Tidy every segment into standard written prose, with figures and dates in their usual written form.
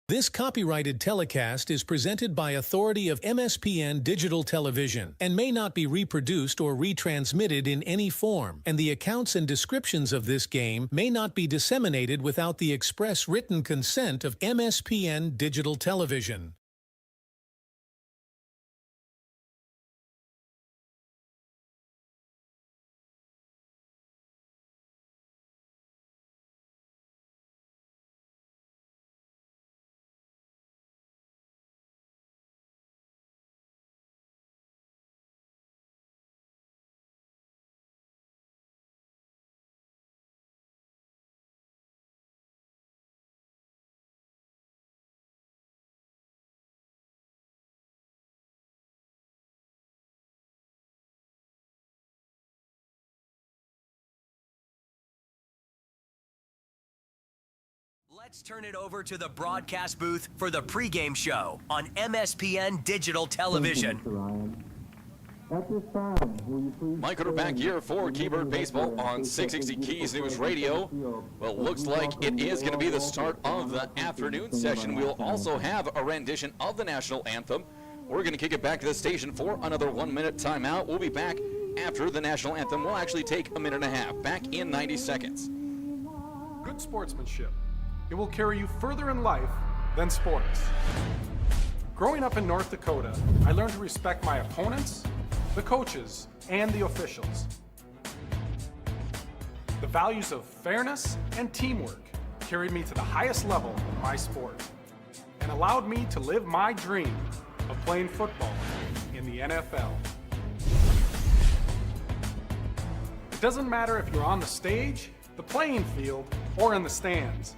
This copyrighted telecast is presented by authority of MSPN Digital Television and may not be reproduced or retransmitted in any form, and the accounts and descriptions of this game may not be disseminated without the express written consent of MSPN Digital Television. Let's turn it over to the broadcast booth for the pregame show on MSPN Digital Television. Mike Cutter back here for Keybird Baseball on 660 Keys News Radio. Well, looks like it is going to be the start of the afternoon session. We'll also have a rendition of the national anthem. We're going to kick it back to the station for another 1-minute timeout. We'll be back after the national anthem. We'll actually take a minute and a half. Back in 90 seconds. Good sportsmanship. It will carry you further in life than sports. Growing up in North Dakota, I learned to respect my opponents, the coaches, and the officials. The values of fairness and teamwork carried me to the highest level in my sport and allowed me to live my dream of playing football in the NFL. It doesn't matter if you're on the stage, the playing field, or in the stands.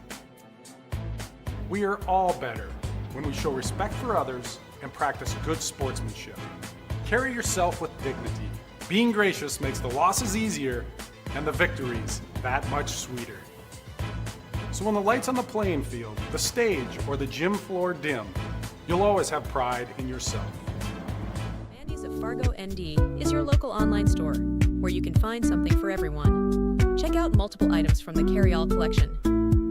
We are all better when we show respect for others and practice good sportsmanship. Carry yourself with dignity. Being gracious makes the losses easier and the victories that much sweeter. So when the lights on the playing field, the stage, or the gym floor dim, you'll always have pride in yourself. Mandy's of Fargo, ND is your local online store where you can find something for everyone. Check out multiple items from the carry-all collection.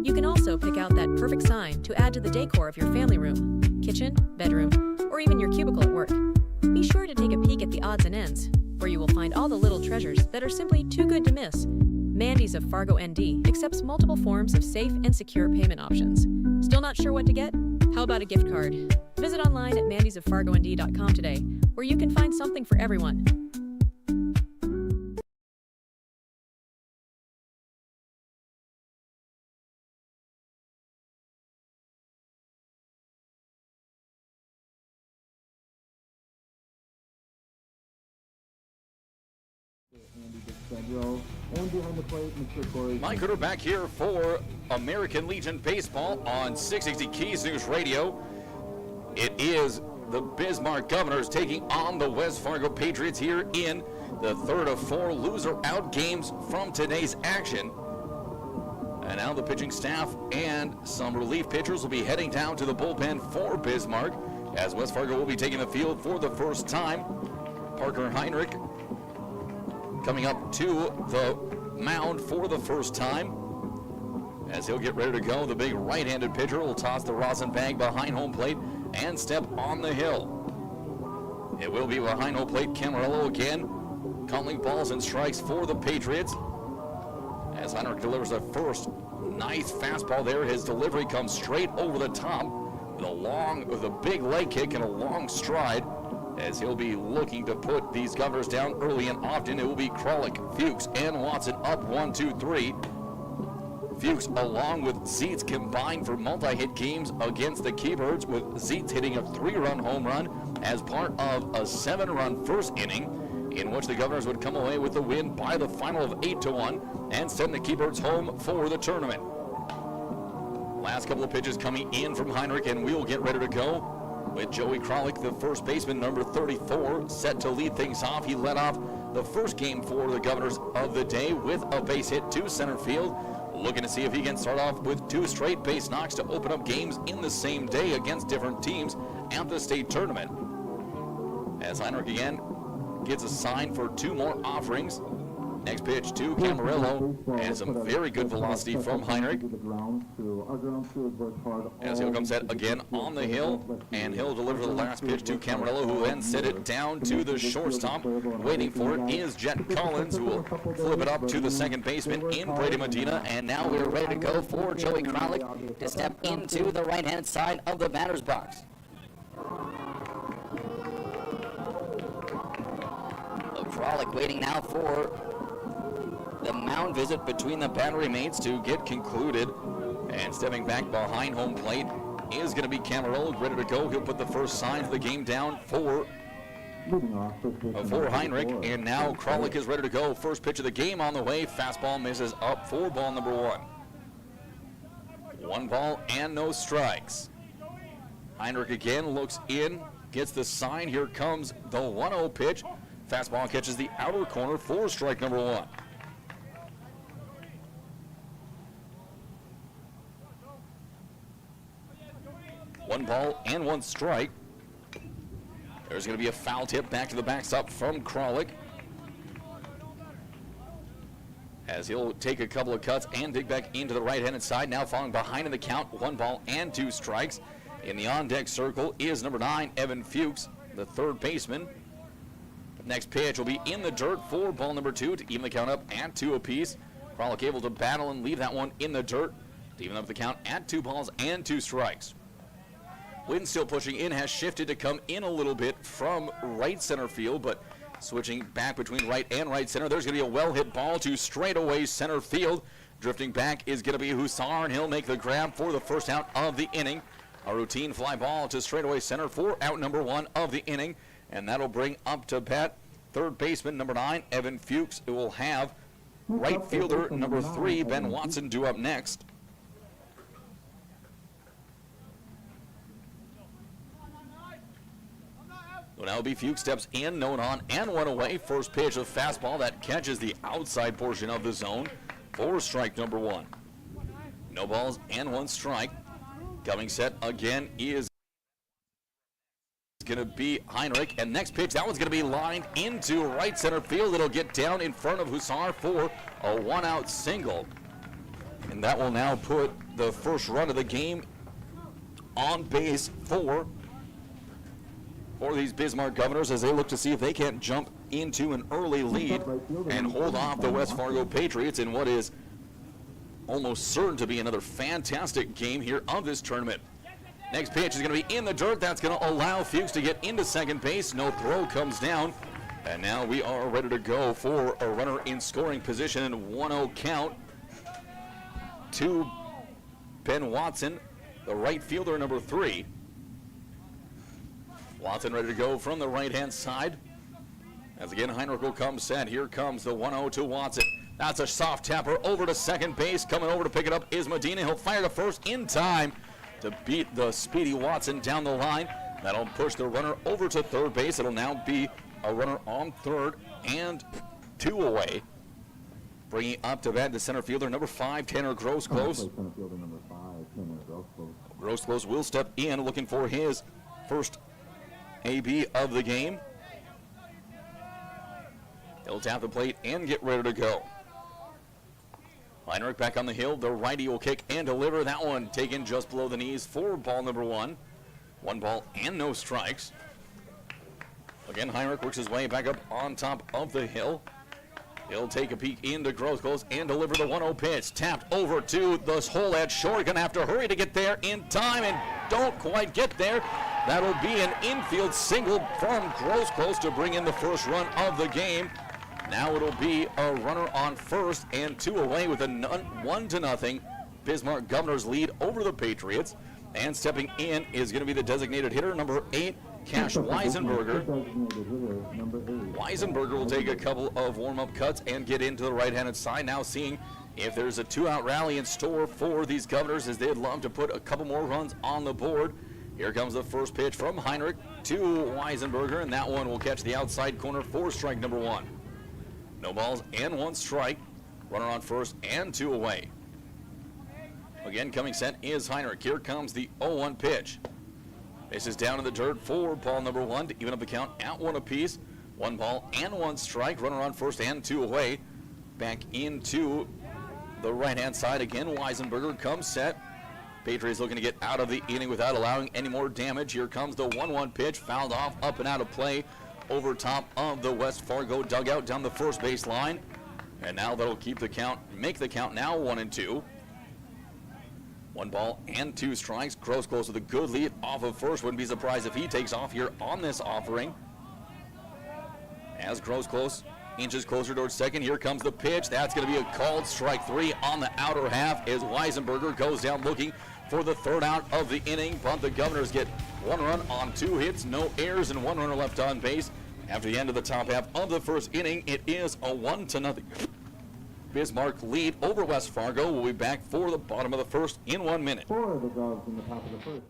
You can also pick out that perfect sign to add to the decor of your family room, kitchen, bedroom, or even your cubicle at work. Be sure to take a peek at the odds and ends, where you will find all the little treasures that are simply too good to miss. Mandy's of Fargo, ND accepts multiple forms of safe and secure payment options. Still not sure what to get? How about a gift card? Visit online at mandysoffargond.com today, where you can find something for everyone. Mike Cutter back here for American Legion Baseball on 660 Keys News Radio. It is the Bismarck Governors taking on the West Fargo Patriots here in the third of 4 loser-out games from today's action. And now the pitching staff and some relief pitchers will be heading down to the bullpen for Bismarck, as West Fargo will be taking the field for the first time. Parker Heinrich coming up to the mound for the first time. As he'll get ready to go, the big right-handed pitcher will toss the rosin bag behind home plate and step on the hill. It will be behind home plate. Camarello again calling balls and strikes for the Patriots. As Heinrich delivers a first nice fastball there, his delivery comes straight over the top with a big leg kick and a long stride. As he'll be looking to put these Governors down early and often. It will be Kralik, Fuchs, and Watson up 1-2-3. Fuchs along with Zeitz combined for multi-hit games against the Keybirds, with Zeitz hitting a 3-run home run as part of a 7-run first inning, in which the Governors would come away with the win by the final of 8-1 and send the Keybirds home for the tournament. Last couple of pitches coming in from Heinrich, and we'll get ready to go with Joey Kralik, the first baseman, number 34, set to lead things off. He led off the first game for the Governors of the day with a base hit to center field, looking to see if he can start off with 2 straight base knocks to open up games in the same day against different teams at the state tournament. As Heinrich again gets a sign for 2 more offerings. Next pitch to Camarillo, and some very good velocity from Heinrich. As he'll come set again on the hill, and he'll deliver the last pitch to Camarillo, who then set it down to the shortstop. Waiting for it is Jet Collins, who will flip it up to the second baseman in Brady Medina. And now we're ready to go for Joey Kralik to step into the right-hand side of the batter's box. Kralik waiting now for the mound visit between the battery mates to get concluded. And stepping back behind home plate is going to be Camarillo, ready to go. He'll put the first signs of the game down for Heinrich. And now Kralik is ready to go. First pitch of the game on the way. Fastball misses up for ball number 1. 1 ball and no strikes. Heinrich again looks in, gets the sign. Here comes the 1-0 pitch. Fastball catches the outer corner for strike number 1. One ball and 1 strike. There's going to be a foul tip back to the backstop from Kralik, as he'll take a couple of cuts and dig back into the right-handed side. Now falling behind in the count, 1 ball and 2 strikes. In the on-deck circle is number 9, Evan Fuchs, the third baseman. Next pitch will be in the dirt for ball number 2 to even the count up at 2 apiece. Kralik able to battle and leave that one in the dirt to even up the count at 2 balls and 2 strikes. Wind still pushing in, has shifted to come in a little bit from right center field, but switching back between right and right center. There's going to be a well-hit ball to straightaway center field. Drifting back is going to be Hussar, and he'll make the grab for the first out of the inning. A routine fly ball to straightaway center for out number 1 of the inning. And that'll bring up to bat third baseman number 9, Evan Fuchs. It will have right fielder number 3, Ben Watson, due up next. Well, now B. Fuchs steps in, no one on and 1 away. First pitch of fastball that catches the outside portion of the zone for strike number 1. No balls and 1 strike. Coming set again is going to be Heinrich, and next pitch, that one's going to be lined into right center field. It'll get down in front of Hussar for a 1-out single, and that will now put the first run of the game on base for these Bismarck Governors, as they look to see if they can't jump into an early lead and hold off the West Fargo Patriots in what is almost certain to be another fantastic game here of this tournament. Next pitch is going to be in the dirt. That's going to allow Fuchs to get into second base. No throw comes down. And now we are ready to go for a runner in scoring position and 1-0 count to Ben Watson, the right fielder, number 3. Watson ready to go from the right-hand side. As again, Heinrich will come set. Here comes the 1-0 to Watson. That's a soft tapper over to second base. Coming over to pick it up is Medina. He'll fire to first in time to beat the speedy Watson down the line. That'll push the runner over to third base. It'll now be a runner on third and 2 away. Bringing up to bat the center fielder, number 5, Tanner Grossclose. Grossclose will step in, looking for his first AB of the game. He'll tap the plate and get ready to go. Heinrich back on the hill. The righty will kick and deliver. That one taken just below the knees for ball number 1. 1 ball and no strikes. Again, Heinrich works his way back up on top of the hill. He'll take a peek into Grossclose and deliver the 1-0 pitch. Tapped over to the hole at short. Gonna have to hurry to get there in time and don't quite get there. That'll be an infield single from Grossclose to bring in the first run of the game. Now it'll be a runner on first and 2 away with a 1-0 Bismarck Governors lead over the Patriots. And stepping in is going to be the designated hitter, number 8, Cash Weisenberger. Weisenberger will take a couple of warm-up cuts and get into the right-handed side. Now seeing if there's a 2-out rally in store for these Governors, as they'd love to put a couple more runs on the board. Here comes the first pitch from Heinrich to Weisenberger, and that one will catch the outside corner for strike number 1. No balls and 1 strike. Runner on first and 2 away. Again, coming set is Heinrich. Here comes the 0-1 pitch. This is down in the dirt for ball number 1 to even up the count at 1 apiece. 1 ball and 1 strike. Runner on first and 2 away. back into the right-hand side again. Weisenberger comes set. Patriots looking to get out of the inning without allowing any more damage. Here comes the 1-1 pitch, fouled off, up and out of play over top of the West Fargo dugout down the first base line. And now that'll keep the count, make the count now 1-2. 1 ball and 2 strikes. Grosclose with a good lead off of first. Wouldn't be surprised if he takes off here on this offering. As Grosclose inches closer towards second, here comes the pitch. That's going to be a called strike 3 on the outer half as Weisenberger goes down looking for the third out of the inning. But the Governors get 1 run on 2 hits, no errors, and 1 runner left on base. After the end of the top half of the first inning, it is a 1-0 Bismarck lead over West Fargo. We'll be back for the bottom of the first in 1 minute. 4 of the dogs in the top of the first.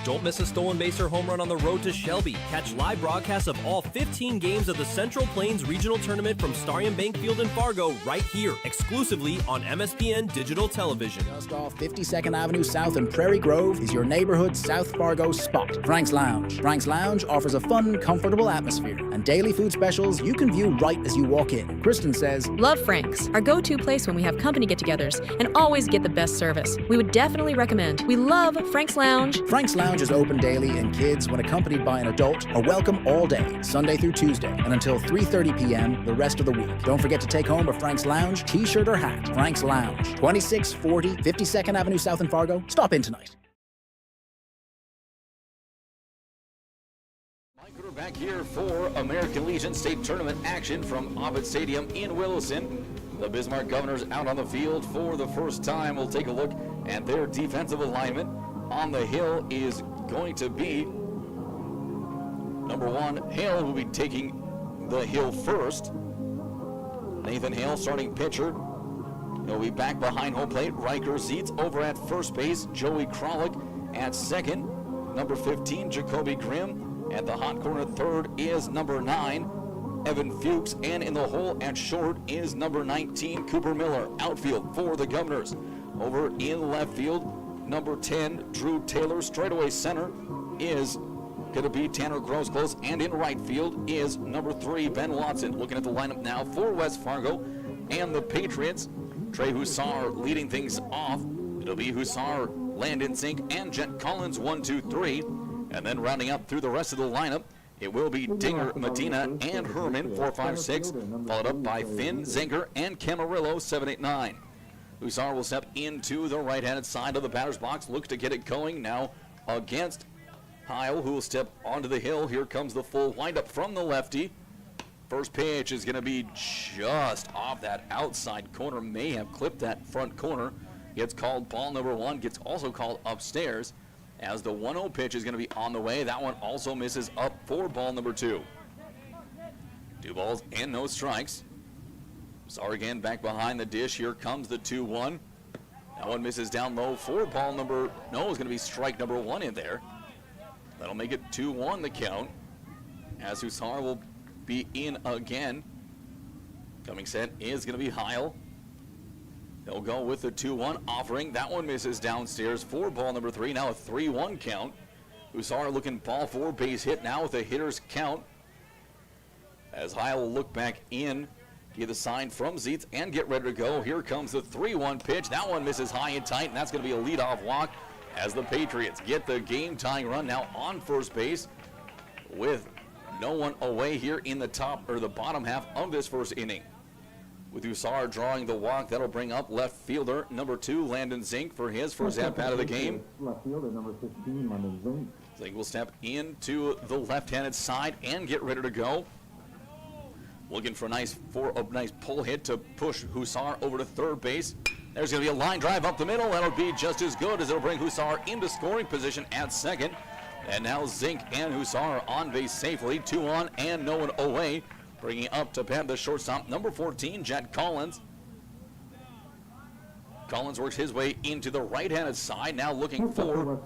Don't miss a stolen base or home run on the road to Shelby. Catch live broadcasts of all 15 games of the Central Plains Regional Tournament from Starion Bank Field in Fargo right here, exclusively on MSPN Digital Television. Just off 52nd Avenue South in Prairie Grove is your neighborhood South Fargo spot, Frank's Lounge. Frank's Lounge offers a fun, comfortable atmosphere and daily food specials you can view right as you walk in. Kristen says, Love Frank's, our go-to place when we have company get-togethers, and always get the best service. We would definitely recommend. We love Frank's Lounge. Frank's Lounge is open daily, and kids, when accompanied by an adult, are welcome all day, Sunday through Tuesday, and until 3:30 p.m. the rest of the week. Don't forget to take home a Frank's Lounge t-shirt or hat. Frank's Lounge, 2640 52nd Avenue South in Fargo. Stop in tonight. We're back here for American Legion State Tournament action from Ovid Stadium in Williston. The Bismarck Governors out on the field for the first time. We'll take a look at their defensive alignment. On the hill is going to be number 1, Hale, who will be taking the hill first. Nathan Hale, starting pitcher. He'll be back behind home plate. Riker seats over at first base. Joey Kralik at second. Number 15, Jacoby Grimm. At the hot corner third is number 9, Evan Fuchs. And in the hole at short is number 19, Cooper Miller. Outfield for the Governors. Over in left field, number 10, Drew Taylor. Straightaway center is going to be Tanner Grosclose, and in right field is number 3, Ben Watson. Looking at the lineup now for West Fargo and the Patriots. Trey Hussar leading things off. It'll be Hussar, Landon Zink, and Jet Collins, 1, 2, 3. And then rounding up through the rest of the lineup, it will be Dinger, Medina, and Herman, 4, 5, 6, followed up by Finn, Zinker, and Camarillo, 7, 8, 9. Hussar will step into the right-handed side of the batter's box, looks to get it going now against Heil, who will step onto the hill. Here comes the full windup from the lefty. First pitch is going to be just off that outside corner, may have clipped that front corner. Gets called ball number 1, gets also called upstairs as the 1-0 pitch is going to be on the way. That one also misses up for ball number 2. 2 balls and no strikes. Hussar again back behind the dish. Here comes the 2-1. That one misses down low for ball number, no, it's going to be strike number 1 in there. That'll make it 2-1 the count, as Hussar will be in again. Coming set is going to be Heil. They'll go with the 2-1 offering. That one misses downstairs for ball number 3. Now a 3-1 count. Hussar looking ball 4, base hit now with a hitter's count. As Heil will look back in, get the sign from Zeitz and get ready to go. Here comes the 3-1 pitch. That one misses high and tight, and that's going to be a leadoff walk as the Patriots get the game-tying run now on first base with no one away here in the top or the bottom half of this first inning. With Hussar drawing the walk, that'll bring up left fielder number 2, Landon Zink, for his first at-bat of the game. Left fielder number 15, Landon Zink. Zink will step into the left-handed side and get ready to go. Looking for a nice pull hit to push Hussar over to third base. There's going to be a line drive up the middle. That'll be just as good as it'll bring Hussar into scoring position at second. And now Zink and Hussar on base safely. 2 on and no one away. Bringing up to bat the shortstop, number 14, Jet Collins. Collins works his way into the right-handed side, now looking for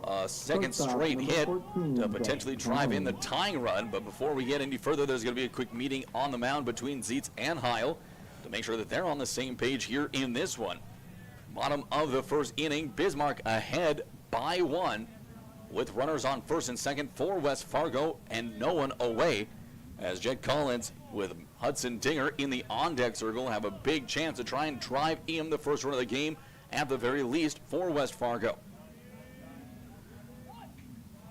a second straight hit to potentially drive in the tying run. But before we get any further, there's going to be a quick meeting on the mound between Zietz and Heil to make sure that they're on the same page here in this one. Bottom of the first inning, Bismarck ahead by 1 with runners on first and second for West Fargo and no one away, as Jed Collins with Hudson Dinger in the on-deck circle have a big chance to try and drive in the first run of the game at the very least for West Fargo.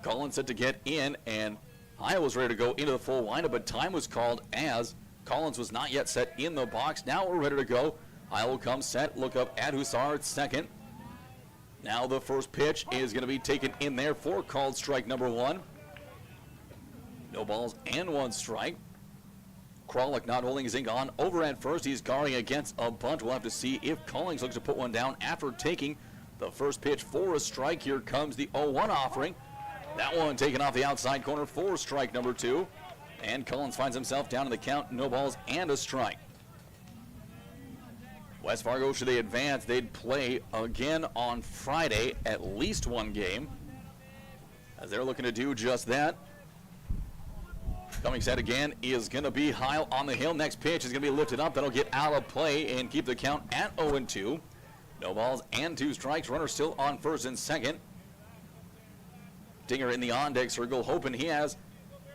Collins set to get in, and Heil was ready to go into the full windup, but time was called as Collins was not yet set in the box. Now we're ready to go. Heil will come set, look up at Hussar at second. Now the first pitch is going to be taken in there for called strike number 1. No balls and 1 strike. Kralik not holding his ink on over at first. He's guarding against a bunt. We'll have to see if Collins looks to put one down after taking the first pitch for a strike. Here comes the 0-1 offering. That one taken off the outside corner for strike number 2. And Collins finds himself down in the count. No balls and a strike. West Fargo, should they advance, they'd play again on Friday, at least one game, as they're looking to do just that. Coming set again is going to be Heil on the hill. Next pitch is going to be lifted up. That'll get out of play and keep the count at 0-2. No balls and 2 strikes. Runner still on first and second. Dinger in the on-deck circle, hoping he has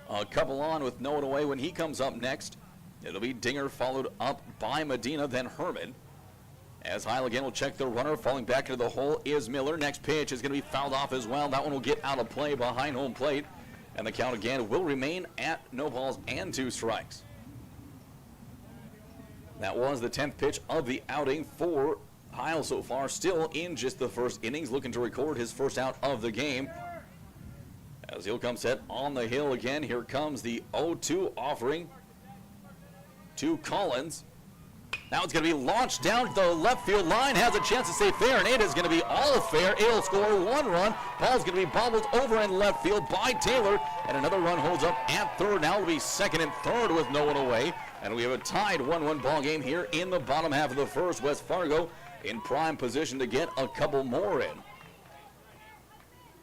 a couple on with no one away when he comes up next. It'll be Dinger followed up by Medina, then Herman. As Heil again will check the runner. Falling back into the hole is Miller. Next pitch is going to be fouled off as well. That one will get out of play behind home plate. And the count again will remain at no balls and 2 strikes. That was the 10th pitch of the outing for Heil so far. Still in just the first innings, looking to record his first out of the game. As he'll come set on the hill again. Here comes the 0-2 offering to Collins. Now it's going to be launched down the left field line. Has a chance to stay fair, and it is going to be all fair. It'll score 1 run. Ball's going to be bobbled over in left field by Taylor, and another run holds up at third. Now it'll be second and third with no one away, and we have a tied 1-1 ball game here in the bottom half of the first. West Fargo in prime position to get a couple more in,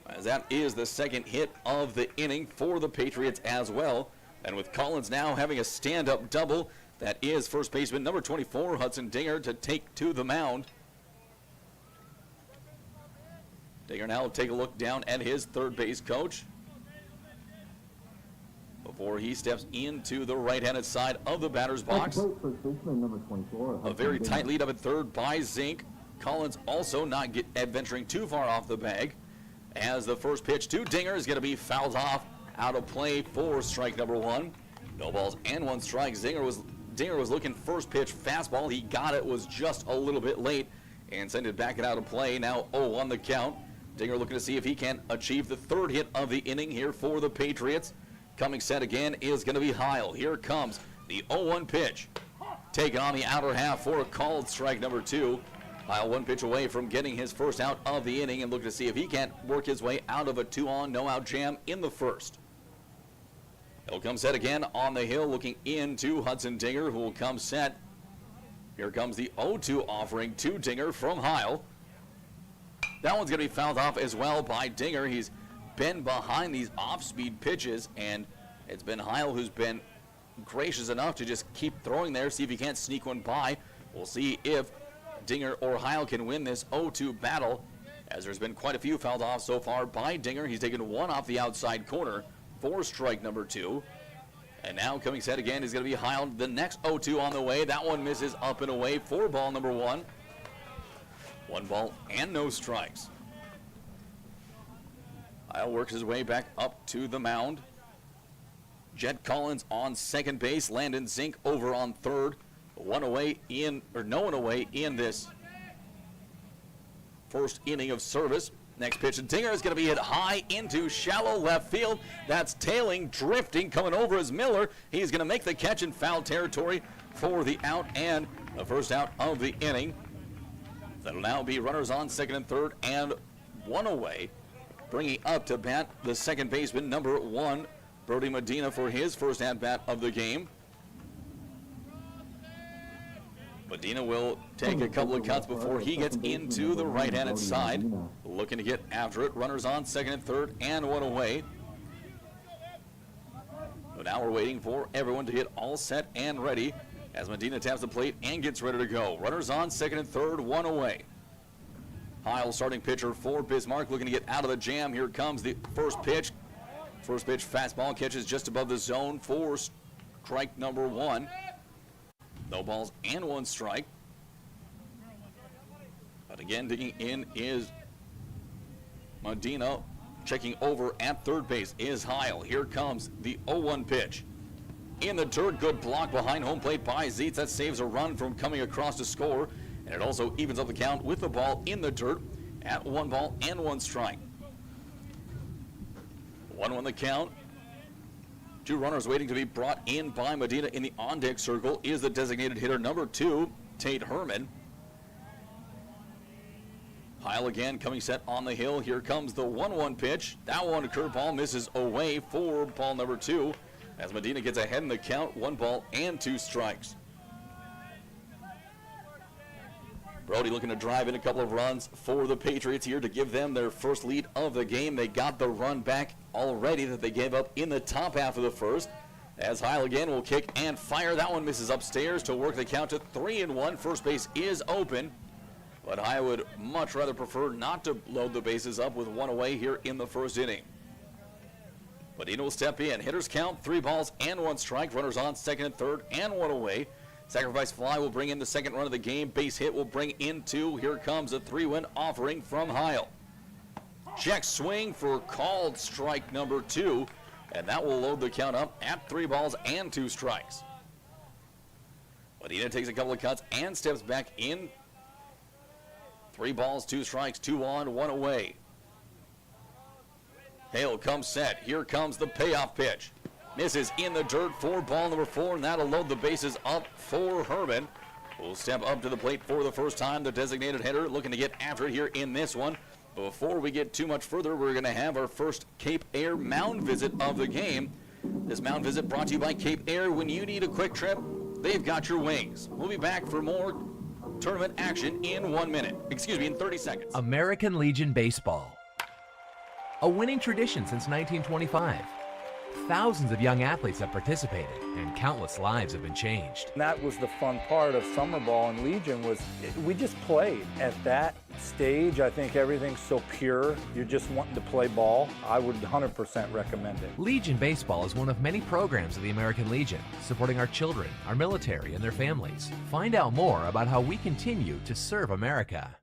as that is the second hit of the inning for the Patriots as well. And with Collins now having a stand-up double, that is first baseman number 24, Hudson Dinger, to take to the mound. Dinger now will take a look down at his third base coach before he steps into the right-handed side of the batter's box. A very tight lead up at third by Zink. Collins also not venturing too far off the bag, as the first pitch to Dinger is going to be fouled off out of play for strike number 1. No balls and 1 strike. Dinger was looking first pitch fastball. He got it, was just a little bit late, and sent it back out of play. Now 0-1 the count. Dinger looking to see if he can achieve the third hit of the inning here for the Patriots. Coming set again is going to be Heil. Here comes the 0-1 pitch. Taken on the outer half for a called strike number 2. Heil 1 pitch away from getting his first out of the inning, and looking to see if he can't work his way out of a 2-on, no-out jam in the first. He'll come set again on the hill, looking into Hudson Dinger, who will come set. Here comes the 0-2 offering to Dinger from Heil. That one's going to be fouled off as well by Dinger. He's been behind these off-speed pitches, and it's been Heil who's been gracious enough to just keep throwing there, see if he can't sneak one by. We'll see if Dinger or Heil can win this 0-2 battle, as there's been quite a few fouled off so far by Dinger. He's taken 1 off the outside corner for strike number 2. And now coming set again is going to be Heil. The next 0-2 on the way. That one misses up and away for ball number 1. 1 ball and no strikes. Heil works his way back up to the mound. Jed Collins on second base. Landon Zink over on third. No one away in this first inning of service. Next pitch to Dinger is going to be hit high into shallow left field. That's tailing, drifting, coming over as Miller. He's going to make the catch in foul territory for the out and the first out of the inning. That'll now be runners on second and third and 1 away. Bringing up to bat the second baseman, number 1, Brody Medina, for his first at bat of the game. Medina will take a couple of cuts before he gets into the right-handed side. Looking to get after it. Runners on second and third and one away. But now we're waiting for everyone to get all set and ready as Medina taps the plate and gets ready to go. Runners on second and third, one away. Heil, starting pitcher for Bismarck, looking to get out of the jam. Here comes the first pitch. First pitch fastball catches just above the zone for strike number one. No balls and one strike. But again, digging in is Medina. Checking over at third base is Heil. Here comes the 0-1 pitch. In the dirt, good block behind home plate by Zietz. That saves a run from coming across to score. And it also evens up the count with the ball in the dirt at 1 ball and 1 strike. 1-1 the count. 2 runners waiting to be brought in by Medina. In the on-deck circle is the designated hitter number 2, Tate Herman. Heil again coming set on the hill. Here comes the 1-1 pitch. That one, a curveball, misses away for ball number 2 as Medina gets ahead in the count, 1 ball and 2 strikes. Brody looking to drive in a couple of runs for the Patriots here to give them their first lead of the game. They got the run back already that they gave up in the top half of the first. As Heil again will kick and fire. That one misses upstairs to work the count to 3-1. First base is open. But I would much rather prefer not to load the bases up with 1 away here in the first inning. Medina will step in. Hitters count, 3 balls and 1 strike. Runners on second and third and 1 away. Sacrifice fly will bring in the second run of the game. Base hit will bring in 2. Here comes a 3-win offering from Heil. Check swing for called strike number 2. And that will load the count up at 3 balls and 2 strikes. Medina takes a couple of cuts and steps back in. 3 balls, 2 strikes, 2 on, 1 away. Hale comes set. Here comes the payoff pitch. Misses in the dirt for ball number 4, and that'll load the bases up for Herman. Will step up to the plate for the first time. The designated hitter looking to get after it here in this one. But before we get too much further, we're going to have our first Cape Air mound visit of the game. This mound visit brought to you by Cape Air. When you need a quick trip, they've got your wings. We'll be back for more tournament action in 1 minute. Excuse me, in 30 seconds. American Legion Baseball. A winning tradition since 1925. Thousands of young athletes have participated, and countless lives have been changed. And that was the fun part of summer ball and Legion was we just played. At that stage, I think everything's so pure. You're just wanting to play ball. I would 100% recommend it. Legion Baseball is one of many programs of the American Legion, supporting our children, our military, and their families. Find out more about how we continue to serve America.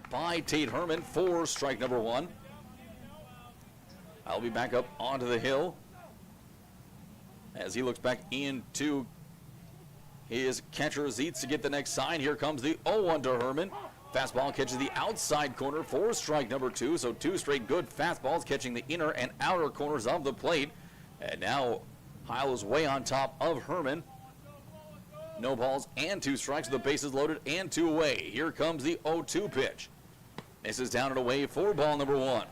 By Tate Herman for strike number 1. I'll be back up onto the hill as he looks back into his catcher Zietz to get the next sign. Here comes the 0-1 to Herman. Fastball catches the outside corner for strike number 2. So 2 straight good fastballs catching the inner and outer corners of the plate. And now Heil is way on top of Herman. No balls and 2 strikes. The bases loaded and 2 away. Here comes the 0-2 pitch. This is down and away for ball number 1.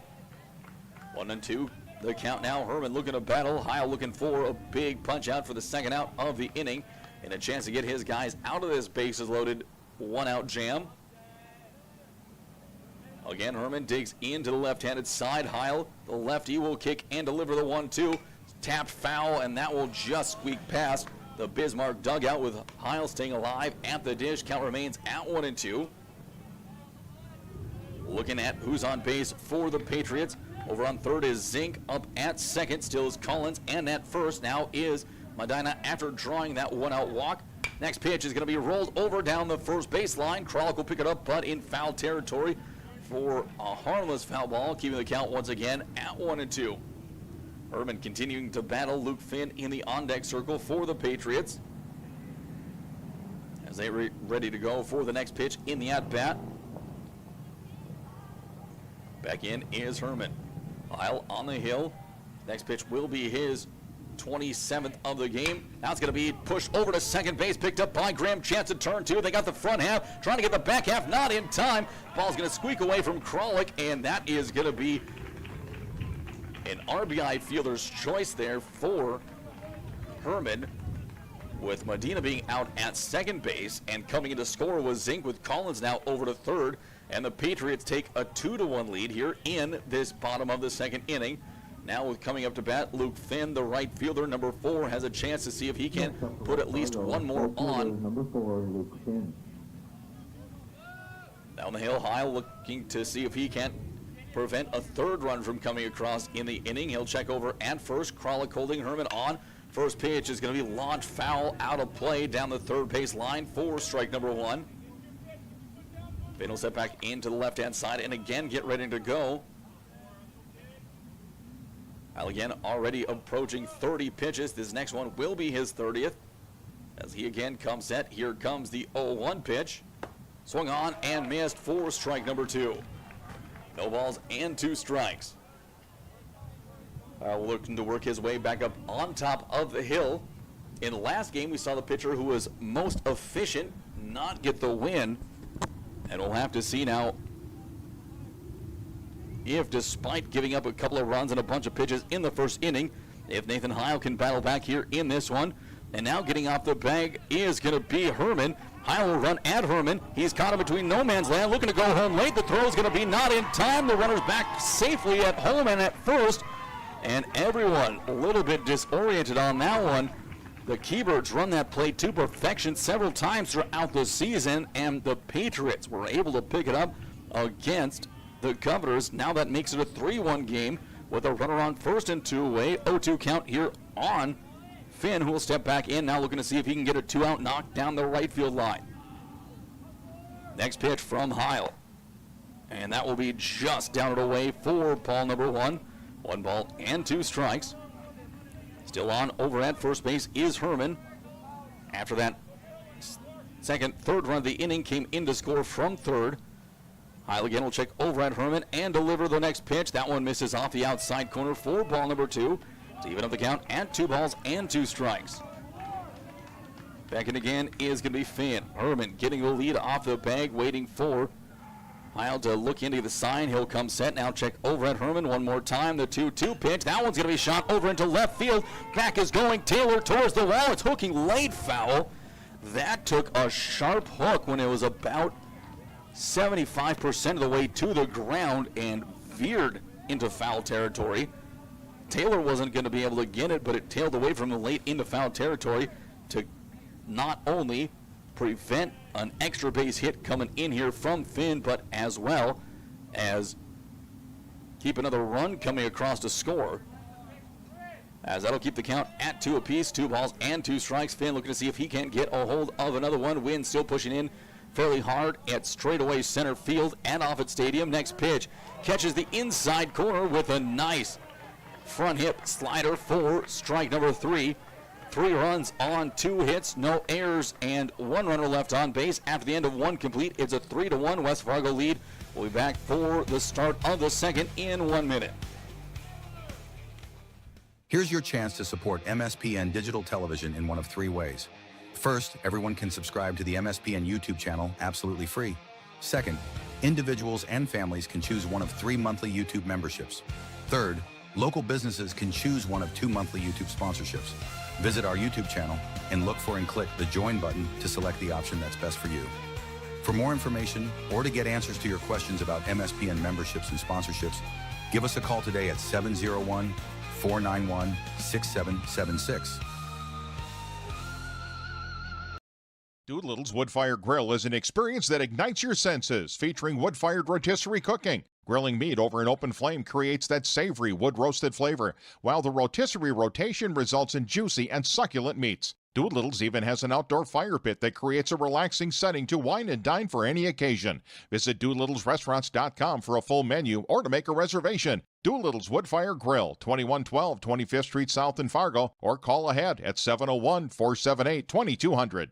1-2. The count now. Herman looking to battle. Heil looking for a big punch out for the second out of the inning. And a chance to get his guys out of this bases loaded 1-out jam. Again, Herman digs into the left-handed side. Heil, the lefty, will kick and deliver the 1-2. Tapped foul, and that will just squeak past the Bismarck dugout with Heil staying alive at the dish. Count remains at 1-2. Looking at who's on base for the Patriots. Over on third is Zink. Up at second still is Collins. And at first now is Medina after drawing that 1-out walk. Next pitch is going to be rolled over down the first baseline. Kralik will pick it up, but in foul territory for a harmless foul ball, keeping the count once again at 1-2. Herman continuing to battle Luke Finn in the on-deck circle for the Patriots. as they ready to go for the next pitch in the at-bat. Back in is Herman. Heil on the hill. Next pitch will be his 27th of the game. Now it's going to be pushed over to second base, picked up by Graham. Chance to turn two. They got the front half, trying to get the back half, not in time. Ball's going to squeak away from Kralik, and that is going to be an RBI fielder's choice there for Herman, with Medina being out at second base, and coming in to score was Zink, with Collins now over to third, and the Patriots take a 2-1 lead here in this bottom of the second inning. Now with coming up to bat, Luke Finn, the right fielder, number 4, has a chance to see if he can put at least one more on. Number 4, Luke Finn. Down the hill, Heil looking to see if he can prevent a third run from coming across in the inning. He'll check over at first. Kralik holding Herman on. First pitch is going to be launched foul, out of play down the third base line for strike number 1. Finn will step back into the left-hand side and again get ready to go. Heil again already approaching 30 pitches. This next one will be his 30th. As he again comes set, here comes the 0-1 pitch. Swung on and missed for strike number 2. No balls and 2 strikes. Looking to work his way back up on top of the hill. In the last game, we saw the pitcher who was most efficient not get the win. And we'll have to see now if, despite giving up a couple of runs and a bunch of pitches in the first inning, if Nathan Heil can battle back here in this one. And now getting off the bag is going to be Herman. Heil will run at Herman. He's caught him between no man's land, looking to go home late. The throw is going to be not in time. The runner's back safely at home and at first. And everyone a little bit disoriented on that one. The Keybirds run that play to perfection several times throughout the season, and the Patriots were able to pick it up against the Governors. Now that makes it a 3-1 game with a runner on first and 2 away. 0-2 count here on Finn, who will step back in, now looking to see if he can get a 2-out knock down the right field line. Next pitch from Heil. And that will be just down and away for ball number 1. 1 ball and 2 strikes. Still on over at first base is Herman. After that third run of the inning came in to score from third. Heil again will check over at Herman and deliver the next pitch. That one misses off the outside corner for ball number 2. To even up the count at 2 balls and 2 strikes. Back in again is going to be Finn. Herman getting the lead off the bag, waiting for Heil to look into the sign. He'll come set. Now check over at Herman one more time. The 2-2 pitch. That one's going to be shot over into left field. Back is going Taylor towards the wall. It's hooking late foul. That took a sharp hook when it was about 75% of the way to the ground and veered into foul territory. Taylor wasn't going to be able to get it, but it tailed away from the late into foul territory to not only prevent an extra base hit coming in here from Finn, but as well as keep another run coming across to score. As that'll keep the count at 2 apiece, 2 balls and 2 strikes. Finn looking to see if he can't get a hold of another one. Wynn still pushing in fairly hard at straightaway center field and off at Stadium. Next pitch catches the inside corner with a nice front hip slider for strike number 3. 3 runs on 2 hits, no errors, and 1 runner left on base. After the end of 1 complete, it's a 3-1 West Fargo lead. We'll be back for the start of the second in 1 minute. Here's your chance to support MSPN Digital Television in one of 3 ways. First, everyone can subscribe to the MSPN YouTube channel absolutely free. Second, individuals and families can choose one of 3 monthly YouTube memberships. Third, local businesses can choose one of 2 monthly YouTube sponsorships. Visit our YouTube channel and look for and click the Join button to select the option that's best for you. For more information or to get answers to your questions about MSPN memberships and sponsorships, give us a call today at 701-491-6776. Doolittle's Wood-Fired Grill is an experience that ignites your senses, featuring wood-fired rotisserie cooking. Grilling meat over an open flame creates that savory wood-roasted flavor, while the rotisserie rotation results in juicy and succulent meats. Doolittle's even has an outdoor fire pit that creates a relaxing setting to wine and dine for any occasion. Visit DoolittlesRestaurants.com for a full menu or to make a reservation. Doolittle's Wood-Fired Grill, 2112 25th Street South in Fargo, or call ahead at 701-478-2200.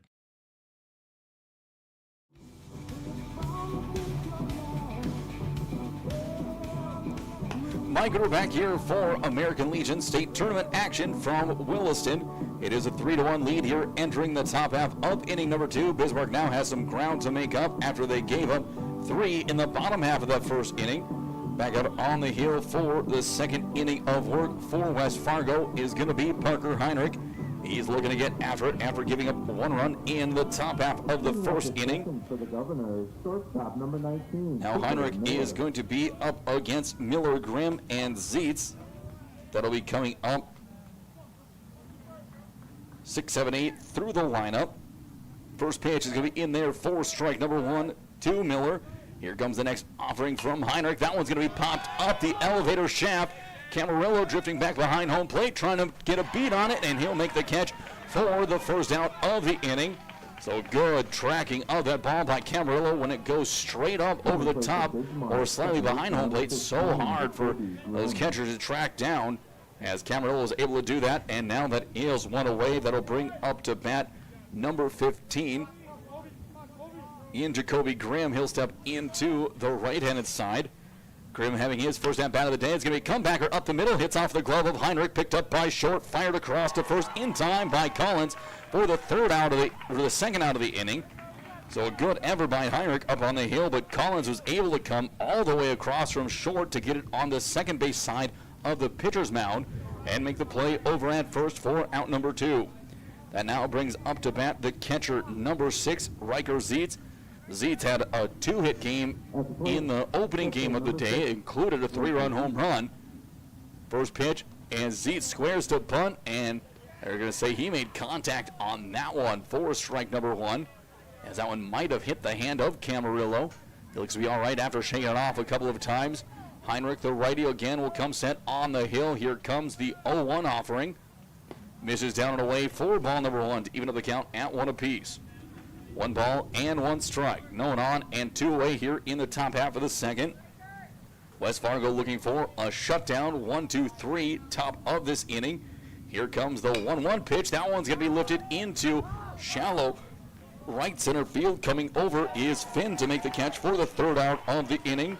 Mike, we're back here for American Legion State Tournament action from Williston. It is a 3-1 lead here entering the top half of inning number 2. Bismarck now has some ground to make up after they gave up 3 in the bottom half of that first inning. Back out on the hill for the second inning of work for West Fargo is going to be Parker Heinrich. He's looking to get after it after giving up 1 run in the top half of the first inning. Now Heinrich is going to be up against Miller, Grimm, and Zietz. That'll be coming up 6, 7, 8 through the lineup. First pitch is going to be in there for strike number 1 to Miller. Here comes the next offering from Heinrich. That one's going to be popped up the elevator shaft. Camarillo drifting back behind home plate, trying to get a beat on it, and he'll make the catch for the first out of the inning. So good tracking of that ball by Camarillo when it goes straight up over the top or slightly behind home plate. So hard for those catchers to track down as Camarillo was able to do that. And now that is 1 away. That'll bring up to bat number 15. In Jacoby Grimm, he'll step into the right-handed side. Grimm having his first at-bat of the day. It's going to be a comebacker up the middle. Hits off the glove of Heinrich. Picked up by short. Fired across to first in time by Collins for the second out of the inning. So a good effort by Heinrich up on the hill, but Collins was able to come all the way across from short to get it on the second base side of the pitcher's mound and make the play over at first for out number 2. That now brings up to bat the catcher number 6, Riker Zietz. Zietz had a 2-hit game in the opening game of the day. It included a 3-run home run. First pitch, and Zietz squares to bunt, and they're going to say he made contact on that one for strike number 1, as that one might have hit the hand of Camarillo. He looks to be all right after shaking it off a couple of times. Heinrich, the righty, again will come set on the hill. Here comes the 0-1 offering. Misses down and away for ball number 1 to even up the count at 1 apiece. 1 ball and 1 strike. No one on and 2 away here in the top half of the second. West Fargo looking for a shutdown. 1, 2, 3, top of this inning. Here comes the 1-1 pitch. That one's going to be lifted into shallow right center field. Coming over is Finn to make the catch for the third out of the inning.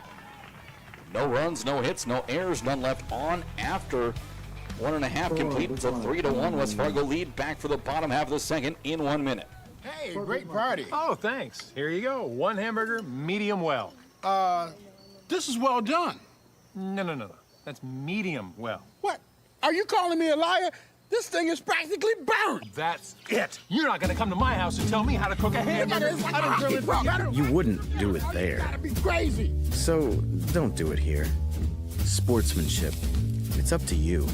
No runs, no hits, no errors, none left on after 1.5 complete. It's a 3-1 West Fargo lead. Back for the bottom half of the second in 1 minute. Hey, great party. Oh, thanks. Here you go. 1 hamburger, medium well. This is well done. No. That's medium well. What? Are you calling me a liar? This thing is practically burned. That's it. You're not gonna come to my house and tell me how to cook a hamburger. You wouldn't do it there. Gotta be crazy. So don't do it here. Sportsmanship. It's up to you.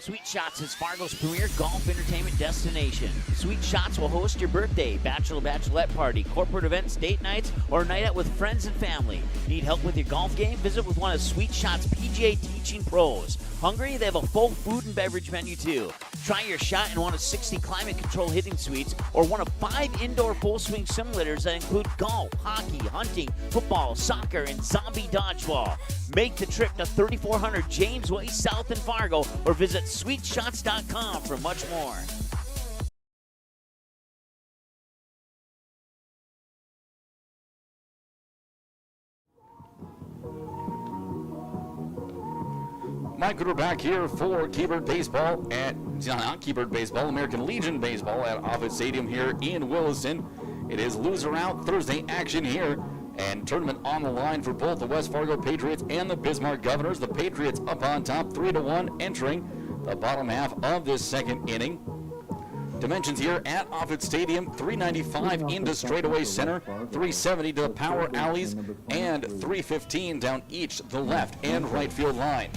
Sweet Shots is Fargo's premier golf entertainment destination. Sweet Shots will host your birthday, bachelorette party, corporate events, date nights, or a night out with friends and family. Need help with your golf game? Visit with one of Sweet Shots PGA teaching pros. Hungry? They have a full food and beverage menu too. Try your shot in one of 60 climate-controlled hitting suites or one of 5 indoor full-swing simulators that include golf, hockey, hunting, football, soccer, and zombie dodgeball. Make the trip to 3400 James Way South in Fargo or visit sweetshots.com for much more. Mike, we're back here for Keybird Baseball not Keybird Baseball, American Legion Baseball at Office Stadium here in Williston. It is loser out Thursday action here, and tournament on the line for both the West Fargo Patriots and the Bismarck Governors. The Patriots up on top, 3-1, entering the bottom half of this second inning. Dimensions here at Office Stadium: 395 into straightaway center, 370 to the power alleys, and 315 down each the left and right field line.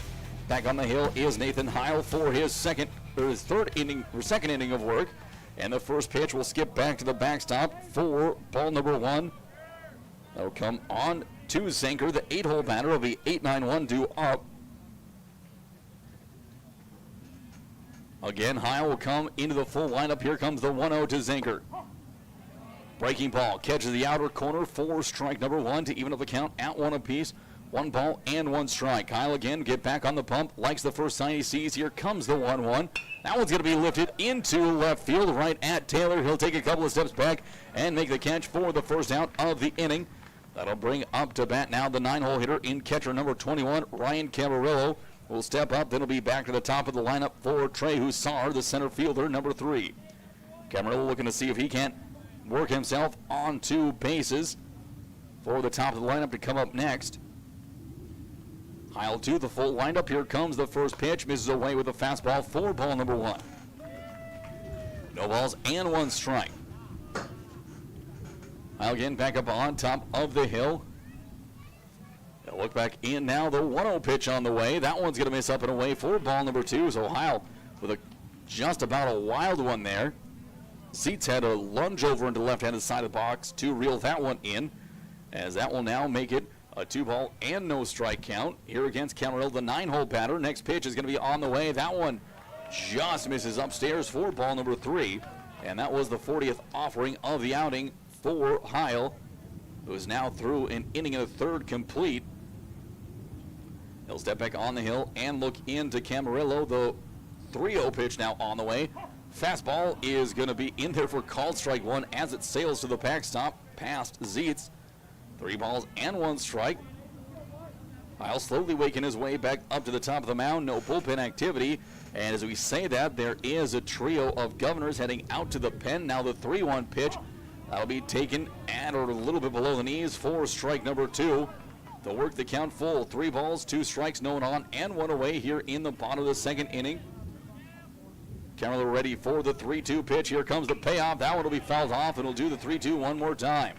Back on the hill is Nathan Heil for his second inning of work. And the first pitch will skip back to the backstop for ball number 1. That'll come on to Zenker. The 8-hole batter will be 8-9-1 due up. Again, Heil will come into the full lineup. Here comes the 1-0 to Zenker. Breaking ball catches the outer corner for strike number 1 to even up the count at 1 apiece. 1 ball and 1 strike. Kyle again get back on the pump. Likes the first sign he sees. Here comes the 1-1. That one's going to be lifted into left field right at Taylor. He'll take a couple of steps back and make the catch for the first out of the inning. That'll bring up to bat now the 9-hole hitter in catcher number 21, Ryan Camarillo. Will step up, then he'll be back to the top of the lineup for Trey Hussar, the center fielder, number 3. Camarillo looking to see if he can't work himself on 2 bases for the top of the lineup to come up next. Heil to the full windup. Here comes the first pitch. Misses away with a fastball for ball number 1. No balls and 1 strike. Heil again back up on top of the hill. They'll look back in now. The 1-0 pitch on the way. That one's going to miss up and away for ball number 2. So Heil with just about a wild one there. Seats had a lunge over into the left-handed side of the box to reel that one in, as that will now make it a 2-ball and no strike count here against Camarillo, the 9-hole batter. Next pitch is going to be on the way. That one just misses upstairs for ball number 3, and that was the 40th offering of the outing for Heil, who is now through an inning and a third complete. He'll step back on the hill and look into Camarillo. The 3-0 pitch now on the way. Fastball is going to be in there for called strike 1 as it sails to the backstop past Zietz. 3 balls and 1 strike. Heil slowly waking his way back up to the top of the mound. No bullpen activity. And as we say that, there is a trio of Governors heading out to the pen. Now the 3-1 pitch. That'll be taken at or a little bit below the knees for strike number 2. They'll work the count full. 3 balls, 2 strikes, no one on, and 1 away here in the bottom of the second inning. Camarillo ready for the 3-2 pitch. Here comes the payoff. That one will be fouled off, and he'll do the 3-2 one more time.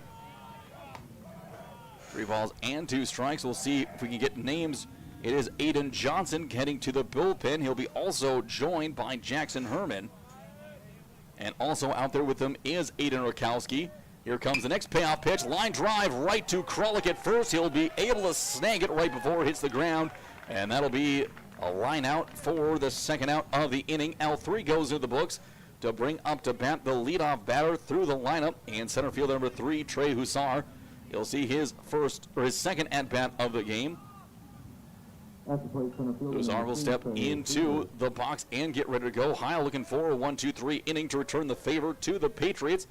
3 balls and 2 strikes. We'll see if we can get names. It is Aiden Johnson heading to the bullpen. He'll be also joined by Jackson Herman. And also out there with them is Aiden Rakowski. Here comes the next payoff pitch. Line drive right to Kralik at first. He'll be able to snag it right before it hits the ground. And that'll be a line out for the second out of the inning. L3 goes into the books to bring up to bat the leadoff batter through the lineup. And center fielder number 3, Trey Hussar. You'll see his second at-bat of the game. Hussar will step into the box and get ready to go. Heil looking for a 1-2-3 inning to return the favor to the Patriots.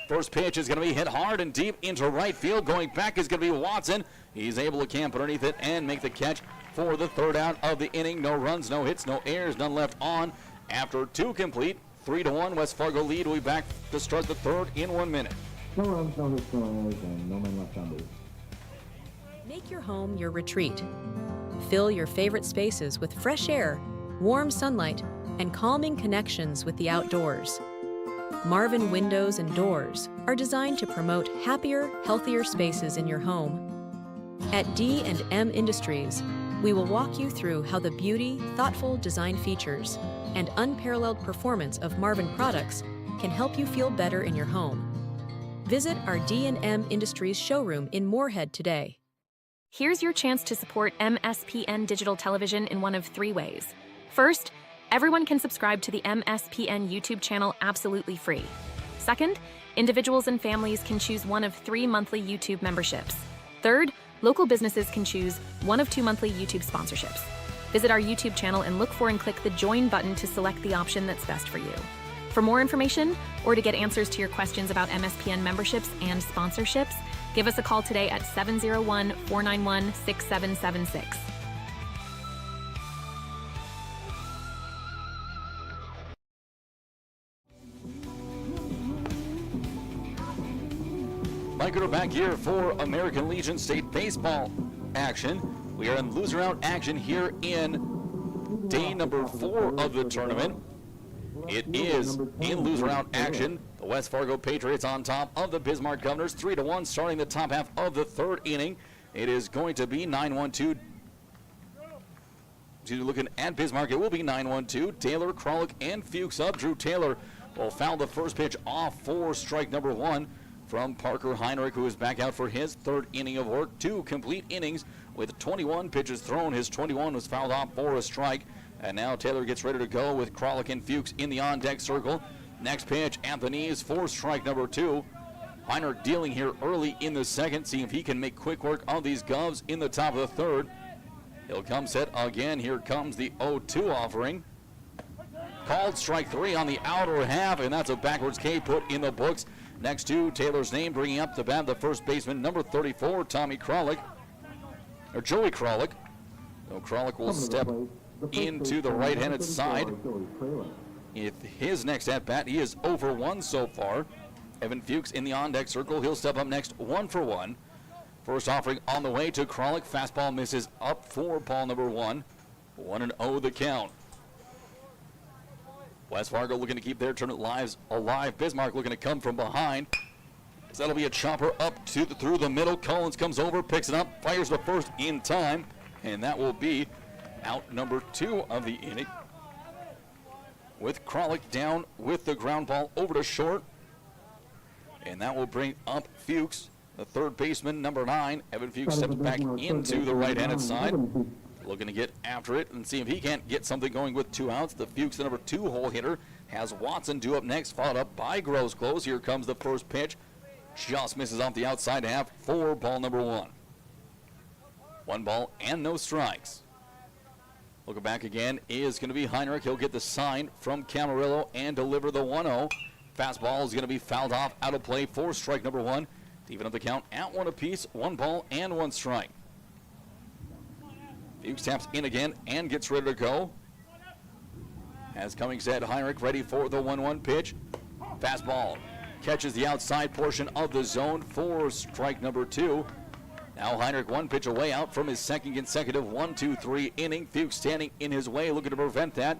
First pitch is going to be hit hard and deep into right field. Going back is going to be Watson. He's able to camp underneath it and make the catch for the third out of the inning. No runs, no hits, no errors, none left on. After 2 complete, 3-1, West Fargo lead. We'll be back to start the third in 1 minute. No runs, no hits, no errors, and no men left on base. Make your home your retreat. Fill your favorite spaces with fresh air, warm sunlight, and calming connections with the outdoors. Marvin Windows and Doors are designed to promote happier, healthier spaces in your home. At D&M Industries, we will walk you through how the beauty, thoughtful design features, and unparalleled performance of Marvin products can help you feel better in your home. Visit our D&M Industries showroom in Moorhead today. Here's your chance to support MSPN Digital Television in one of 3 ways. First, everyone can subscribe to the MSPN YouTube channel absolutely free. Second, individuals and families can choose one of 3 monthly YouTube memberships. Third, local businesses can choose one of 2 monthly YouTube sponsorships. Visit our YouTube channel and look for and click the Join button to select the option that's best for you. For more information, or to get answers to your questions about MSPN memberships and sponsorships, give us a call today at 701-491-6776. Mike Gooder back here for American Legion State Baseball action. We are in loser out action here in day number 4 of the tournament. It is in loser out action. The West Fargo Patriots on top of the Bismarck Governors, 3-1, starting the top half of the third inning. It is going to be 9-1-2. Looking at Bismarck, it will be 9-1-2. Taylor, Kralik, and Fuchs up. Drew Taylor will foul the first pitch off for strike number 1 from Parker Heinrich, who is back out for his third inning of work. 2 complete innings with 21 pitches thrown. His 21 was fouled off for a strike. And now Taylor gets ready to go with Kralik and Fuchs in the on-deck circle. Next pitch at the knees for strike number 2. Heinrich dealing here early in the second, seeing if he can make quick work of these Govs in the top of the third. He'll come set again. Here comes the 0-2 offering. Called strike 3 on the outer half, and that's a backwards K put in the books next to Taylor's name, bringing up the bat the first baseman, number 34, Joey Kralik. So Kralik will step into the right-handed side. If his next at-bat, he is 0 for 1 so far. Evan Fuchs in the on-deck circle. He'll step up next, 1 for 1. First offering on the way to Kralik. Fastball misses up for ball number 1. 1-0 the count. West Fargo looking to keep their tournament lives alive. Bismarck looking to come from behind. So that'll be a chopper up through the middle. Collins comes over, picks it up, fires the first in time, and that will be out number 2 of the inning. With Kralik down with the ground ball over to short. And that will bring up Fuchs, the third baseman, number 9. Evan Fuchs steps back into the right-handed side. Looking to get after it and see if he can't get something going with 2 outs. The Fuchs, the number 2 hole hitter, has Watson due up next, followed up by Grosclose. Here comes the first pitch. Just misses off the outside half for ball number 1. 1 ball and no strikes. Looking back again is going to be Heinrich. He'll get the sign from Camarillo and deliver the 1-0. Fastball is going to be fouled off out of play for strike number 1. To even up the count at 1 apiece, 1 ball and 1 strike. Fuchs taps in again and gets ready to go. As Cummings said, Heinrich ready for the 1-1 pitch. Fastball catches the outside portion of the zone for strike number 2. Now Heinrich 1 pitch away out from his second consecutive 1-2-3 inning. Fuchs standing in his way, looking to prevent that.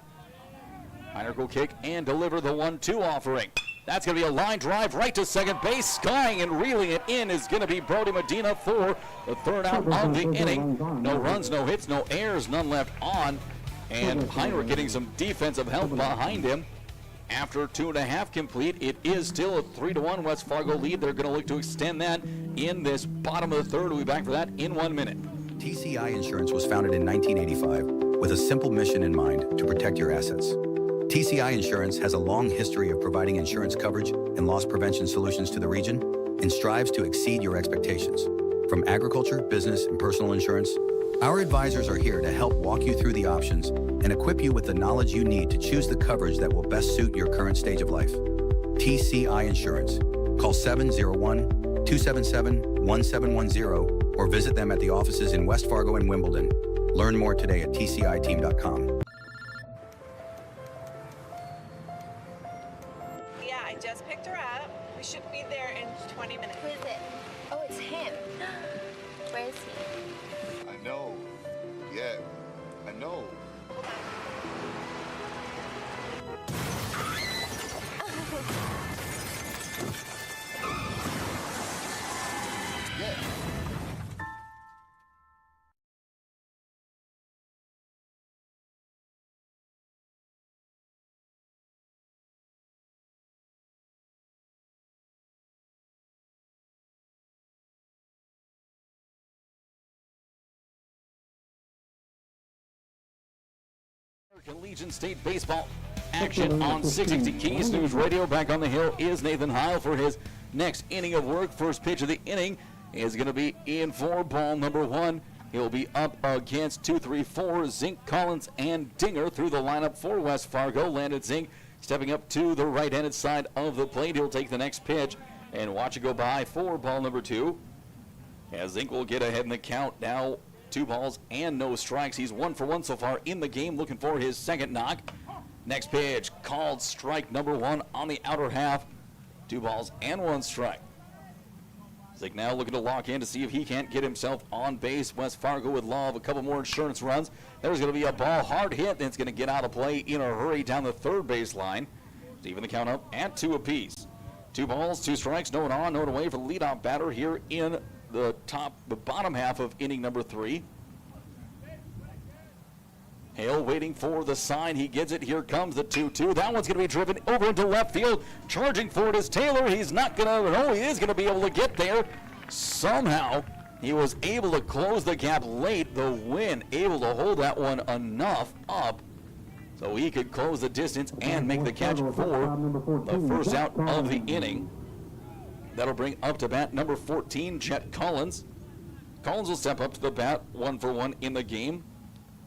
Heinrich will kick and deliver the 1-2 offering. That's going to be a line drive right to second base. Skying and reeling it in is going to be Brody Medina for the third out of the inning. No runs, no hits, no errors, none left on. And Heinrich getting some defensive help behind him. After 2.5 complete, it is still a 3-1 West Fargo lead. They're going to look to extend that in this bottom of the third. We'll be back for that in 1 minute. TCI Insurance was founded in 1985 with a simple mission in mind: to protect your assets. TCI Insurance has a long history of providing insurance coverage and loss prevention solutions to the region and strives to exceed your expectations. From agriculture, business, and personal insurance, our advisors are here to help walk you through the options and equip you with the knowledge you need to choose the coverage that will best suit your current stage of life. TCI Insurance. Call 701-277-1710 or visit them at the offices in West Fargo and Wimbledon. Learn more today at tciteam.com. Yeah, I just picked her up. We should be there in 20 minutes. Who is it? Oh, it's him. Where is he? I know. Yeah, I know. Yeah. American Legion State Baseball action on 660 Keys News Radio. Back on the hill is Nathan Heil for his next inning of work. First pitch of the inning is going to be in for ball number 1. He'll be up against 2-3-4 Zink, Collins, and Dinger through the lineup for West Fargo. Landon Zink stepping up to the right-handed side of the plate. He'll take the next pitch and watch it go by for ball number 2. As Zink will get ahead in the count now. 2 balls and no strikes. He's 1 for 1 so far in the game, looking for his second knock. Next pitch, called strike number 1 on the outer half. 2 balls and 1 strike. Zink now looking to lock in to see if he can't get himself on base. West Fargo would love a couple more insurance runs. There's going to be a ball hard hit, and it's going to get out of play in a hurry down the third base line. To even the count up at 2 apiece. 2 balls, 2 strikes, no one on, no one away for the leadoff batter here in the bottom half of inning number 3. Hale waiting for the sign. He gets it. Here comes the 2-2. That one's going to be driven over into left field. Charging for it is Taylor. He's not going to, no, he is going to be able to get there. Somehow, he was able to close the gap late. The wind able to hold that one enough up so he could close the distance and make the catch for the first out of the inning. That'll bring up to bat number 14, Chet Collins. Collins will step up to the bat, 1 for 1 in the game.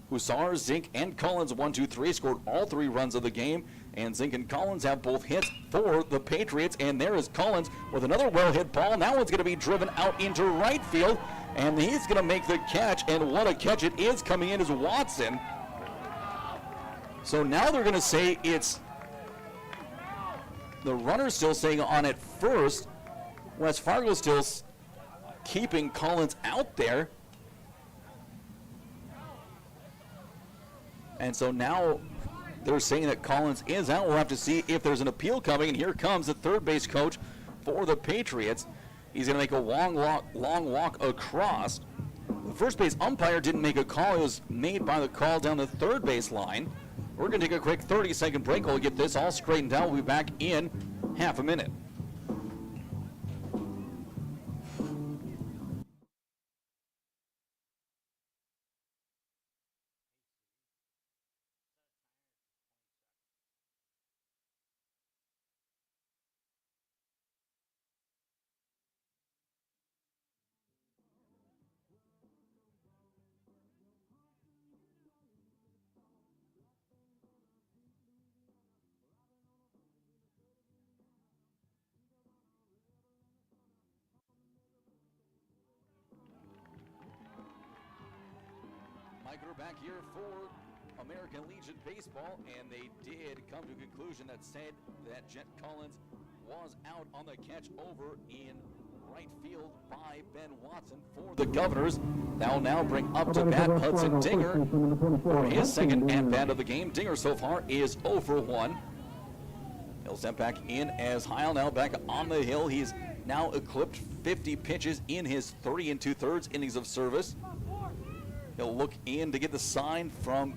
Hussar, Zink, and Collins, 1-2-3, scored all 3 runs of the game. and Zink and Collins have both hits for the Patriots. And there is Collins with another well-hit ball. Now it's going to be driven out into right field, and he's going to make the catch. And what a catch it is! Coming in is Watson. So now they're going to say it's the runner still staying on at first. West Fargo still keeping Collins out there. And so now they're saying that Collins is out. We'll have to see if there's an appeal coming. And here comes the third base coach for the Patriots. He's going to make a long walk across. The first base umpire didn't make a call. It was made by the call down the third base line. We're going to take a quick 30-second break. We'll get this all straightened out. We'll be back in half a minute. Mike, we're back here for American Legion Baseball, and they did come to a conclusion that said that Jet Collins was out on the catch over in right field by Ben Watson for the Governors. They'll now bring up to bat Hudson Dinger for his second at-bat of the game. Dinger so far is 0 for 1. He'll step back in as Heil now back on the hill. He's now eclipsed 50 pitches in his 30 2/3 innings of service. He'll look in to get the sign from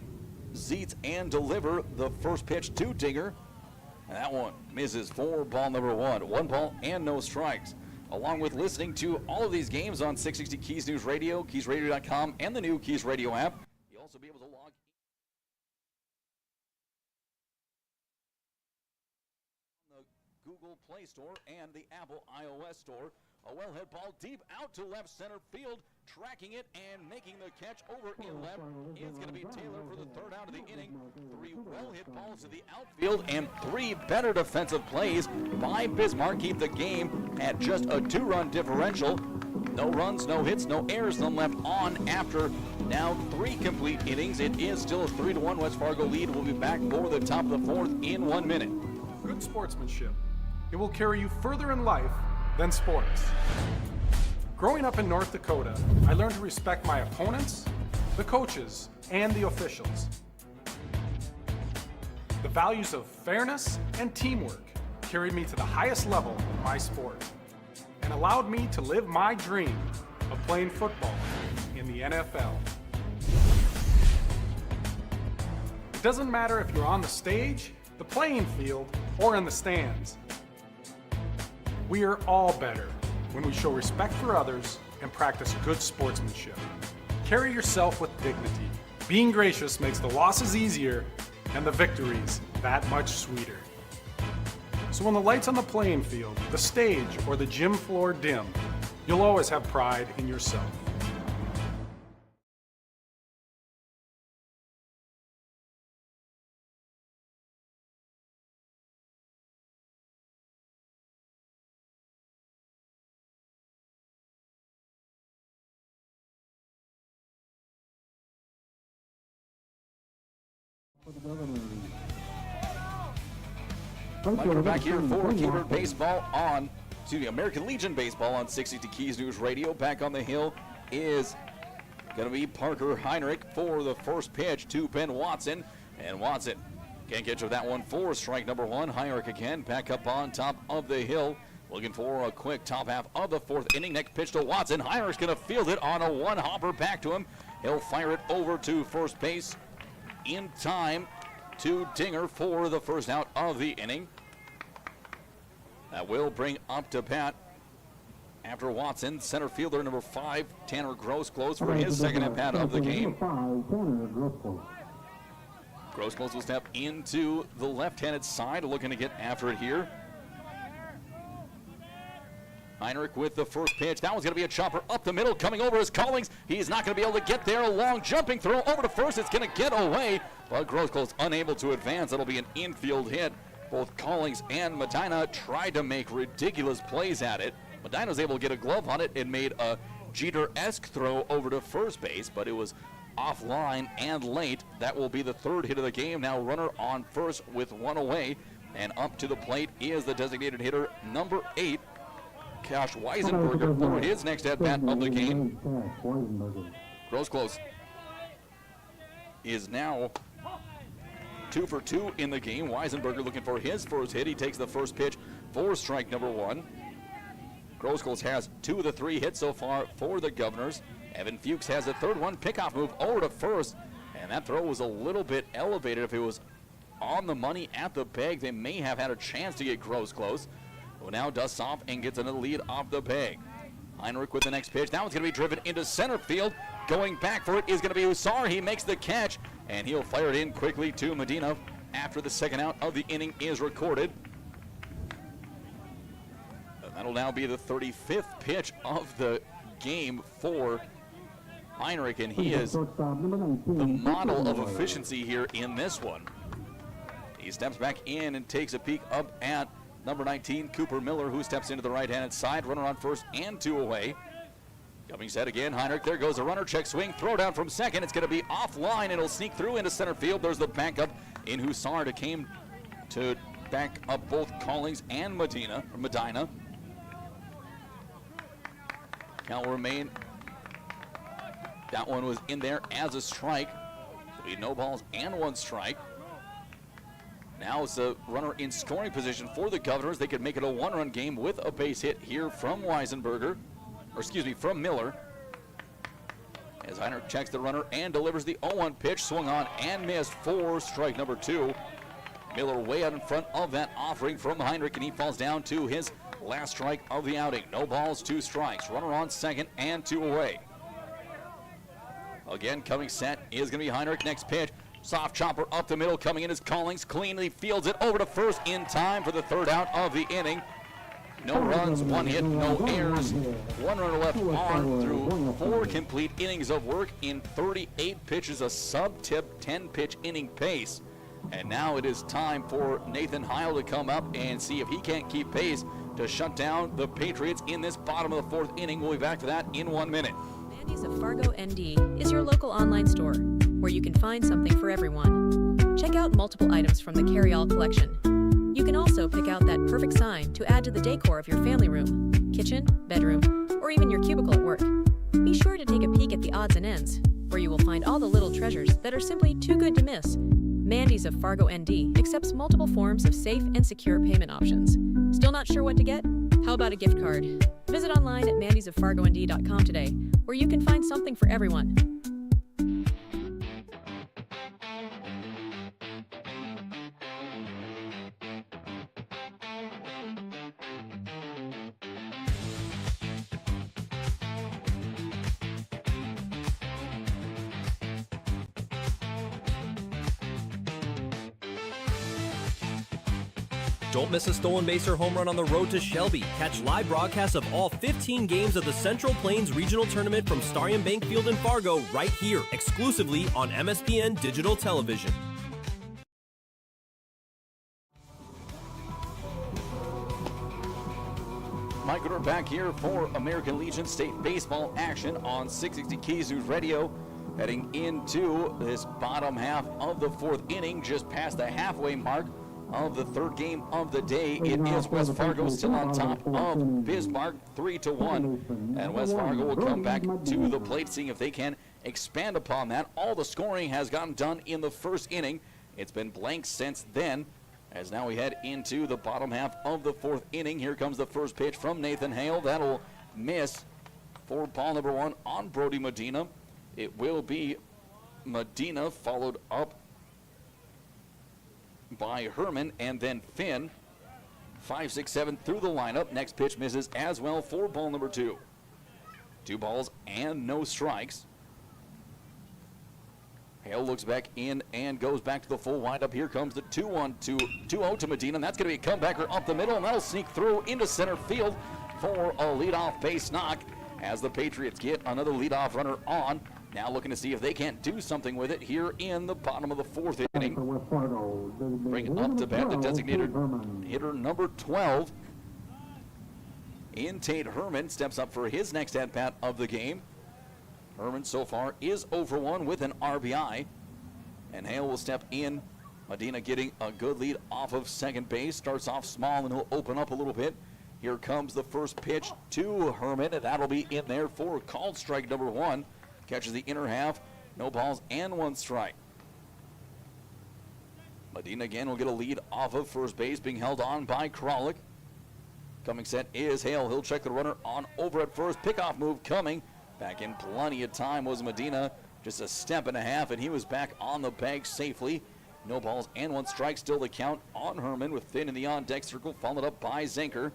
Zeitz and deliver the first pitch to Dinger. And that one misses for ball number 1. 1 ball and no strikes. Along with listening to all of these games on 660 Keys News Radio, KeysRadio.com, and the new Keys Radio app. You'll also be able to log on the Google Play Store and the Apple iOS Store. A well-hit ball deep out to left center field. Tracking it and making the catch over in left is going to be Taylor for the third out of the inning. 3 well-hit balls to the outfield and 3 better defensive plays by Bismarck keep the game at just a 2-run differential. No runs, no hits, no errors, none left on after now 3 complete innings. It is still a 3-1 West Fargo lead. We'll be back for the top of the 4th in 1 minute. Good sportsmanship. It will carry you further in life than sports. Growing up in North Dakota, I learned to respect my opponents, the coaches, and the officials. The values of fairness and teamwork carried me to the highest level of my sport and allowed me to live my dream of playing football in the NFL. It doesn't matter if you're on the stage, the playing field, or in the stands. We are all better when we show respect for others and practice good sportsmanship. Carry yourself with dignity. Being gracious makes the losses easier and the victories that much sweeter. So when the lights on the playing field, the stage, or the gym floor dim, you'll always have pride in yourself. Mike, we're back here for Keyword Baseball on, American Legion Baseball on 660 Keys News Radio. Back on the hill is going to be Parker Heinrich for the first pitch to Ben Watson. And Watson can't get to that one for strike number 1. Heinrich again back up on top of the hill. Looking for a quick top half of the 4th inning. Next pitch to Watson. Heinrich's going to field it on a 1-hopper back to him. He'll fire it over to first base in time to Dinger for the first out of the inning. That will bring up to bat after Watson, center fielder number 5, Tanner Grossclose for his second at bat of the game. Grossclose will step into the left-handed side, looking to get after it here. Heinrich with the first pitch. That one's going to be a chopper up the middle. Coming over is Collins. He's not going to be able to get there. A long jumping throw over to first. It's going to get away. but Grossclose unable to advance. It'll be an infield hit. Both Collings and Medina tried to make ridiculous plays at it. Medina was able to get a glove on it and made a Jeter-esque throw over to first base, but it was offline and late. That will be the third hit of the game. Now runner on first with one away, and up to the plate is the designated hitter, number 8, Cash Weisenberger, for his next at-bat of the game. Grossclose is now 2 for 2 in the game. Weisenberger looking for his first hit. He takes the first pitch for strike number 1. Grossclose has 2 of the 3 hits so far for the Governors. Evan Fuchs has a third one. Pickoff move over to first, and that throw was a little bit elevated. If it was on the money at the peg, they may have had a chance to get Grossclose, who now dusts off and gets another lead off the peg. Heinrich with the next pitch. Now it's going to be driven into center field. Going back for it is going to be Hussar. He makes the catch, and he'll fire it in quickly to Medina after the second out of the inning is recorded. And that'll now be the 35th pitch of the game for Heinrich, and he is the model of efficiency here in this one. He steps back in and takes a peek up at number 19, Cooper Miller, who steps into the right-handed side. Runner on first and 2 away. Coming set again, Heinrich. There goes a runner. Check swing. Throw down from second. It's going to be offline. It'll sneak through into center field. There's the backup in Hussar to back up both Collings and Medina. Count will remain. That one was in there as a strike. There'll be no balls and 1 strike. Now it's a runner in scoring position for the Governors. They could make it a 1-run game with a base hit here from from Miller. As Heinrich checks the runner and delivers the 0-1 pitch, swung on and missed for strike number 2. Miller way out in front of that offering from Heinrich, and he falls down to his last strike of the outing. No balls, 2 strikes. Runner on second and 2 away. Again, coming set is going to be Heinrich. Next pitch, soft chopper up the middle. Coming in is Collings. Cleanly fields it over to first in time for the third out of the inning. No runs, 1 hit, no errors. 1 runner left on through 4 complete innings of work in 38 pitches, a sub-tip 10-pitch inning pace. And now it is time for Nathan Heil to come up and see if he can't keep pace to shut down the Patriots in this bottom of the 4th inning. We'll be back to that in 1 minute. Mandy's of Fargo, ND is your local online store where you can find something for everyone. Check out multiple items from the carry-all collection. You can also pick out that perfect sign to add to the decor of your family room, kitchen, bedroom, or even your cubicle at work. Be sure to take a peek at the odds and ends, where you will find all the little treasures that are simply too good to miss. Mandy's of Fargo, ND accepts multiple forms of safe and secure payment options. Still not sure what to get? How about a gift card? Visit online at mandysoffargond.com today, where you can find something for everyone. Don't miss a stolen base or home run on the road to Shelby. Catch live broadcasts of all 15 games of the Central Plains Regional Tournament from Starion Bank Field in Fargo right here, exclusively on MSPN Digital Television. Mike Gooder back here for American Legion State Baseball action on 660 Keys News Radio. Heading into this bottom half of the 4th inning, just past the halfway mark of the 3rd game of the day. It is West Fargo still on top of Bismarck 3-1, and West Fargo will come back to the plate, seeing if they can expand upon that. All the scoring has gotten done in the 1st inning. It's been blank since then, as now we head into the bottom half of the 4th inning. Here comes the first pitch from Nathan Hale. That'll miss for ball number 1 on Brody Medina. It will be Medina, followed up by Herman and then Finn. 5, 6, 7 through the lineup. Next pitch misses as well for ball number 2. 2 balls and no strikes. Hale looks back in and goes back to the full windup. Here comes the 2-0 to Medina, and that's going to be a comebacker up the middle, and that'll sneak through into center field for a leadoff base knock as the Patriots get another leadoff runner on. Now looking to see if they can't do something with it here in the bottom of the fourth inning. Bring up to bat the designated hitter number 12. In Tate Herman steps up for his next at-bat of the game. Herman so far is 0 for 1 with an RBI. And Hale will step in. Medina getting a good lead off of second base. Starts off small and he'll open up a little bit. Here comes the first pitch to Herman, and that'll be in there for called strike number 1. Catches the inner half. No balls and 1 strike. Medina again will get a lead off of first base, being held on by Kralik. Coming set is Hale. He'll check the runner on over at first. Pickoff move coming. Back in plenty of time was Medina. Just a step and a half, and he was back on the bag safely. No balls and 1 strike. Still the count on Herman with Finn in the on-deck circle, followed up by Zenker.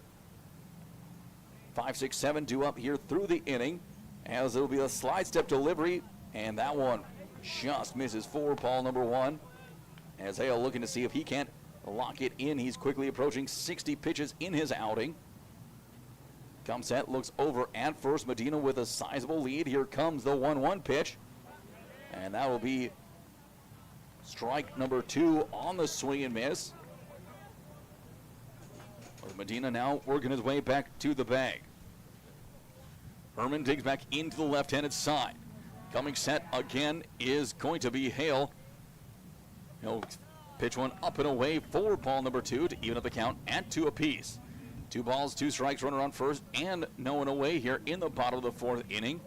5, 6, 7 due up here through the inning, as it'll be a slide step delivery, and that one just misses for ball number 1. As Hale looking to see if he can't lock it in. He's quickly approaching 60 pitches in his outing. Comes set, looks over at first. Medina with a sizable lead. Here comes the 1-1 pitch. And that will be strike number 2 on the swing and miss. Medina now working his way back to the bag. Herman digs back into the left-handed side. Coming set again is going to be Hale. He'll pitch one up and away for ball number 2 to even up the count at 2 apiece. 2 balls, 2 strikes, runner on first, and no one away here in the bottom of the 4th inning.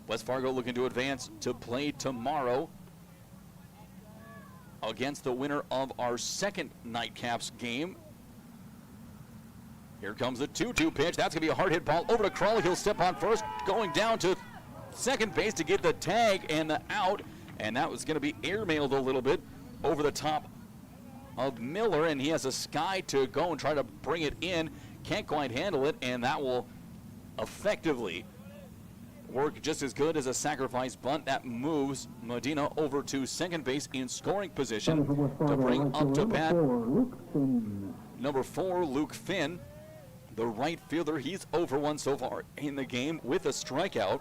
West Fargo looking to advance to play tomorrow against the winner of our second nightcaps game. Here comes the 2-2 pitch. That's going to be a hard hit ball over to Kralik. He'll step on first, going down to second base to get the tag and the out. And that was going to be airmailed a little bit over the top of Miller, and he has a sky to go and try to bring it in. Can't quite handle it, and that will effectively work just as good as a sacrifice bunt. That moves Medina over to second base in scoring position to bring up to bat number 4, Luke Finn, the right fielder. He's 0 for 1 so far in the game with a strikeout.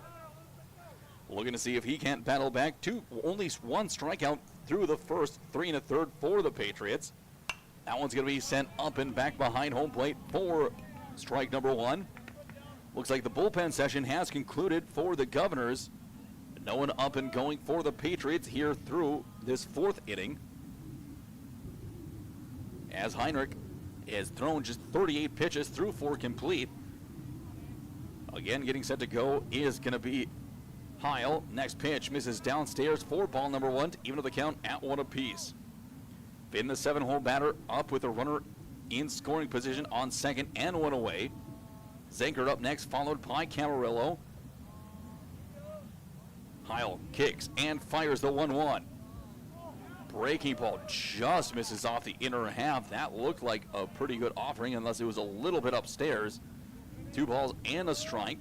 Looking to see if he can't battle back to only 1 strikeout through the first 3 1/3 for the Patriots. That one's going to be sent up and back behind home plate for strike number 1. Looks like the bullpen session has concluded for the Governors. No one up and going for the Patriots here through this 4th inning, as Heinrich has thrown just 38 pitches through 4 complete. Again, getting set to go is going to be Heil. Next pitch misses downstairs for ball number 1 to even up the count at 1 apiece. Finn, the 7-hole batter, up with a runner in scoring position on second and 1 away. Zenker up next, followed by Camarillo. Heil kicks and fires the 1-1. Breaking ball just misses off the inner half. That looked like a pretty good offering, unless it was a little bit upstairs. 2 balls and a strike.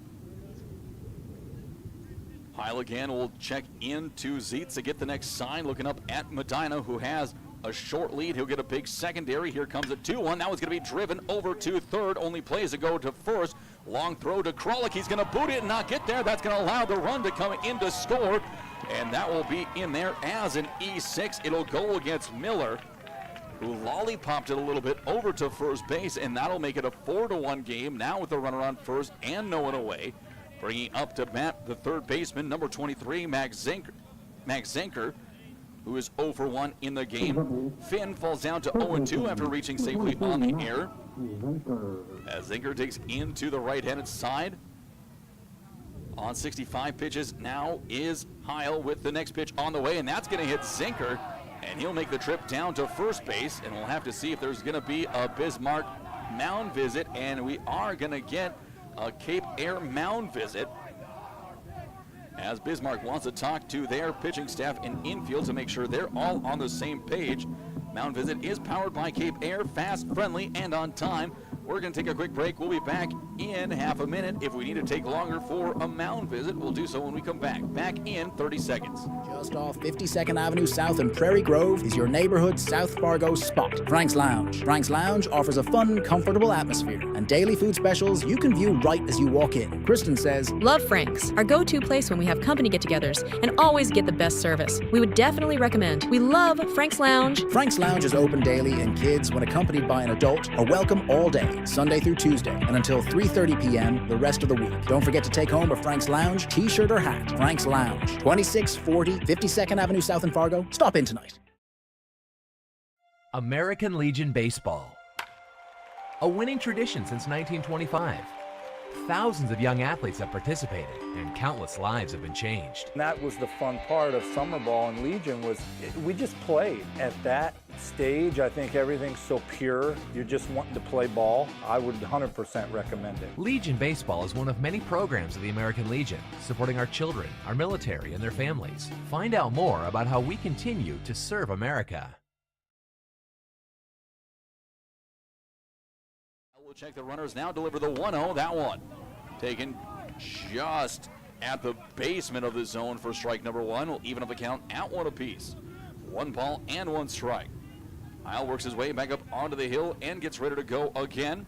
Heil again will check into Zeitz to get the next sign. Looking up at Medina, who has a short lead. He'll get a big secondary. Here comes a 2-1. That one's going to be driven over to third. Only plays to go to first. Long throw to Kralik. He's going to boot it and not get there. That's going to allow the run to come in to score. And that will be in there as an E6. It'll go against Miller, who lollipopped it a little bit over to first base, and that'll make it a 4-1 game now with the runner on first and no one away. Bringing up to bat the third baseman, number 23, Max Zenker, who is 0 for 1 in the game. Finn falls down to 0-2 after reaching safely on the air. As Zenker digs into the right-handed side. On 65 pitches now is Heil with the next pitch on the way, and that's going to hit Zenker, and he'll make the trip down to first base, and we'll have to see if there's going to be a Bismarck mound visit, and we are going to get a Cape Air mound visit, as Bismarck wants to talk to their pitching staff in infield to make sure they're all on the same page. Mound visit is powered by Cape Air, fast, friendly, and on time. We're going to take a quick break. We'll be back in half a minute. If we need to take longer for a mound visit, we'll do so when we come back. Back in 30 seconds. Just off 52nd Avenue South in Prairie Grove is your neighborhood South Fargo spot, Frank's Lounge. Frank's Lounge offers a fun, comfortable atmosphere and daily food specials you can view right as you walk in. Kristen says, Love Frank's, our go-to place when we have company get-togethers, and always get the best service. We would definitely recommend. We love Frank's Lounge. Frank's Lounge is open daily, and kids, when accompanied by an adult, are welcome all day, Sunday through Tuesday, and until 3:30 p.m. the rest of the week. Don't forget to take home a Frank's Lounge t-shirt or hat. Frank's Lounge, 2640 52nd Avenue South in Fargo. Stop in tonight. American Legion Baseball. A winning tradition since 1925. Thousands of young athletes have participated, and countless lives have been changed. And that was the fun part of summer ball and Legion was we just played. At that stage, I think everything's so pure. You're just wanting to play ball. I would 100% recommend it. Legion Baseball is one of many programs of the American Legion, supporting our children, our military, and their families. Find out more about how we continue to serve America. We'll check the runners now, deliver the 1-0. That one taken just at the basement of the zone for strike number one. We'll even up the count at one apiece. 1 ball and 1 strike. Isle works his way back up onto the hill and gets ready to go again.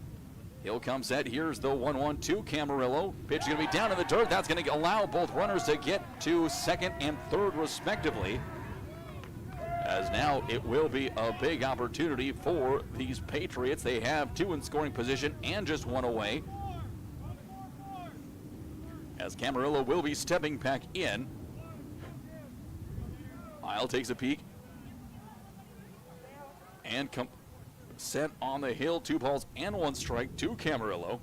Hill comes set. Here's the 1-1 to Camarillo. Pitch is going to be down in the dirt. That's going to allow both runners to get to second and third respectively. As now it will be a big opportunity for these Patriots. They have 2 in scoring position and just 1 away. As Camarillo will be stepping back in. Isle takes a peek. And set on the hill. 2 balls and 1 strike to Camarillo.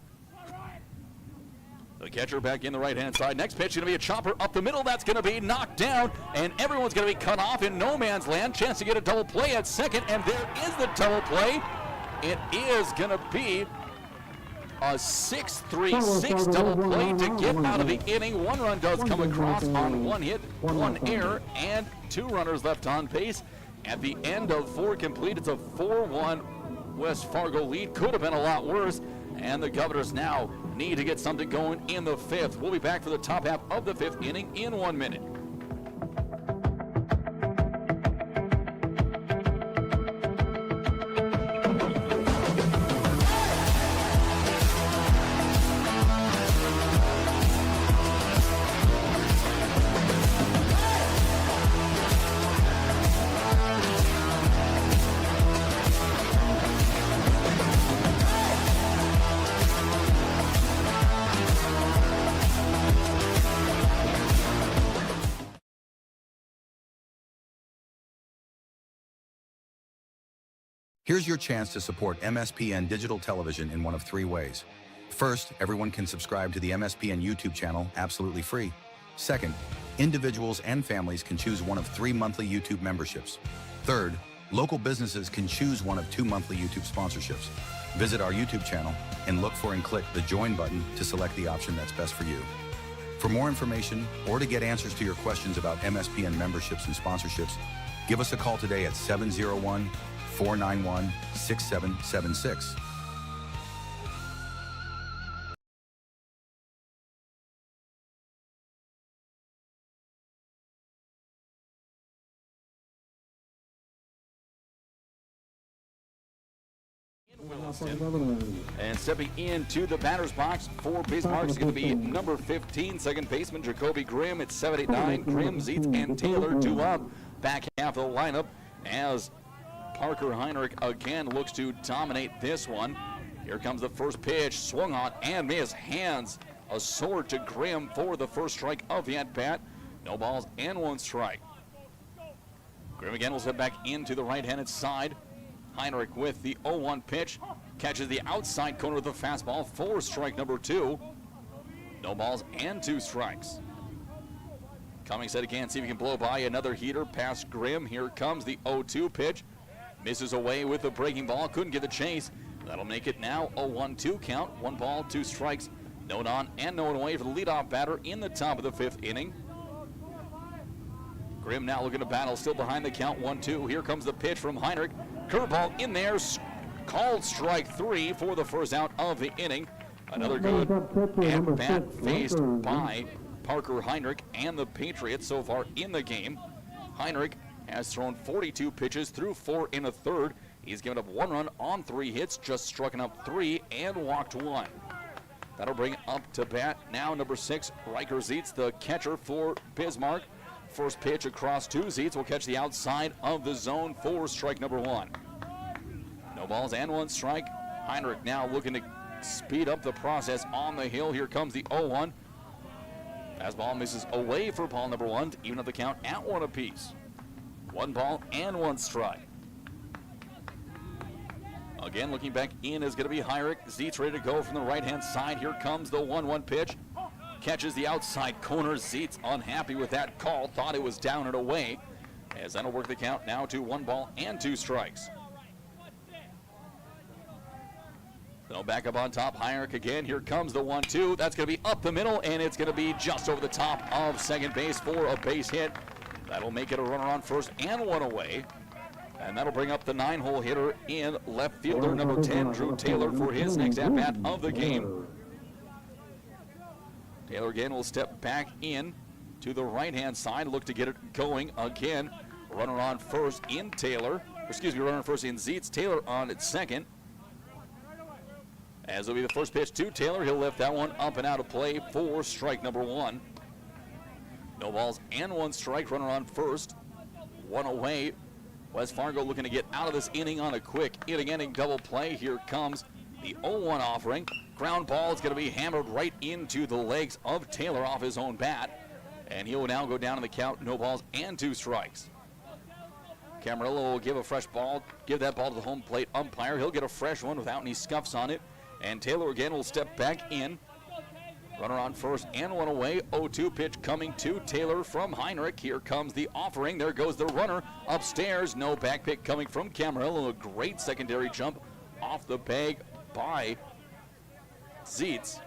The catcher back in the right-hand side. Next pitch going to be a chopper up the middle. That's going to be knocked down, and everyone's going to be cut off in no man's land. Chance to get a double play at second, and there is the double play. It is going to be a 6-3-6 double play to get out of the inning. 1 run does come across on 1 hit, 1 error, and 2 runners left on base. At the end of 4 complete, it's a 4-1 West Fargo lead. Could have been a lot worse, and the Governors now need to get something going in the 5th. We'll be back for the top half of the 5th inning in 1 minute. Here's your chance to support MSPN Digital Television in one of 3 ways. First, everyone can subscribe to the MSPN YouTube channel absolutely free. Second, individuals and families can choose one of 3 monthly YouTube memberships. Third, local businesses can choose one of 2 monthly YouTube sponsorships. Visit our YouTube channel and look for and click the Join button to select the option that's best for you. For more information or to get answers to your questions about MSPN memberships and sponsorships, give us a call today at 701-491-6776. Williston. And stepping into the batter's box for Bismarck is going to be number 15, second baseman Jacoby Grimm. It's 7-8-9. Grimm, Zietz, and Taylor 2 up. Back half of the lineup as Parker Heinrich again looks to dominate this one. Here comes the first pitch, swung on and missed. Hands a sword to Grimm for the first strike of the at-bat. No balls and 1 strike. Grimm again will step back into the right-handed side. Heinrich with the 0-1 pitch. Catches the outside corner of the fastball for strike number 2. No balls and 2 strikes. Coming set again, see if he can blow by another heater past Grimm. Here comes the 0-2 pitch. Misses away with the breaking ball. Couldn't get the chase. That'll make it now a 1-2 count. 1 ball, 2 strikes. No on and no one away for the leadoff batter in the top of the 5th inning. Grimm now looking to battle, still behind the count, 1-2. Here comes the pitch from Heinrich. Curveball in there, Called strike 3 for the first out of the inning. Another good at-bat faced by Parker Heinrich and the Patriots so far in the game. Heinrich has thrown 42 pitches through 4 1/3. He's given up 1 run on 3 hits, just struck out 3 and walked 1. That'll bring up to bat now number 6, Riker Zietz, the catcher for Bismarck. First pitch across to Zietz will catch the outside of the zone for strike number 1. No balls and 1 strike. Heinrich now looking to speed up the process on the hill. Here comes the 0-1. Fastball misses away for ball number 1 to even up the count at 1 apiece. 1 ball and 1 strike. Again, looking back in is going to be Heinrich. Zietz ready to go from the right-hand side. Here comes the 1-1 pitch. Catches the outside corner. Zietz unhappy with that call. Thought it was down and away. As that'll work the count now to 1 ball and 2 strikes. So back up on top, Heinrich again. Here comes the 1-2. That's going to be up the middle, and it's going to be just over the top of second base for a base hit. That'll make it a runner on first and 1 away. And that'll bring up the 9-hole hitter in left fielder, number 10, Drew Taylor, for his next at-bat of the game. Taylor again will step back in to the right-hand side, look to get it going again. Runner on first in Taylor. Runner on first in Zietz. Taylor on at second. As will be the first pitch to Taylor. He'll lift that one up and out of play for strike number 1. No balls and 1 strike. Runner on first. 1 away. West Fargo looking to get out of this inning on a quick inning-ending double play. Here comes the 0-1 offering. Ground ball is going to be hammered right into the legs of Taylor off his own bat. And he will now go down in the count. No balls and 2 strikes. Camarillo will give that ball to the home plate umpire. He'll get a fresh one without any scuffs on it. And Taylor again will step back in. Runner on first and 1 away. 0-2 pitch coming to Taylor from Heinrich. Here comes the offering. There goes the runner upstairs. No back pick coming from Camarillo. A great secondary jump off the bag by Zietz.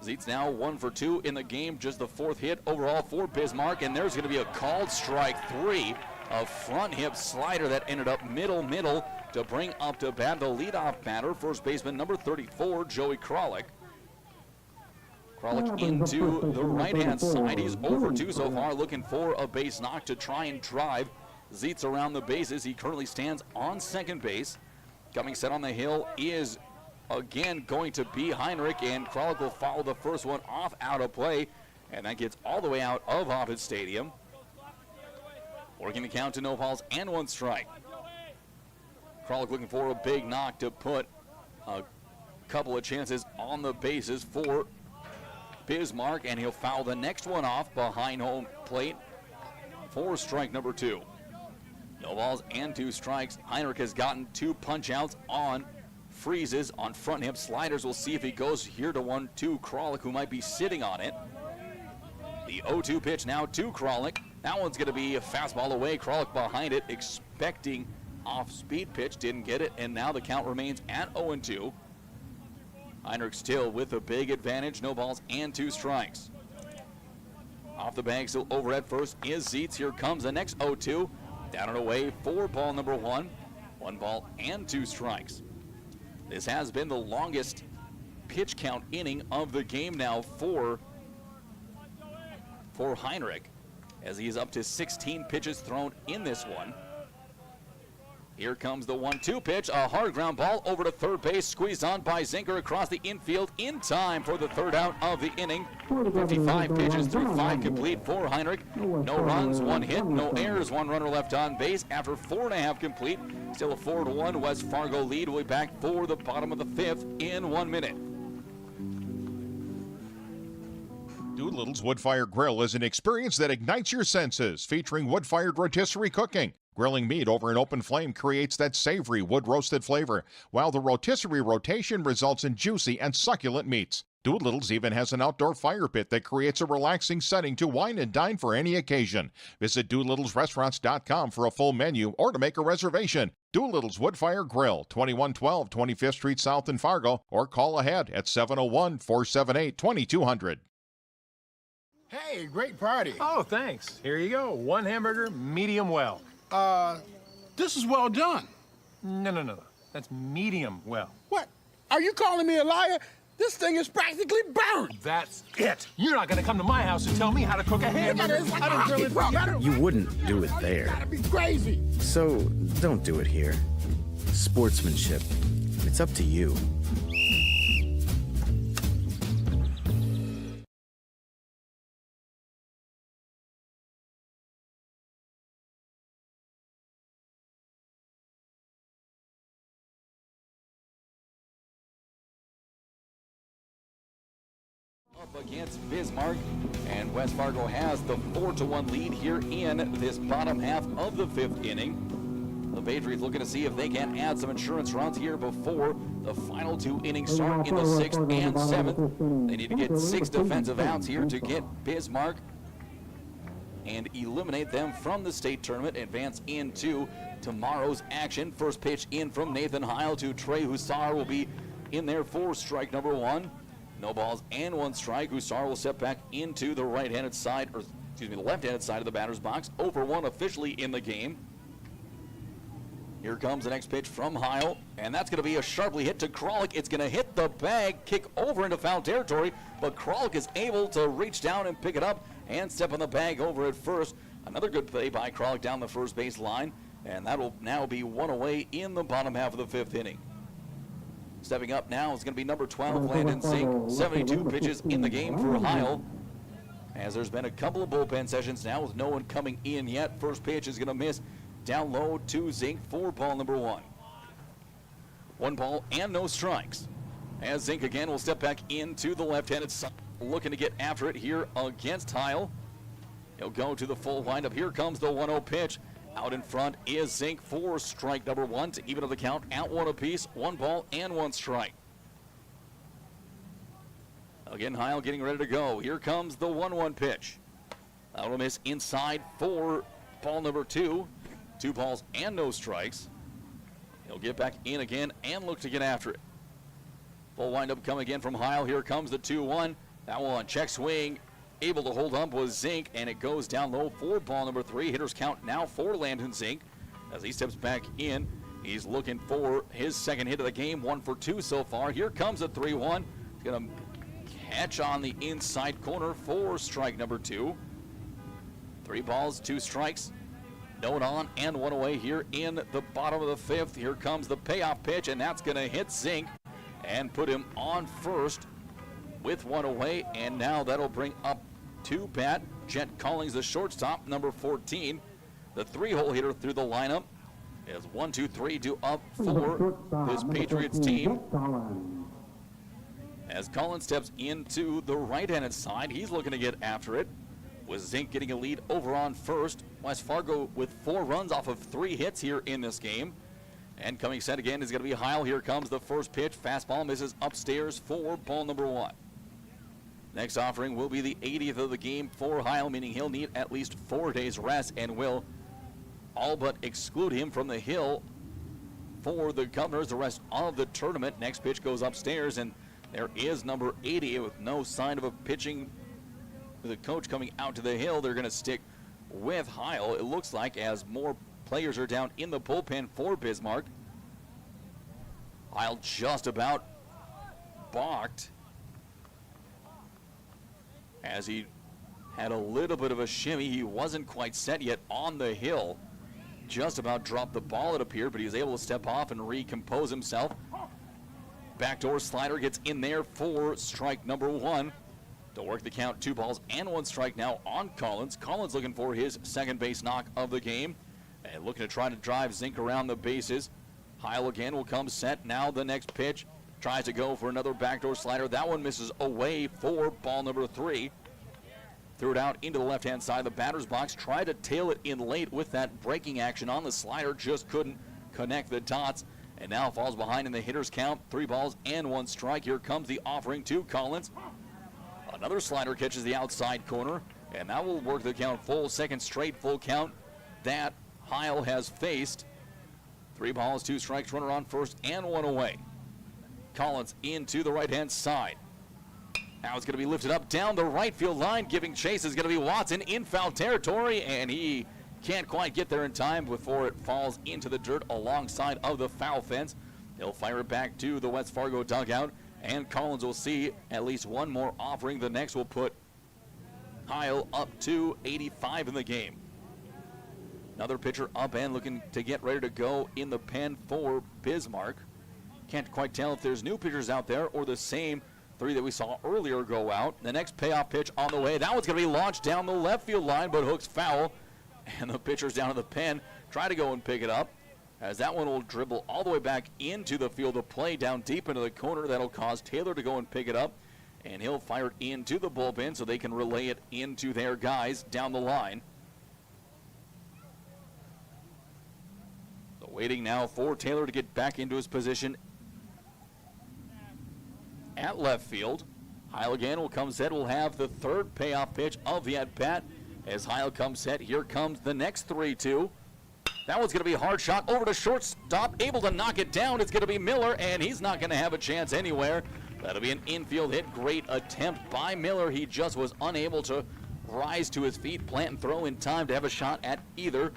Zietz now 1 for 2 in the game. Just the 4th hit overall for Bismarck. And there's going to be a called strike 3. A front hip slider that ended up middle to bring up to bat the leadoff batter, first baseman number 34, Joey Kralik. Kralik into the right-hand side. He's over 2 so far, looking for a base knock to try and drive Zietz around the bases. He currently stands on second base. Coming set on the hill is again going to be Heinrich, and Kralik will follow the first one off out of play, and that gets all the way out of Offutt Stadium. Working the count to no balls and 1 strike. Kralik looking for a big knock to put a couple of chances on the bases for Bismarck, and he'll foul the next one off behind home plate for strike number 2. No balls and 2 strikes. Heinrich has gotten 2 punch-outs on freezes on front hip sliders. We'll see if he goes here to 1-2 Kralik, who might be sitting on it. The 0-2 pitch now to Kralik. That one's going to be a fastball away. Kralik behind it, expecting off-speed pitch, didn't get it, and now the count remains at 0-2. Heinrich still with a big advantage, no balls and 2 strikes. Off the bag, still over at first is Zietz. Here comes the next 0-2. Down and away for ball number 1. 1 ball and 2 strikes. This has been the longest pitch count inning of the game now for Heinrich, as he is up to 16 pitches thrown in this one. Here comes the 1-2 pitch, a hard ground ball over to third base, squeezed on by Zinker across the infield in time for the 3rd out of the inning. 55 pitches through 5 complete for Heinrich. No runs, 1 hit, no errors, 1 runner left on base after 4.5 complete. Still a 4-1 West Fargo lead. We'll be back for the bottom of the 5th in 1 minute. Doolittle's Wood-Fire Grill is an experience that ignites your senses, featuring wood-fired rotisserie cooking. Grilling meat over an open flame creates that savory wood-roasted flavor, while the rotisserie rotation results in juicy and succulent meats. Doolittle's even has an outdoor fire pit that creates a relaxing setting to wine and dine for any occasion. Visit DoolittlesRestaurants.com for a full menu or to make a reservation. Doolittle's Wood-Fire Grill, 2112 25th Street South in Fargo, or call ahead at 701-478-2200. Hey, great party. Oh, thanks. Here you go. 1 hamburger, medium well. This is well done. No. That's medium well. What? Are you calling me a liar? This thing is practically burned. That's it. You're not gonna come to my house and tell me how to cook a hamburger. It's like a hockey puck. You wouldn't do it there. Gotta be crazy. So don't do it here. Sportsmanship. It's up to you. Up against Bismarck, and West Fargo has the 4-1 lead here in this bottom half of the 5th inning. The Patriots looking to see if they can add some insurance runs here before the final 2 innings start in the 6th and 7th. They need to get 6 defensive outs here to get Bismarck and eliminate them from the state tournament, advance into tomorrow's action. First pitch in from Nathan Heil to Trey Hussar will be in there for strike number 1. No balls and 1 strike. Hussar will step back into the right-handed side, or excuse me, the left-handed side of the batter's box. 0-1 officially in the game. Here comes the next pitch from Heil, and that's going to be a sharply hit to Kralik. It's going to hit the bag, kick over into foul territory, but Kralik is able to reach down and pick it up and step on the bag over at first. Another good play by Kralik down the first base line, and that will now be 1 away in the bottom half of the 5th inning. Stepping up now is going to be number 12, Landon Zink. 72 pitches in the game for Heil, as there's been a couple of bullpen sessions now with no one coming in yet. First pitch is going to miss down low to Zink for ball number 1. 1 ball and no strikes. As Zink again will step back into the left-handed side, looking to get after it here against Heil. He'll go to the full windup. Here comes the 1-0 pitch. Out in front is Zink for strike number 1 to even up the count at 1 apiece. 1 ball and 1 strike. Again, Heil getting ready to go. Here comes the 1-1 pitch. That will miss inside for ball number 2. 2 balls and no strikes. He'll get back in again and look to get after it. Full windup coming again from Heil. Here comes the 2-1. That one, check swing. Able to hold up was Zink, and it goes down low for ball number 3. Hitters count now for Landon Zink as he steps back in. He's looking for his second hit of the game, 1 for 2 so far. Here comes a 3-1. He's going to catch on the inside corner for strike number 2. 3 balls, 2 strikes. No one on and 1 away here in the bottom of the 5th. Here comes the payoff pitch, and that's going to hit Zink and put him on first with 1 away. And now that'll bring up to bat Jet Collings, the shortstop, number 14. The 3-hole hitter through the lineup is 1, 2, 3 due up for this Patriots team. As Collins steps into the right-handed side, he's looking to get after it, with Zink getting a lead over on first. West Fargo with 4 runs off of 3 hits here in this game. And coming set again is going to be Heil. Here comes the first pitch. Fastball misses upstairs for ball number 1. Next offering will be the 80th of the game for Heil, meaning he'll need at least 4 days rest and will all but exclude him from the hill for the Governors the rest of the tournament. Next pitch goes upstairs, and there is number 80 with no sign of a pitching. The coach coming out to the hill. They're going to stick with Heil, it looks like, as more players are down in the bullpen for Bismarck. Heil just about balked as he had a little bit of a shimmy. He wasn't quite set yet on the hill. Just about dropped the ball, it appeared, but he was able to step off and recompose himself. Backdoor slider gets in there for strike number 1. To work the count, 2 balls and 1 strike now on Collins. Collins looking for his second base knock of the game and looking to try to drive Zink around the bases. Heil again will come set. Now the next pitch. Tries to go for another backdoor slider. That one misses away for ball number 3. Threw it out into the left-hand side of the batter's box. Tried to tail it in late with that breaking action on the slider. Just couldn't connect the dots. And now falls behind in the hitter's count. 3 balls and 1 strike. Here comes the offering to Collins. Another slider catches the outside corner. And that will work the count full. Second straight full count that Heil has faced. 3 balls, 2 strikes. Runner on first and 1 away. Collins into the right-hand side. Now it's going to be lifted up down the right field line. Giving chase is going to be Watson in foul territory, and he Can't quite get there in time before it falls into the dirt alongside of the foul fence. He'll fire it back to the West Fargo dugout, and Collins will see at least one more offering. The next will put Heil up to 85 in the game. Another pitcher up and looking to get ready to go in the pen for Bismarck. Can't quite tell if there's new pitchers out there or the same three that we saw earlier go out. The next payoff pitch on the way. That one's going to be launched down the left field line, but hooks foul. And the pitcher's down in the pen. Try to go and pick it up, as that one will dribble all the way back into the field of play down deep into the corner. That'll cause Taylor to go and pick it up, and he'll fire it into the bullpen so they can relay it into their guys down the line. So waiting now for Taylor to get back into his position at left field. Heil again will come set. Will have the third payoff pitch of the at-bat. As Heil comes set, here comes the next 3-2. That one's going to be a hard shot over to shortstop, able to knock it down. It's going to be Miller, and he's not going to have a chance anywhere. That'll be an infield hit. Great attempt by Miller. He just was unable to rise to his feet, plant and throw in time to have a shot at either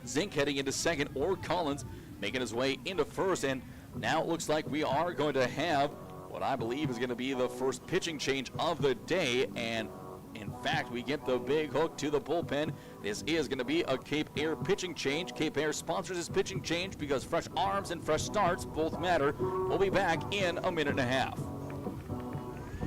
Zink heading into second or Collins making his way into first. And now it looks like we are going to have what I believe is going to be the first pitching change of the day. And in fact, we get the big hook to the bullpen. This is going to be a Cape Air pitching change. Cape Air sponsors this pitching change because fresh arms and fresh starts both matter. We'll be back in a minute and a half.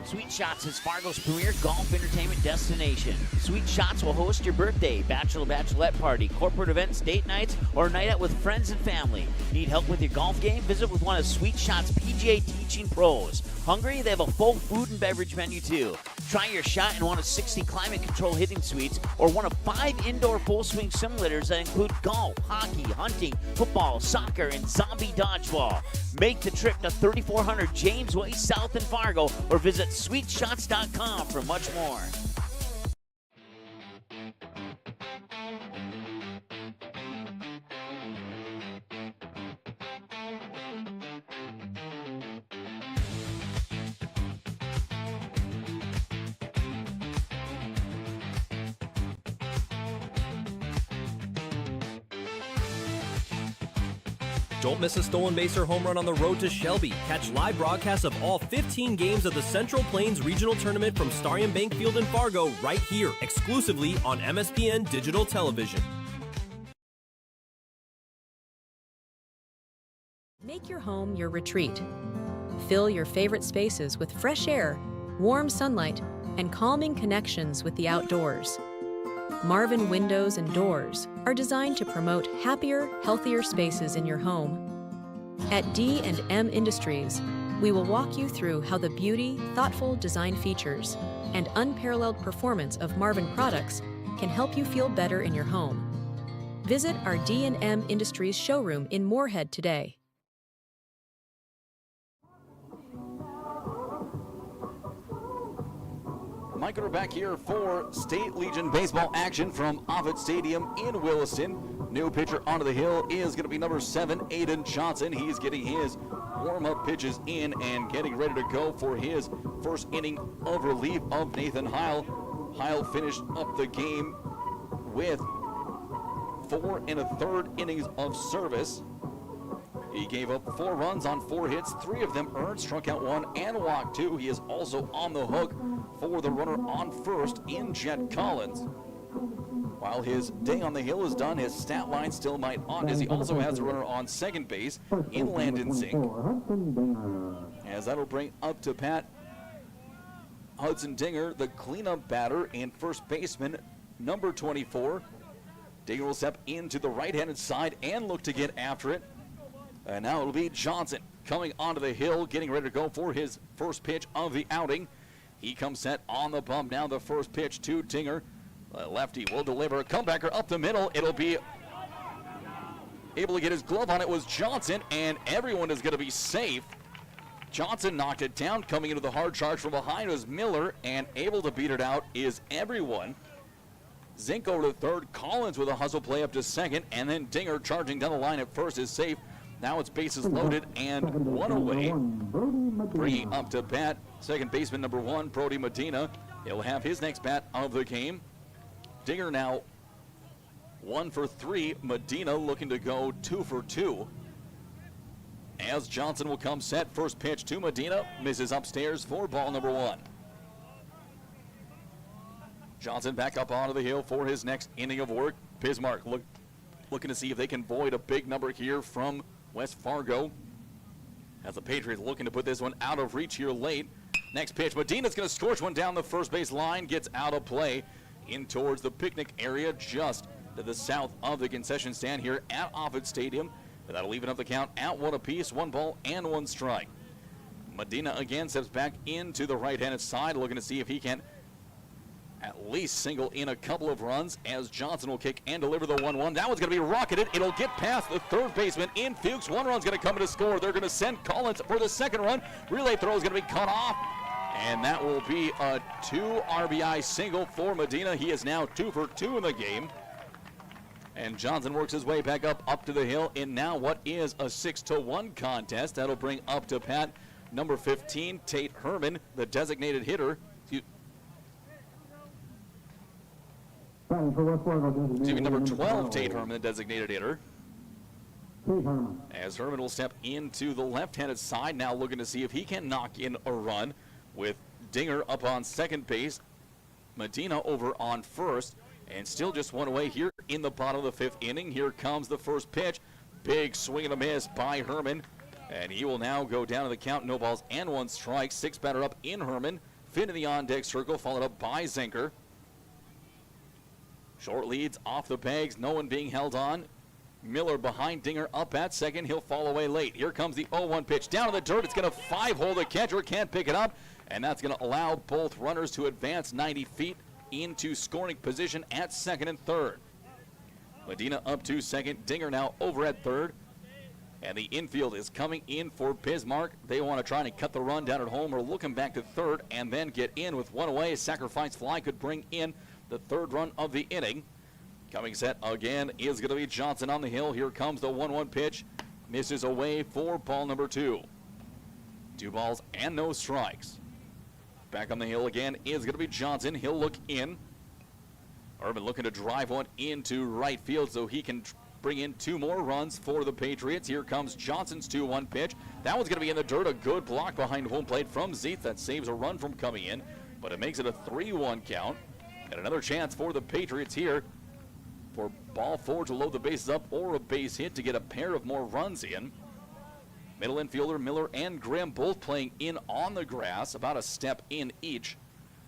Sweet Shots is Fargo's premier golf entertainment destination. Sweet Shots will host your birthday, bachelorette party, corporate events, date nights, or a night out with friends and family. Need help with your golf game? Visit with one of Sweet Shots' PGA teaching pros. Hungry? They have a full food and beverage menu too. Try your shot in one of 60 climate control hitting suites or one of 5 indoor full swing simulators that include golf, hockey, hunting, football, soccer, and zombie dodgeball. Make the trip to 3400 James Way South in Fargo or visit sweetshots.com for much more. Don't miss a stolen base or home run on the road to Shelby. Catch live broadcasts of all 15 games of the Central Plains Regional Tournament from Starion Bank Field in Fargo right here, exclusively on MSPN Digital Television. Make your home your retreat. Fill your favorite spaces with fresh air, warm sunlight, and calming connections with the outdoors. Marvin Windows and Doors are designed to promote happier, healthier spaces in your home. At D&M Industries, we will walk you through how the beauty, thoughtful design features, and unparalleled performance of Marvin products can help you feel better in your home. Visit our D&M Industries showroom in Moorhead today. Mike, we're back here for State Legion baseball action from Offutt Stadium in Williston. New pitcher onto the hill is going to be number 7, Aiden Johnson. He's getting his warm-up pitches in and getting ready to go for his first inning of relief of Nathan Heil. Heil finished up the game with 4 1/3 innings of service. He gave up 4 runs on 4 hits, 3 of them earned, struck out 1 and walked 2. He is also on the hook for the runner on first in Jet Collins. While his day on the hill is done, his stat line still might on, as he also has a runner on second base in Landon Zink. As that'll bring up to Pat Hudson Dinger, the cleanup batter and first baseman, number 24. Dinger will step into the right-handed side and look to get after it. And now it'll be Johnson coming onto the hill, getting ready to go for his first pitch of the outing. He comes set on the bump. Now the first pitch to Dinger. The lefty will deliver a comebacker up the middle. It'll be able to get his glove on it was Johnson, and everyone is going to be safe. Johnson knocked it down. Coming into the hard charge from behind was Miller, and able to beat it out is everyone. Zink over to third. Collins with a hustle play up to second, and then Dinger charging down the line at first is safe. Now it's bases loaded and 1 away. Bringing up to bat, second baseman number 1, Brody Medina. He'll have his next bat of the game. Dinger now 1 for 3. Medina looking to go 2 for 2. As Johnson will come set. First pitch to Medina. Misses upstairs for ball number 1. Johnson back up onto the hill for his next inning of work. Bismarck looking to see if they can void a big number here from West Fargo. As the Patriots looking to put this one out of reach here late. Next pitch, Medina's going to scorch one down the first base line. Gets out of play in towards the picnic area just to the south of the concession stand here at Offutt Stadium. That'll even up the count at 1 apiece, 1 ball and 1 strike. Medina again steps back into the right-handed side, looking to see if he can at least single in a couple of runs as Johnson will kick and deliver the 1-1. That one's going to be rocketed. It'll get past the third baseman in Fuchs. 1 run's going to come to score. They're going to send Collins for the second run. Relay throw is going to be cut off, and that will be a 2 RBI single for Medina. He is now 2 for 2 in the game. And Johnson works his way back up to the hill in now what is a 6-1 contest. That'll bring up to bat number 15, Tate Herman, the designated hitter. Number 12, Tate Herman, the designated hitter. As Herman will step into the left-handed side, now looking to see if he can knock in a run with Dinger up on second base, Medina over on first, and still just 1 away here in the bottom of the 5th inning. Here comes the first pitch. Big swing and a miss by Herman, and he will now go down to the count. No balls and 1 strike. 6 batter up in Herman. Finn in the on-deck circle, followed up by Zenker. Short leads off the pegs, no one being held on. Miller behind Dinger up at second. He'll fall away late. Here comes the 0-1 pitch. Down in the dirt. It's going to 5-hole. The catcher can't pick it up, and that's going to allow both runners to advance 90 feet into scoring position at second and third. Medina up to second. Dinger now over at third. And the infield is coming in for Bismarck. They want to try and cut the run down at home or looking back to third and then get in with 1 away. Sacrifice fly could bring in the 3rd run of the inning. Coming set again is going to be Johnson on the hill. Here comes the 1-1 pitch. Misses away for ball number 2. 2 balls and no strikes. Back on the hill again is going to be Johnson. He'll look in. Urban looking to drive one into right field so he can bring in 2 more runs for the Patriots. Here comes Johnson's 2-1 pitch. That one's going to be in the dirt. A good block behind home plate from Zeitz that saves a run from coming in, but it makes it a 3-1 count. And another chance for the Patriots here for ball 4 to load the bases up or a base hit to get a pair of more runs in. Middle infielder Miller and Grimm both playing in on the grass, about a step in each.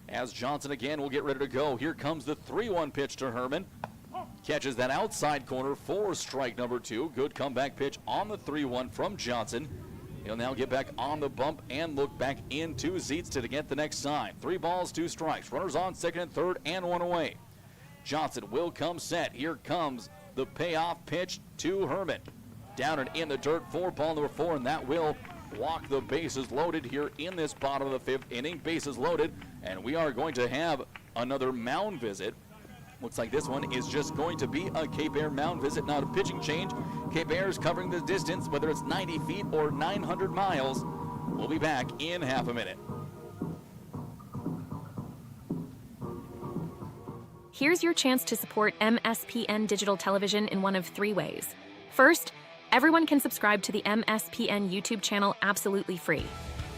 As Johnson again will get ready to go. Here comes the 3-1 pitch to Herman. Catches that outside corner for strike number 2. Good comeback pitch on the 3-1 from Johnson. He'll now get back on the bump and look back into Zeitz to get the next sign. 3 balls, 2 strikes. Runners on second and third and 1 away. Johnson will come set. Here comes the payoff pitch to Herman. Down and in the dirt for ball number 4, and that will walk the bases loaded here in this bottom of the 5th inning. Bases loaded, and we are going to have another mound visit. Looks like this one is just going to be a Cape Air mound visit, not a pitching change. Cape Air is covering the distance, whether it's 90 feet or 900 miles. We'll be back in half a minute. Here's your chance to support MSPN Digital Television in one of 3 ways. First, everyone can subscribe to the MSPN YouTube channel absolutely free.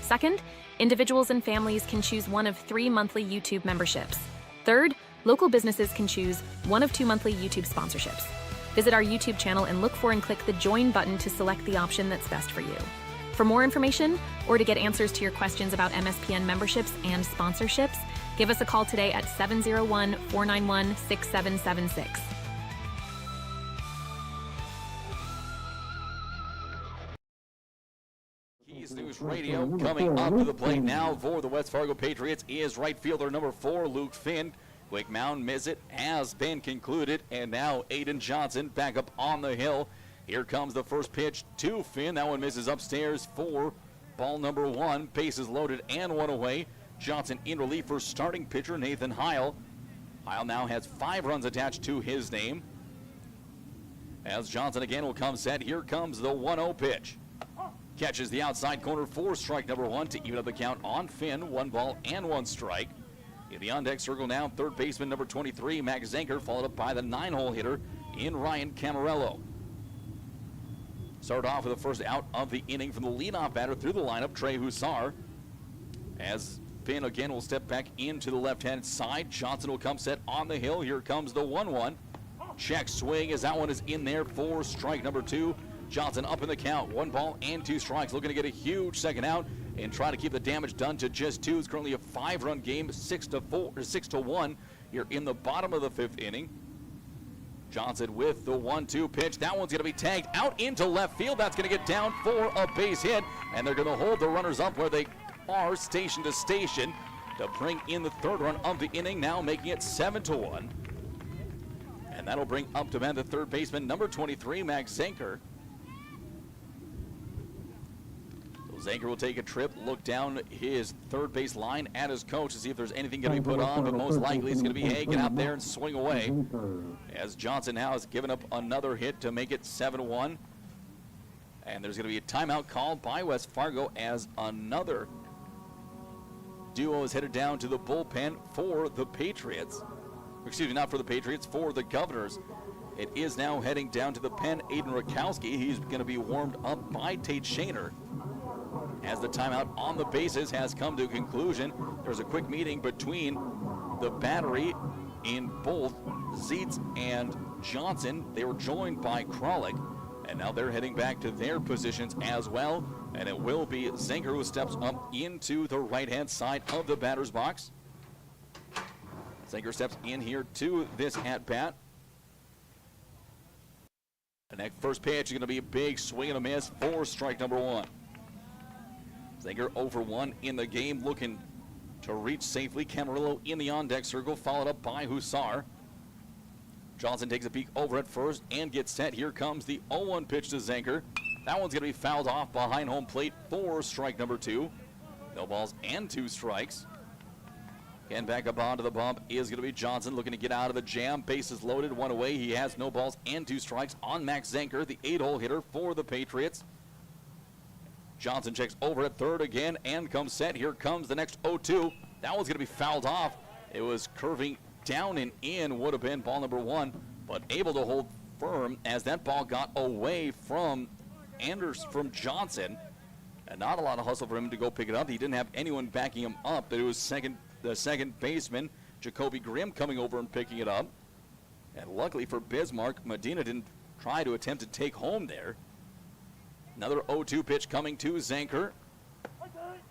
Second, individuals and families can choose one of 3 monthly YouTube memberships. Third, local businesses can choose one of 2 monthly YouTube sponsorships. Visit our YouTube channel and look for and click the Join button to select the option that's best for you. For more information or to get answers to your questions about MSPN memberships and sponsorships, give us a call today at 701-491-6776. Keys News Radio coming up to the plate now for the West Fargo Patriots is right fielder number 4, Luke Finn. Quick mound visit has been concluded, and now Aiden Johnson back up on the hill. Here comes the first pitch to Finn. That one misses upstairs for ball number 1. Bases loaded and 1 away. Johnson in relief for starting pitcher Nathan Heil. Heil now has 5 runs attached to his name. As Johnson again will come set. Here comes the 1-0 pitch. Catches the outside corner for strike number 1 to even up the count on Finn. 1 ball and 1 strike. In the on-deck circle now, third baseman number 23, Max Zenker, followed up by the 9-hole hitter in Ryan Camarello. Start off with the first out of the inning from the leadoff batter through the lineup, Trey Hussar. As Finn again will step back into the left-hand side. Johnson will come set on the hill. Here comes the 1-1. Check swing as that one is in there for strike number 2. Johnson up in the count. 1 ball and 2 strikes. Looking to get a huge second out and try to keep the damage done to just 2. It's currently a 5-run game, 6-1 here in the bottom of the 5th inning. Johnson with the 1-2 pitch. That one's going to be tagged out into left field. That's going to get down for a base hit, and they're going to hold the runners up where they are station to station to bring in the 3rd run of the inning, now making it 7-1. And that'll bring up to bat the 3rd baseman, number 23, Max Zanker. Zanker will take a trip, look down his 3rd base line at his coach to see if there's anything going to be put on, but most likely it's going to be, hey, get out there and swing away. As Johnson now has given up another hit to make it 7-1. And there's going to be a timeout called by West Fargo as another duo is headed down to the bullpen for the Patriots. Excuse me, not for the Patriots, for the Governors. It is now heading down to the pen, Aiden Rakowski. He's going to be warmed up by Tate Shaner. As the timeout on the bases has come to a conclusion, there's a quick meeting between the battery in both Zeitz and Johnson. They were joined by Kralik, and now they're heading back to their positions as well. And it will be Zanker who steps up into the right-hand side of the batter's box. Zanker steps in here to this at-bat. And that first pitch is going to be a big swing and a miss for strike number 1. Zanker over 1 in the game, looking to reach safely. Camarillo in the on-deck circle, followed up by Hussar. Johnson takes a peek over at first and gets set. Here comes the 0-1 pitch to Zanker. That one's going to be fouled off behind home plate for strike number 2. No balls and 2 strikes. And back up onto the bump is going to be Johnson, looking to get out of the jam. Bases loaded, 1 away. He has no balls and 2 strikes on Max Zanker, the 8-hole hitter for the Patriots. Johnson checks over at 3rd again and comes set. Here comes the next 0-2. That one's going to be fouled off. It was curving down and in, would have been ball number 1, but able to hold firm as that ball got away from Johnson. And not a lot of hustle for him to go pick it up. He didn't have anyone backing him up, but it was the second baseman, Jacoby Grimm, coming over and picking it up. And luckily for Bismarck, Medina didn't try to attempt to take home there. Another 0-2 pitch coming to Zanker.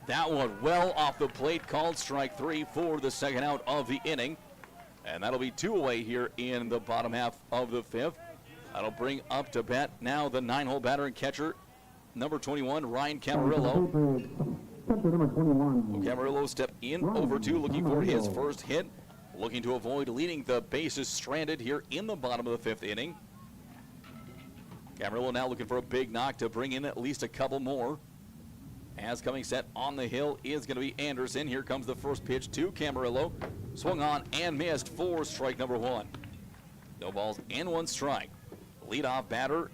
That one well off the plate, called strike 3 for the second out of the inning. And that'll be 2 away here in the bottom half of the 5th. That'll bring up to bat now the 9-hole batter and catcher, number 21, Ryan Camarillo. Camarillo step in over 2, looking for his first hit. Looking to avoid leaving the bases stranded here in the bottom of the 5th inning. Camarillo now looking for a big knock to bring in at least a couple more. As coming set on the hill is going to be Anderson. Here comes the first pitch to Camarillo. Swung on and missed for strike number 1. No balls and 1 strike. Leadoff batter,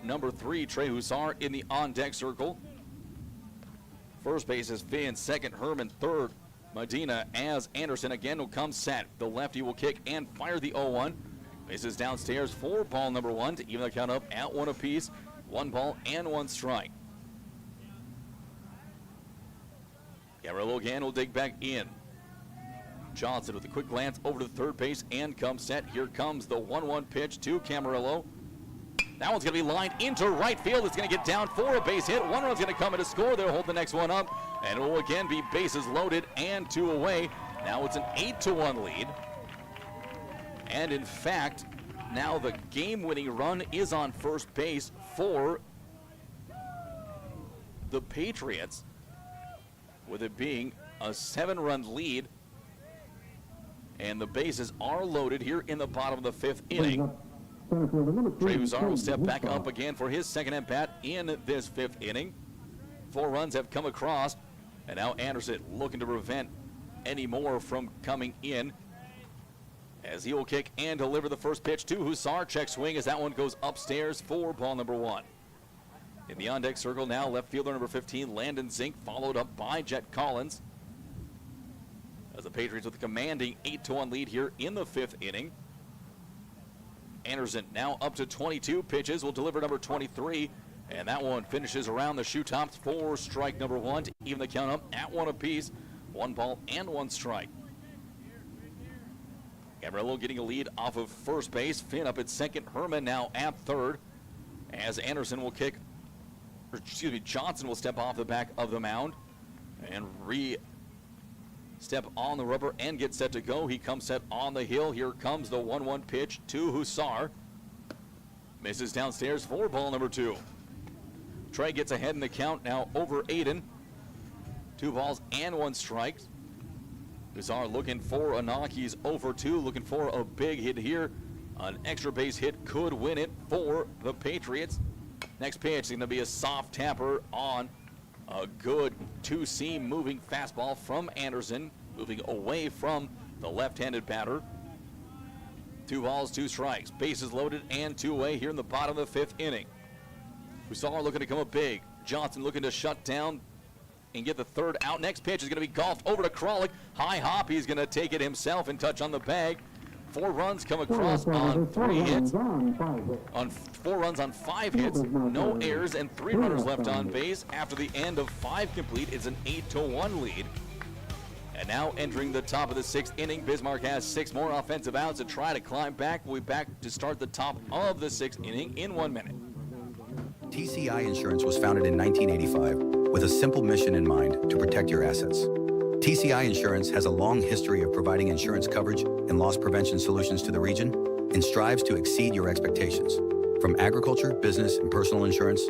number 3, Trey Hussar in the on-deck circle. First base is Finn, second Herman, third Medina, as Anderson again will come set. The lefty will kick and fire the 0-1. Bases downstairs for ball number 1 to even the count up at 1 apiece. 1 ball and 1 strike. Camarillo again will dig back in. Johnson with a quick glance over to the third base and comes set. Here comes the 1-1 pitch to Camarillo. That one's going to be lined into right field. It's going to get down for a base hit. 1 run's going to come in to score. They'll hold the next one up, and it will again be bases loaded and 2 away. Now it's an 8-1 lead. And in fact, now the game-winning run is on first base for the Patriots, with it being a 7-run lead. And the bases are loaded here in the bottom of the 5th inning. Trey Hussar will step back up again for his second at-bat in this 5th inning. 4 runs have come across, and now Anderson looking to prevent any more from coming in, as he will kick and deliver the first pitch to Hussar. Check swing as that one goes upstairs for ball number 1. In the on-deck circle now, left fielder number 15, Landon Zink, followed up by Jet Collins, as the Patriots with a commanding 8-1 lead here in the 5th inning. Anderson now up to 22 pitches, will deliver number 23, and that one finishes around the shoe tops for strike number 1 to even the count up at 1 apiece. 1 ball and 1 strike. Camarillo getting a lead off of first base. Finn up at second. Herman now at third. As Anderson will Johnson will step off the back of the mound and step on the rubber and get set to go. He comes set on the hill. Here comes the 1-1 pitch to Hussar. Misses downstairs for ball number 2. Trey gets ahead in the count now over Aiden. 2 balls and 1 strike. Hussar looking for a knock. He's 0-for-2, looking for a big hit here. An extra base hit could win it for the Patriots. Next pitch is going to be a soft tapper on a good 2-seam moving fastball from Anderson, moving away from the left-handed batter. 2 balls, 2 strikes. Bases loaded and 2 away here in the bottom of the 5th inning. Hussar looking to come up big. Johnson looking to shut down and get the 3rd out. Next pitch is going to be golfed over to Kralik. High hop. He's going to take it himself and touch on the bag. 4 runs come across on 3 hits. On 4 runs on 5 hits. No errors and 3 runners left on base. After the end of 5 complete, it's an 8-1 lead. And now entering the top of the 6th inning, Bismarck has 6 more offensive outs to try to climb back. We'll be back to start the top of the 6th inning in 1 minute. TCI Insurance was founded in 1985 with a simple mission in mind: to protect your assets. TCI Insurance has a long history of providing insurance coverage and loss prevention solutions to the region and strives to exceed your expectations. From agriculture, business, and personal insurance,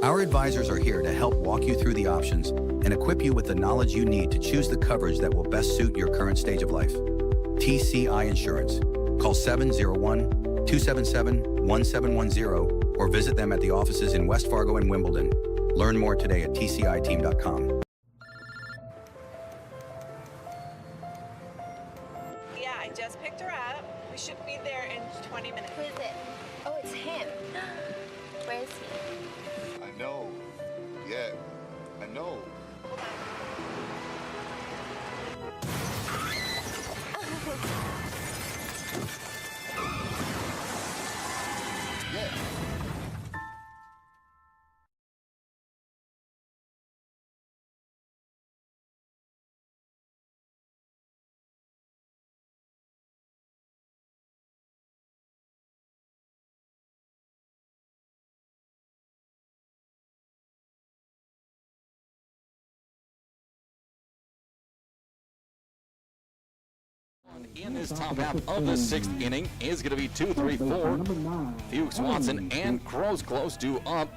our advisors are here to help walk you through the options and equip you with the knowledge you need to choose the coverage that will best suit your current stage of life. TCI Insurance. Call 701-277-1710 or visit them at the offices in West Fargo and Wimbledon. Learn more today at tciteam.com. Yeah, I just picked her up. We should be there in 20 minutes. Who is it? Oh, it's him. Where is he? I know. Yeah, I know. Hold on. Yeah. In this top half of the 6th inning is going to be 2, 3, 4. Fuchs, Watson, and Close due up.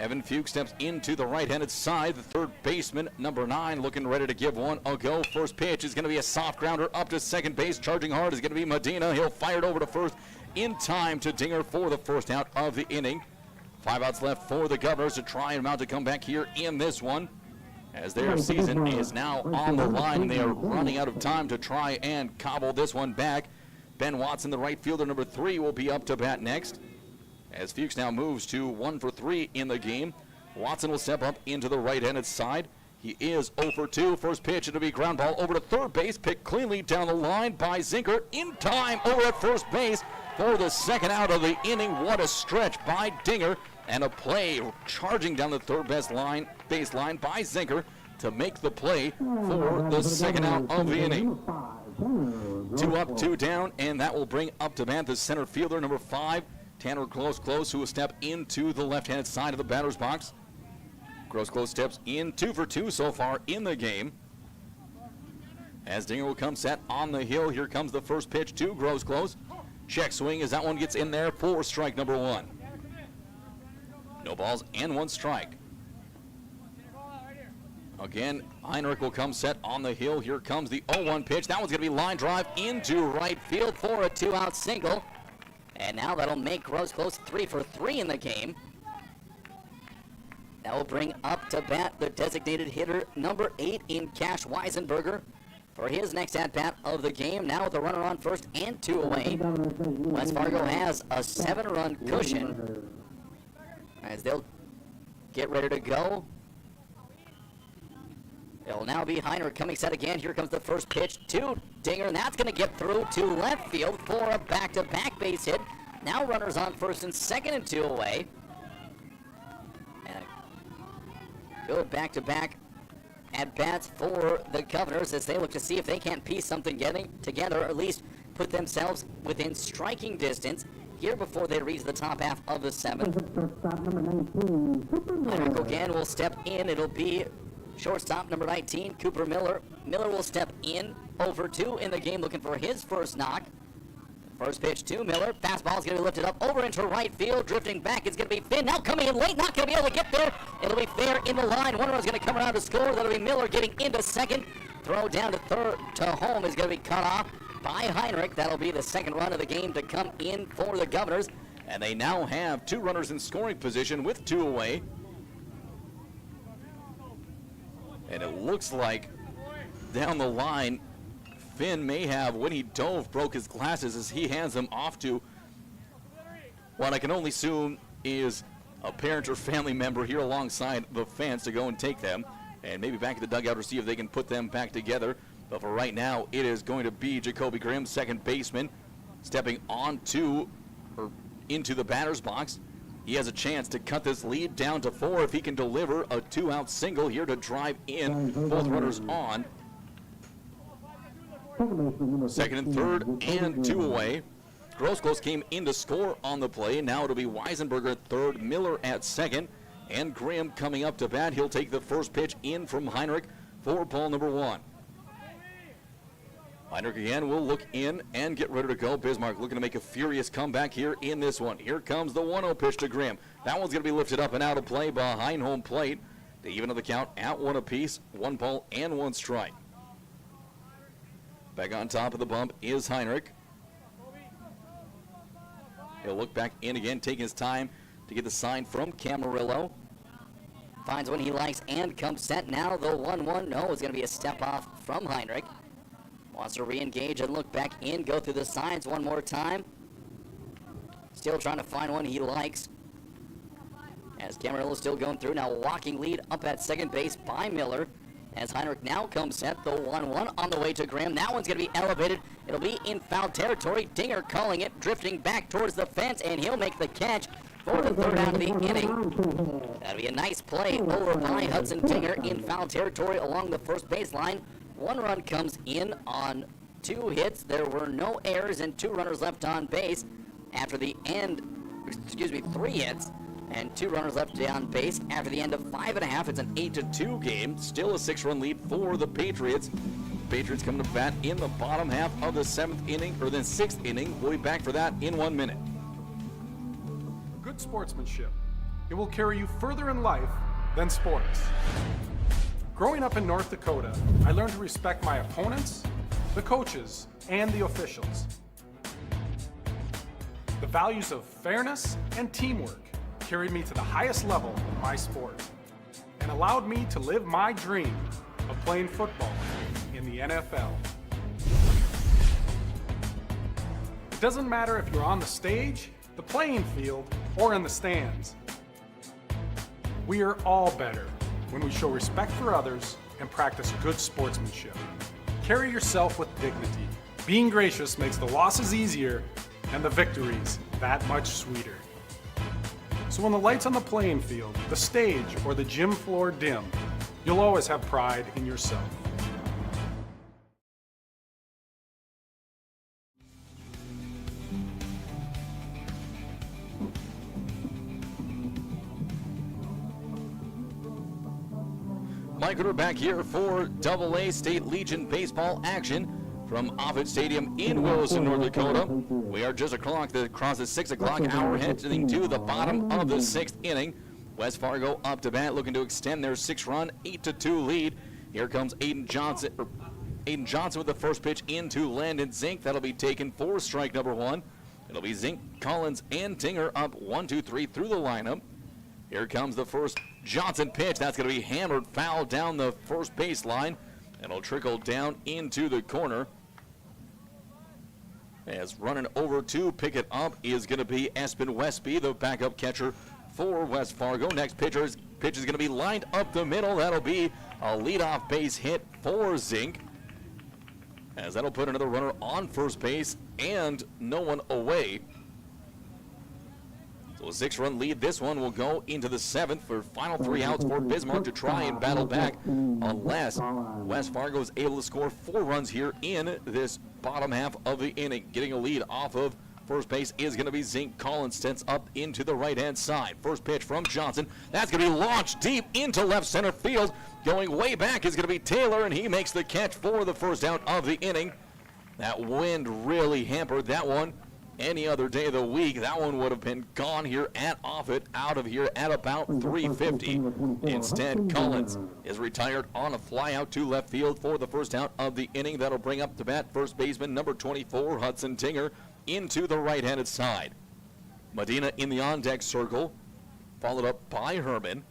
Evan Fuchs steps into the right-handed side. The 3rd baseman, number 9, looking ready to give one a go. First pitch is going to be a soft grounder up to 2nd base. Charging hard is going to be Medina. He'll fire it over to 1st in time to Dinger for the 1st out of the inning. 5 outs left for the Governors to try and mount to come back here in this one, as their season is now on the line. They are running out of time to try and cobble this one back. Ben Watson, the right fielder, number 3, will be up to bat next, as Fuchs now moves to 1 for 3 in the game. Watson will step up into the right-handed side. He is 0 for 2. First pitch, it'll be ground ball over to 3rd base, picked cleanly down the line by Zinker. In time over at 1st base for the 2nd out of the inning. What a stretch by Dinger, and a play charging down the 3rd baseline by Zinker to make the play for the 2nd out of the inning. 2 up, 2 down, and that will bring up to bat the center fielder, number 5, Tanner Close, who will step into the left-handed side of the batter's box. Close steps in 2 for 2 so far in the game, as Dinger will come set on the hill. Here comes the first pitch to Close. Check swing as that one gets in there for strike number 1. No balls and 1 strike. Again, Heinrich will come set on the hill. Here comes the 0-1 pitch. That one's going to be line drive into right field for a 2-out single. And now that'll make Close 3 for 3 in the game. That will bring up to bat the designated hitter, number 8 in Cash Weisenberger, for his next at-bat of the game. Now with a runner on first and 2 away, West Fargo has a 7-run cushion as they'll get ready to go. It'll now be Heinrich coming set again. Here comes the first pitch to Dinger, and that's going to get through to left field for a back-to-back base hit. Now runners on first and second and 2 away. And a good back-to-back at-bats for the Governors as they look to see if they can't piece something together, or at least put themselves within striking distance here before they reach the top half of the 7th. Heinrich again will step in. It'll be shortstop number 19, Cooper Miller. Miller will step in, over 2 in the game, looking for his first knock. First pitch to Miller. Fastball is going to be lifted up over into right field. Drifting back, it's going to be Finn. Now coming in late, not going to be able to get there. It'll be fair in the line. One run's going to come around to score. That'll be Miller getting into second. Throw down to third to home is going to be cut off by Heinrich. That'll be the second run of the game to come in for the Governors. And they now have 2 runners in scoring position with 2 away. And it looks like down the line, Finn may have, when he dove, broke his glasses as he hands them off to what I can only assume is a parent or family member here alongside the fence to go and take them. And maybe back at the dugout or see if they can put them back together. But for right now, it is going to be Jacoby Grimm, second baseman, stepping onto or into the batter's box. He has a chance to cut this lead down to 4 if he can deliver a 2-out single here to drive in both runners on. Second and third and 2 away. Groskos came in to score on the play. Now it'll be Weisenberger at third, Miller at second, and Grimm coming up to bat. He'll take the first pitch in from Heinrich for ball number 1. Heinrich again will look in and get ready to go. Bismarck looking to make a furious comeback here in this one. Here comes the 1-0 pitch to Grimm. That one's going to be lifted up and out of play behind home plate. They even up the count at 1 apiece, 1 ball and 1 strike. Back on top of the bump is Heinrich. He'll look back in again, taking his time to get the sign from Camarillo. Finds one he likes and comes set. Now the 1-1, no, it's going to be a step off from Heinrich. Wants to re-engage and look back in, go through the signs one more time. Still trying to find one he likes. As Camarillo still going through, now walking lead up at second base by Miller. As Heinrich now comes set, the 1-1 on the way to Graham. That one's going to be elevated. It'll be in foul territory. Dinger calling it, drifting back towards the fence, and he'll make the catch for the third out of the inning. That'll be a nice play over by Hudson Dinger in foul territory along the first baseline. 1 run comes in on 2 hits. There were no errors and 2 runners left on base after the end, 3 hits. And 2 runners left on base after the end of 5.5. It's an 8-2 game. Still a 6-run lead for the Patriots. Patriots coming to bat in the bottom half of the 7th inning, or then 6th inning. We'll be back for that in 1 minute. Good sportsmanship. It will carry you further in life than sports. Growing up in North Dakota, I learned to respect my opponents, the coaches, and the officials. The values of fairness and teamwork carried me to the highest level in my sport and allowed me to live my dream of playing football in the NFL. It doesn't matter if you're on the stage, the playing field, or in the stands. We are all better when we show respect for others and practice good sportsmanship. Carry yourself with dignity. Being gracious makes the losses easier and the victories that much sweeter. So when the lights on the playing field, the stage, or the gym floor dim, you'll always have pride in yourself. Mike Ritter back here for AA State Legion baseball action from Offutt Stadium in Williston, North Dakota. We are just across the 6 o'clock hour, heading to the bottom of the 6th inning. West Fargo up to bat, looking to extend their 6-run, 8-2 lead. Here comes Aiden Johnson with the first pitch into Landon Zink. That'll be taken for strike number 1. It'll be Zink, Collins, and Tinger up 1-2-3 through the lineup. Here comes the first Johnson pitch. That's going to be hammered foul down the first baseline. And it'll trickle down into the corner. As running over to pick it up is going to be Espen Westby, the backup catcher for West Fargo. Next pitch is going to be lined up the middle. That'll be a leadoff base hit for Zink, as that'll put another runner on first base and no one away. So a 6-run lead. This one will go into the 7th for final 3 outs for Bismarck to try and battle back, unless West Fargo is able to score 4 runs here in this bottom half of the inning. Getting a lead off of first base is going to be Zink. Collins sends up into the right-hand side. First pitch from Johnson. That's going to be launched deep into left center field. Going way back is going to be Taylor, and he makes the catch for the first out of the inning. That wind really hampered that one. Any other day of the week, that one would have been gone here at Offutt, out of here at about 3:50. Instead, Collins is retired on a fly out to left field for the first out of the inning. That'll bring up to bat first baseman number 24, Hudson Tinger, into the right-handed side. Medina in the on-deck circle, followed up by Herman.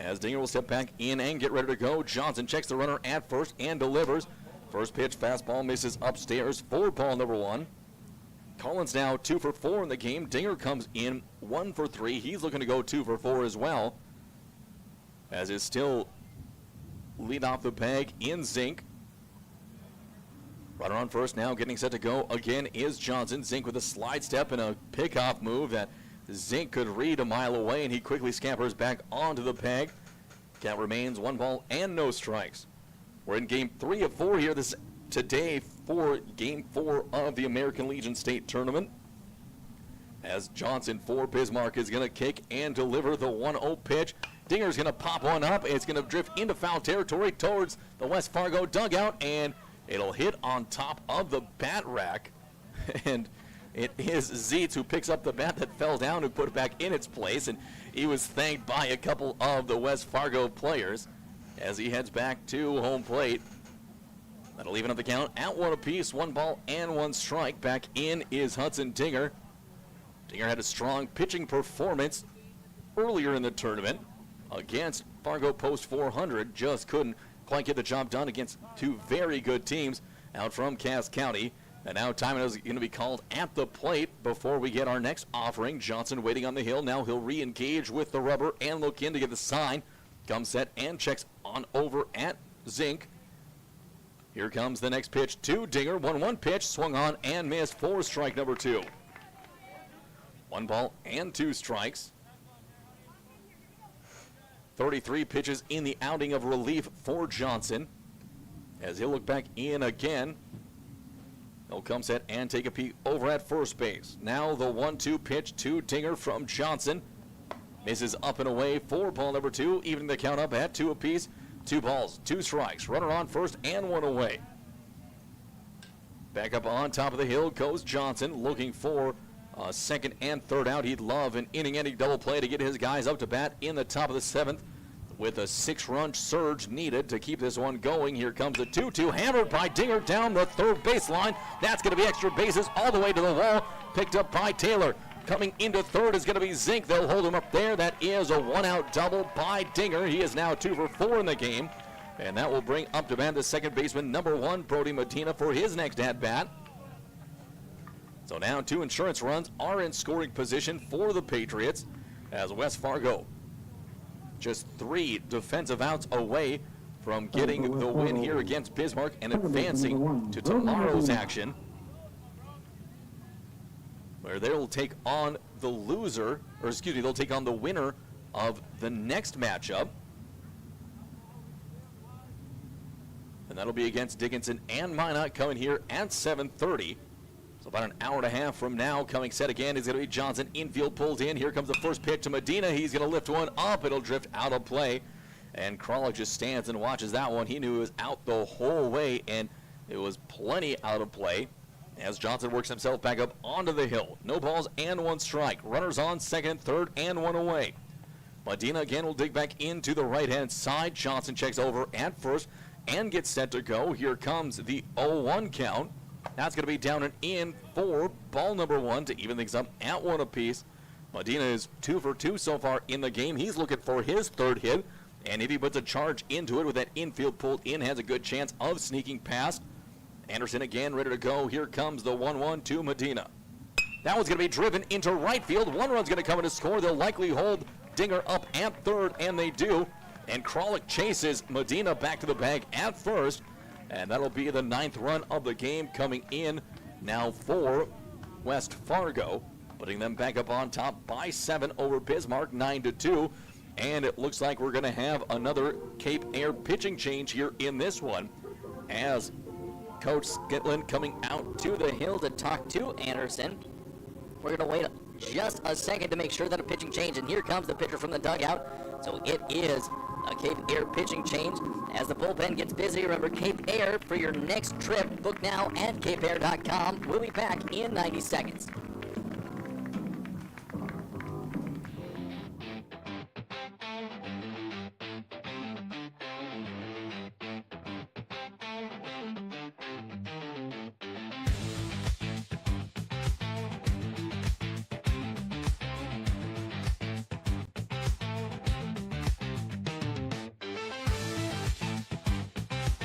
As Dinger will step back in and get ready to go, Johnson checks the runner at first and delivers. First pitch, fastball misses upstairs for ball number 1. Collins now 2 for 4 in the game. Dinger comes in 1 for 3. He's looking to go 2 for 4 as well, as is still lead off the bag in Zink. Runner on first now, getting set to go again is Johnson. Zink with a slide step and a pickoff move that Zink could read a mile away, and he quickly scampers back onto the peg. Count remains 1 ball and no strikes. We're in game 3 of 4 here today for game 4 of the American Legion State Tournament, as Johnson for Bismarck is going to kick and deliver the 1-0 pitch. Dinger's going to pop one up. It's going to drift into foul territory towards the West Fargo dugout, and it'll hit on top of the bat rack. And it is Zeitz who picks up the bat that fell down and put it back in its place, and he was thanked by a couple of the West Fargo players as he heads back to home plate. That'll even up the count at 1 apiece, 1 ball and 1 strike. Back in is Hudson Dinger. Dinger had a strong pitching performance earlier in the tournament against Fargo Post 400. Just couldn't quite get the job done against 2 very good teams out from Cass County. And now time is going to be called at the plate before we get our next offering. Johnson waiting on the hill. Now he'll re-engage with the rubber and look in to get the sign. Comes set and checks on over at Zink. Here comes the next pitch to Dinger. 1-1 pitch, swung on and missed for strike number 2. 1 ball and 2 strikes. 33 pitches in the outing of relief for Johnson, as he'll look back in again. He'll come set and take a peek over at first base. Now the 1-2 pitch to Dinger from Johnson. Misses up and away for ball number 2, evening the count up at 2 apiece. 2 balls, 2 strikes. Runner on first and 1 away. Back up on top of the hill goes Johnson, looking for a second and third out. He'd love an inning-ending double play to get his guys up to bat in the top of the 7th, with a 6-run surge needed to keep this one going. Here comes the 2-2, hammered by Dinger down the third baseline. That's going to be extra bases all the way to the wall, picked up by Taylor. Coming into third is going to be Zink. They'll hold him up there. That is a 1-out double by Dinger. He is now 2 for 4 in the game. And that will bring up to bat the second baseman, number 1, Brody Medina, for his next at-bat. So now 2 insurance runs are in scoring position for the Patriots, as West Fargo just 3 defensive outs away from getting the win here against Bismarck and advancing to tomorrow's action, where they'll take on the loser, or excuse me, they'll take on the winner of the next matchup. And that'll be against Dickinson and Minot, coming here at 7:30. So about an hour and a half from now, coming set again is going to be Johnson. Infield pulled in. Here comes the first pitch to Medina. He's going to lift one up. It'll drift out of play. And Kralik just stands and watches that one. He knew it was out the whole way, and it was plenty out of play, as Johnson works himself back up onto the hill. No balls and 1 strike. Runners on second, third, and 1 away. Medina again will dig back into the right-hand side. Johnson checks over at first and gets set to go. Here comes the 0-1 count. That's going to be down and in for ball number 1 to even things up at 1 apiece. Medina is 2 for 2 so far in the game. He's looking for his 3rd hit, and if he puts a charge into it with that infield pulled in, has a good chance of sneaking past. Anderson again ready to go. Here comes the 1-1 to Medina. That one's going to be driven into right field. 1 run's going to come in to score. They'll likely hold Dinger up at 3rd, and they do. And Kralik chases Medina back to the bag at first. And that'll be the 9th run of the game coming in now for West Fargo, putting them back up on top by 7 over Bismarck, 9-2. And it looks like we're going to have another Cape Air pitching change here in this one, as Coach Skitland coming out To the hill to talk to Anderson. We're going to wait just a second to make sure that a pitching change, and here comes the pitcher from the dugout. So it is a Cape Air pitching change as the bullpen gets busy. Remember, Cape Air for your next trip. Book now at capeair.com. We'll be back in 90 seconds.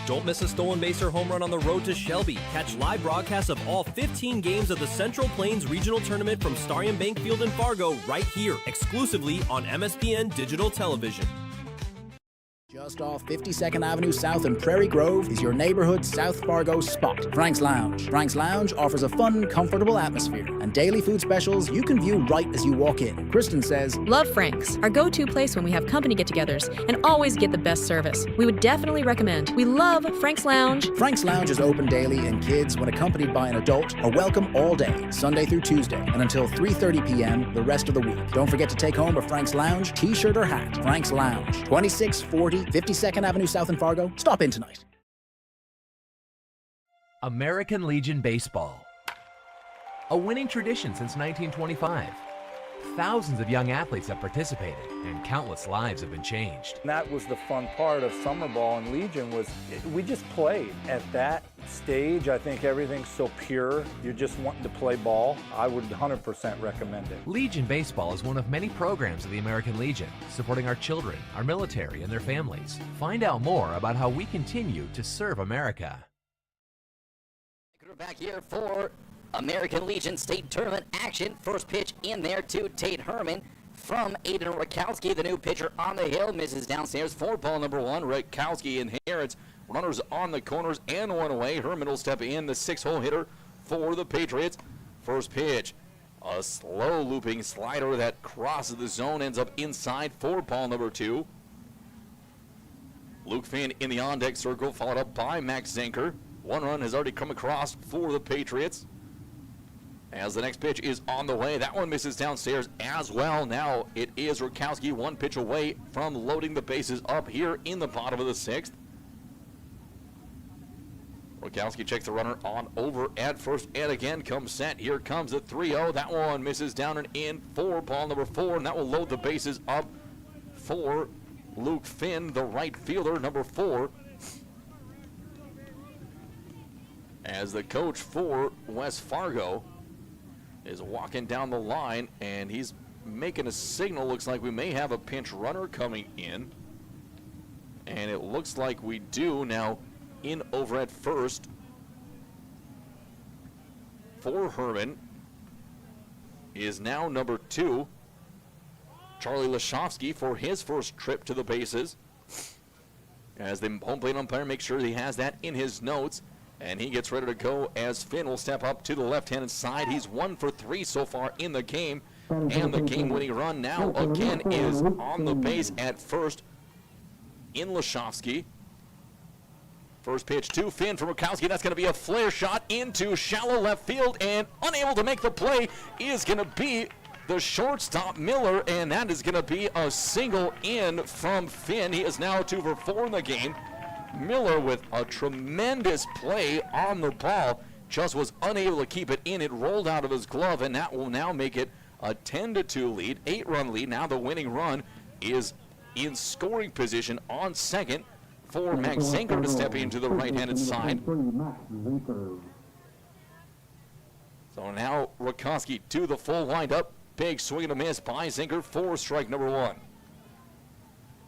Don't miss a stolen base or home run on the road to Shelby. Catch live broadcasts of all 15 games of the Central Plains Regional Tournament from Starion Bank Field in Fargo right here, exclusively on MSPN Digital Television. Just off 52nd Avenue South in Prairie Grove is your neighborhood South Fargo spot, Frank's Lounge. Frank's Lounge offers a fun, comfortable atmosphere and daily food specials you can view right as you walk in. Kristen says, Love Frank's, our go-to place when we have company get-togethers, and always get the best service. We would definitely recommend. We love Frank's Lounge. Frank's Lounge is open daily, and kids, when accompanied by an adult, are welcome all day, Sunday through Tuesday, and until 3:30 p.m. the rest of the week. Don't forget to take home a Frank's Lounge t-shirt or hat. Frank's Lounge, 2640 52nd Avenue South in Fargo. Stop in tonight. American Legion Baseball. A winning tradition since 1925. Thousands of young athletes have participated, and countless lives have been changed. And that was the fun part of summer ball and Legion was we just played. At that stage, I think everything's so pure. You're just wanting to play ball. I would 100% recommend it. Legion Baseball is one of many programs of the American Legion, supporting our children, our military, and their families. Find out more about how we continue to serve America. We're back here for American Legion State Tournament action. First pitch in there to Tate Herman from Aiden Rakowski, the new pitcher on the hill. Misses downstairs for ball number 1. Rakowski inherits runners on the corners and one away. Herman will step in, the 6-hole hitter for the Patriots. First pitch, a slow looping slider that crosses the zone, ends up inside for ball number 2. Luke Finn in the on-deck circle, followed up by Max Zenker. One run has already come across for the Patriots. As the next pitch is on the way, that one misses downstairs as well. Now it is Rakowski, one pitch away from loading the bases up here in the bottom of the 6th. Rakowski checks the runner on over at first, and again comes set. Here comes the 3-0. That one misses down and in for ball number 4, and that will load the bases up for Luke Finn, the right fielder, number 4. As the coach for West Fargo is walking down the line, and he's making a signal. Looks like we may have a pinch runner coming in, and it looks like we do. Now in over at first for Herman is now number 2, Charlie Lashovsky, for his first trip to the bases, as the home plate umpire makes sure he has that in his notes. And he gets ready to go as Finn will step up to the left-hand side. He's 1 for 3 so far in the game. And the game-winning run now again is on the base at first in Lashovsky. First pitch to Finn from Rakowski. That's going to be a flare shot into shallow left field. And unable to make the play is going to be the shortstop Miller. And that is going to be a single in from Finn. He is now 2 for 4 in the game. Miller with a tremendous play on the ball, just was unable to keep it in. It rolled out of his glove, and that will now make it a 10-2 lead, 8-run lead. Now the winning run is in scoring position on second for Max Zenker to step into the right-handed side. So now Rakowski to the full windup. Big swing and a miss by Zenker for strike number 1.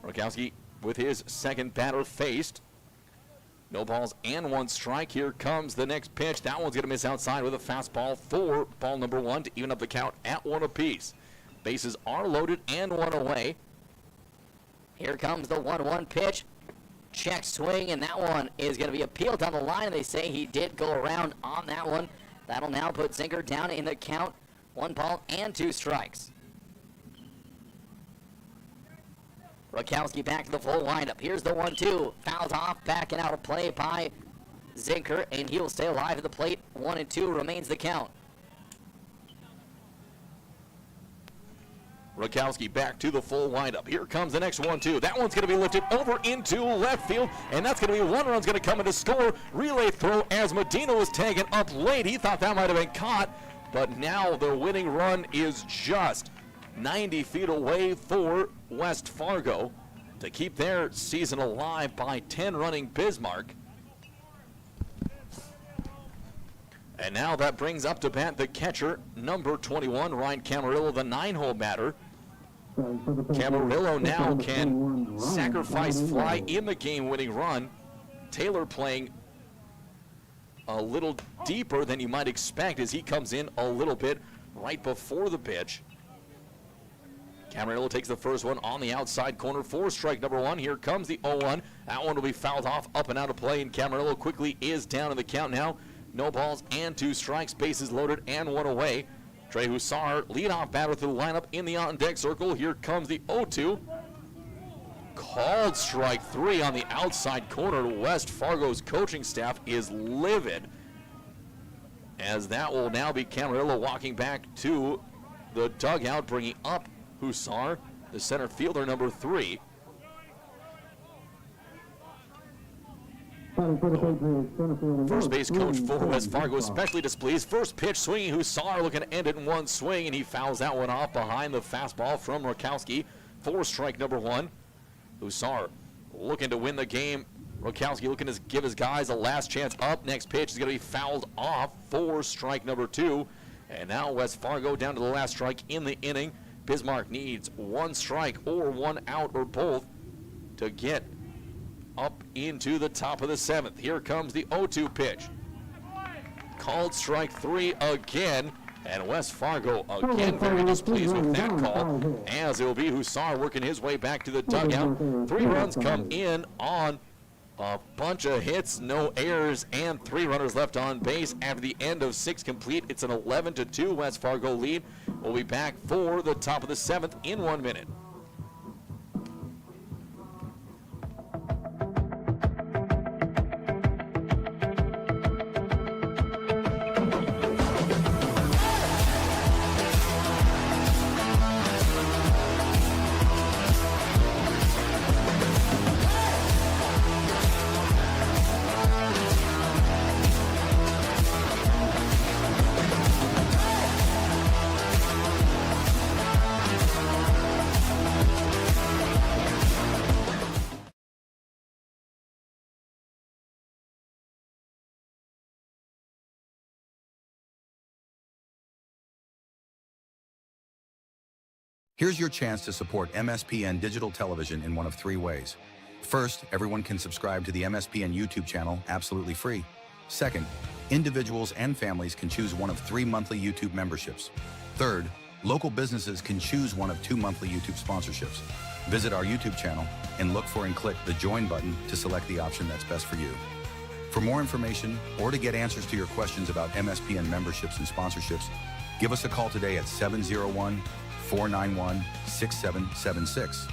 Rakowski with his second batter faced. No balls and 1 strike. Here comes the next pitch. That one's going to miss outside with a fastball for ball number 1 to even up the count at 1 apiece. Bases are loaded and 1 away. Here comes the 1-1 pitch. Check swing, and that one is going to be appealed down the line. They say he did go around on that one. That'll now put Zinker down in the count. 1 ball and 2 strikes. Rakowski back to the full windup. Here's the 1-2. Fouled off, backing out of play by Zinker, and he'll stay alive at the plate. 1-2 remains the count. Rakowski back to the full windup. Here comes the next 1-2. That one's going to be lifted over into left field, and that's going to be 1 run's going to come in to score. Relay throw as Medina was taken up late. He thought that might have been caught, but now the winning run is just 90 feet away for West Fargo to keep their season alive by 10-running Bismarck. And now that brings up to bat the catcher, number 21, Ryan Camarillo, the 9-hole batter. Camarillo now can sacrifice fly in the game-winning run. Taylor playing a little deeper than you might expect as he comes in a little bit right before the pitch. Camarillo takes the first one on the outside corner for strike number 1. Here comes the 0-1. That one will be fouled off up and out of play, and Camarillo quickly is down in the count now. No balls and 2 strikes, bases loaded and 1 away. Trey Hussar, leadoff batter through the lineup in the on-deck circle. Here comes the 0-2. Called strike 3 on the outside corner. West Fargo's coaching staff is livid, as that will now be Camarillo walking back to the dugout, bringing up Hussar, the center fielder, number 3. First base coach for West Fargo especially displeased. First pitch swinging, Hussar looking to end it in 1 swing, and he fouls that one off behind the fastball from Rakowski for strike number 1. Hussar looking to win the game. Rakowski looking to give his guys a last chance up. Next pitch is going to be fouled off for strike number 2. And now West Fargo down to the last strike in the inning. Bismarck needs 1 strike or 1 out or both to get up into the top of the 7th. Here comes the 0-2 pitch. Called strike 3 again, and West Fargo again very displeased with that call, as it will be Hussar working his way back to the dugout. 3 runs come in on a bunch of hits, no errors, and 3 runners left on base after the end of 6 complete. It's an 11-2 West Fargo lead. We'll be back for the top of the 7th in 1 minute. Here's your chance to support MSPN Digital Television in one of 3 ways. First, everyone can subscribe to the MSPN YouTube channel absolutely free. Second, individuals and families can choose one of 3 monthly YouTube memberships. Third, local businesses can choose one of 2 monthly YouTube sponsorships. Visit our YouTube channel and look for and click the Join button to select the option that's best for you. For more information or to get answers to your questions about MSPN memberships and sponsorships, give us a call today at 701-491-6776.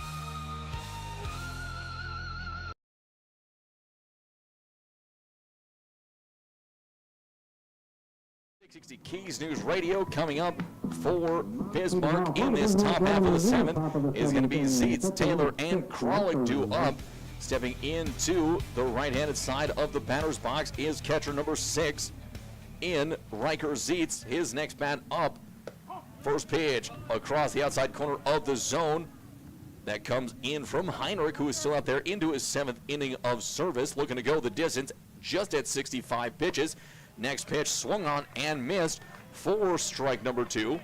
Keys News Radio coming up for Bismarck in this top half of the 7th is going to be Zeitz, Taylor, and Kralik due up. Stepping into the right-handed side of the batter's box is catcher number 6 in Riker Zeitz. His next bat up. First pitch across the outside corner of the zone. That comes in from Heinrich, who is still out there into his 7th inning of service, looking to go the distance just at 65 pitches. Next pitch swung on and missed for strike number 2.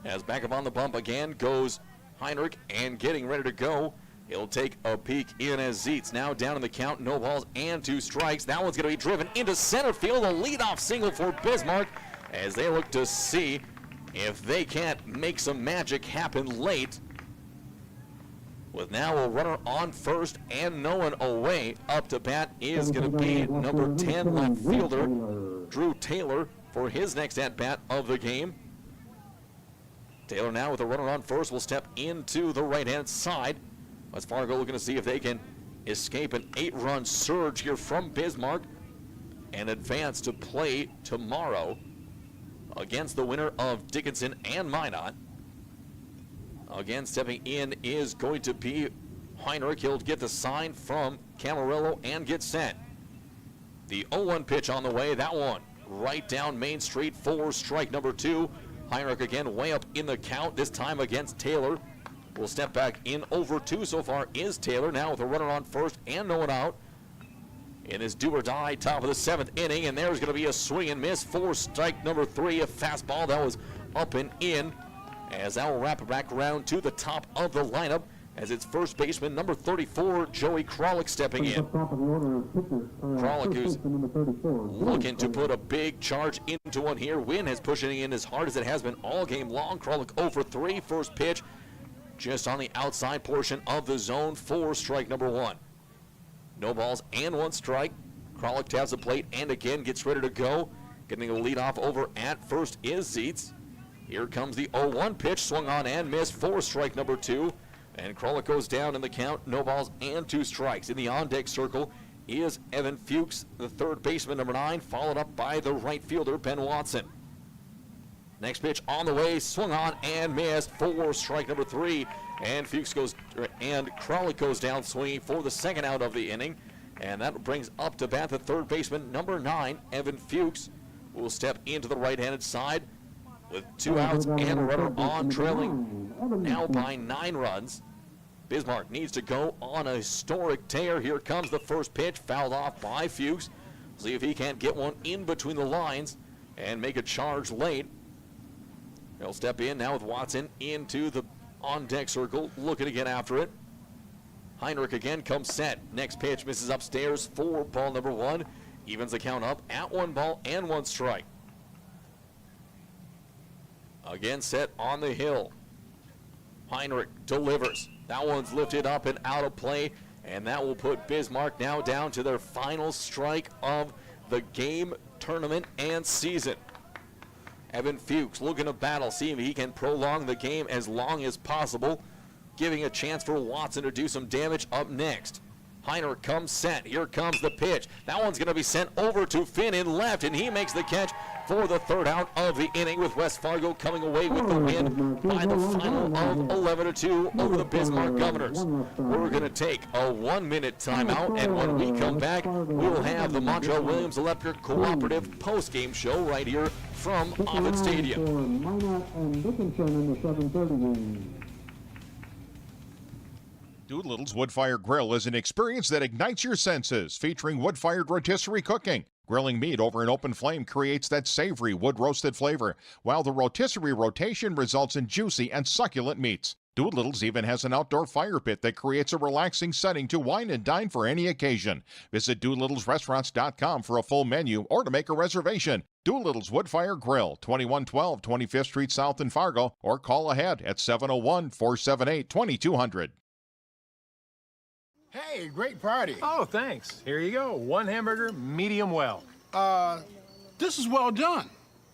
As back up on the bump again goes Heinrich, and getting ready to go. He'll take a peek in as Zeitz now down in the count, no balls and 2 strikes. That one's going to be driven into center field, a leadoff single for Bismarck, as they look to see if they can't make some magic happen late. With now a runner on first and no one away. Up to bat is going to be number 10 left fielder Drew Taylor for his next at-bat of the game. Taylor now with a runner on first will step into the right-hand side. West Fargo looking to see if they can escape an 8-run surge here from Bismarck and advance to play tomorrow against the winner of Dickinson and Minot. Again, stepping in is going to be Heinrich. He'll get the sign from Camarillo and get set. The 0-1 pitch on the way. That one right down Main Street for strike number 2. Heinrich again way up in the count, this time against Taylor. Will step back in over 2 so far is Taylor, now with a runner on first and no one out. In his do or die top of the 7th inning, and there's going to be a swing and miss for strike number 3. A fastball that was up and in, as that will wrap it back around to the top of the lineup as it's first baseman number 34, Joey Kralik, stepping in. Kralik, who's looking to put a big charge into one here. Wind is pushing in as hard as it has been all game long. Kralik 0 for 3, first pitch just on the outside portion of the zone for strike number 1. No balls and 1 strike. Kralik taps the plate and again gets ready to go. Getting a lead off over at first is Zietz. Here comes the 0-1 pitch, swung on and missed for strike number 2. And Kralik goes down in the count, no balls and 2 strikes. In the on-deck circle is Evan Fuchs, the third baseman, number 9, followed up by the right fielder, Ben Watson. Next pitch on the way, swung on and missed for strike number 3. And Kralik goes down swinging for the second out of the inning. And that brings up to bat the third baseman, number 9, Evan Fuchs, who will step into the right-handed side with 2 outs and a runner on, trailing now by 9 runs. Bismarck needs to go on a historic tear. Here comes the first pitch, fouled off by Fuchs. See if he can't get one in between the lines and make a charge late. He'll step in now with Watson into the on-deck circle, looking to get after it. Heinrich again comes set. Next pitch misses upstairs for ball number 1. Evens the count up at 1 ball and 1 strike. Again set on the hill. Heinrich delivers. That one's lifted up and out of play, and that will put Bismarck now down to their final strike of the game, tournament, and season. Evan Fuchs looking to battle, see if he can prolong the game as long as possible, giving a chance for Watson to do some damage up next. Heinrich comes set. Here comes the pitch. That one's going to be sent over to Finn in left, and he makes the catch for the third out of the inning, with West Fargo coming away with the win by the final of 11-2 over the Bismarck Governors. We're going to take a 1-minute timeout, and when we come back, we'll have the Montreal Williams Electric Cooperative postgame show right here from Offutt Stadium. Doolittle's Wood-Fired Grill is an experience that ignites your senses, featuring wood-fired rotisserie cooking. Grilling meat over an open flame creates that savory wood-roasted flavor, while the rotisserie rotation results in juicy and succulent meats. Doolittle's even has an outdoor fire pit that creates a relaxing setting to wine and dine for any occasion. Visit DoolittlesRestaurants.com for a full menu or to make a reservation. Doolittle's Wood-Fired Grill, 2112 25th Street South in Fargo, or call ahead at 701-478-2200. Hey, great party. Oh, thanks. Here you go. 1 hamburger, medium well. This is well done.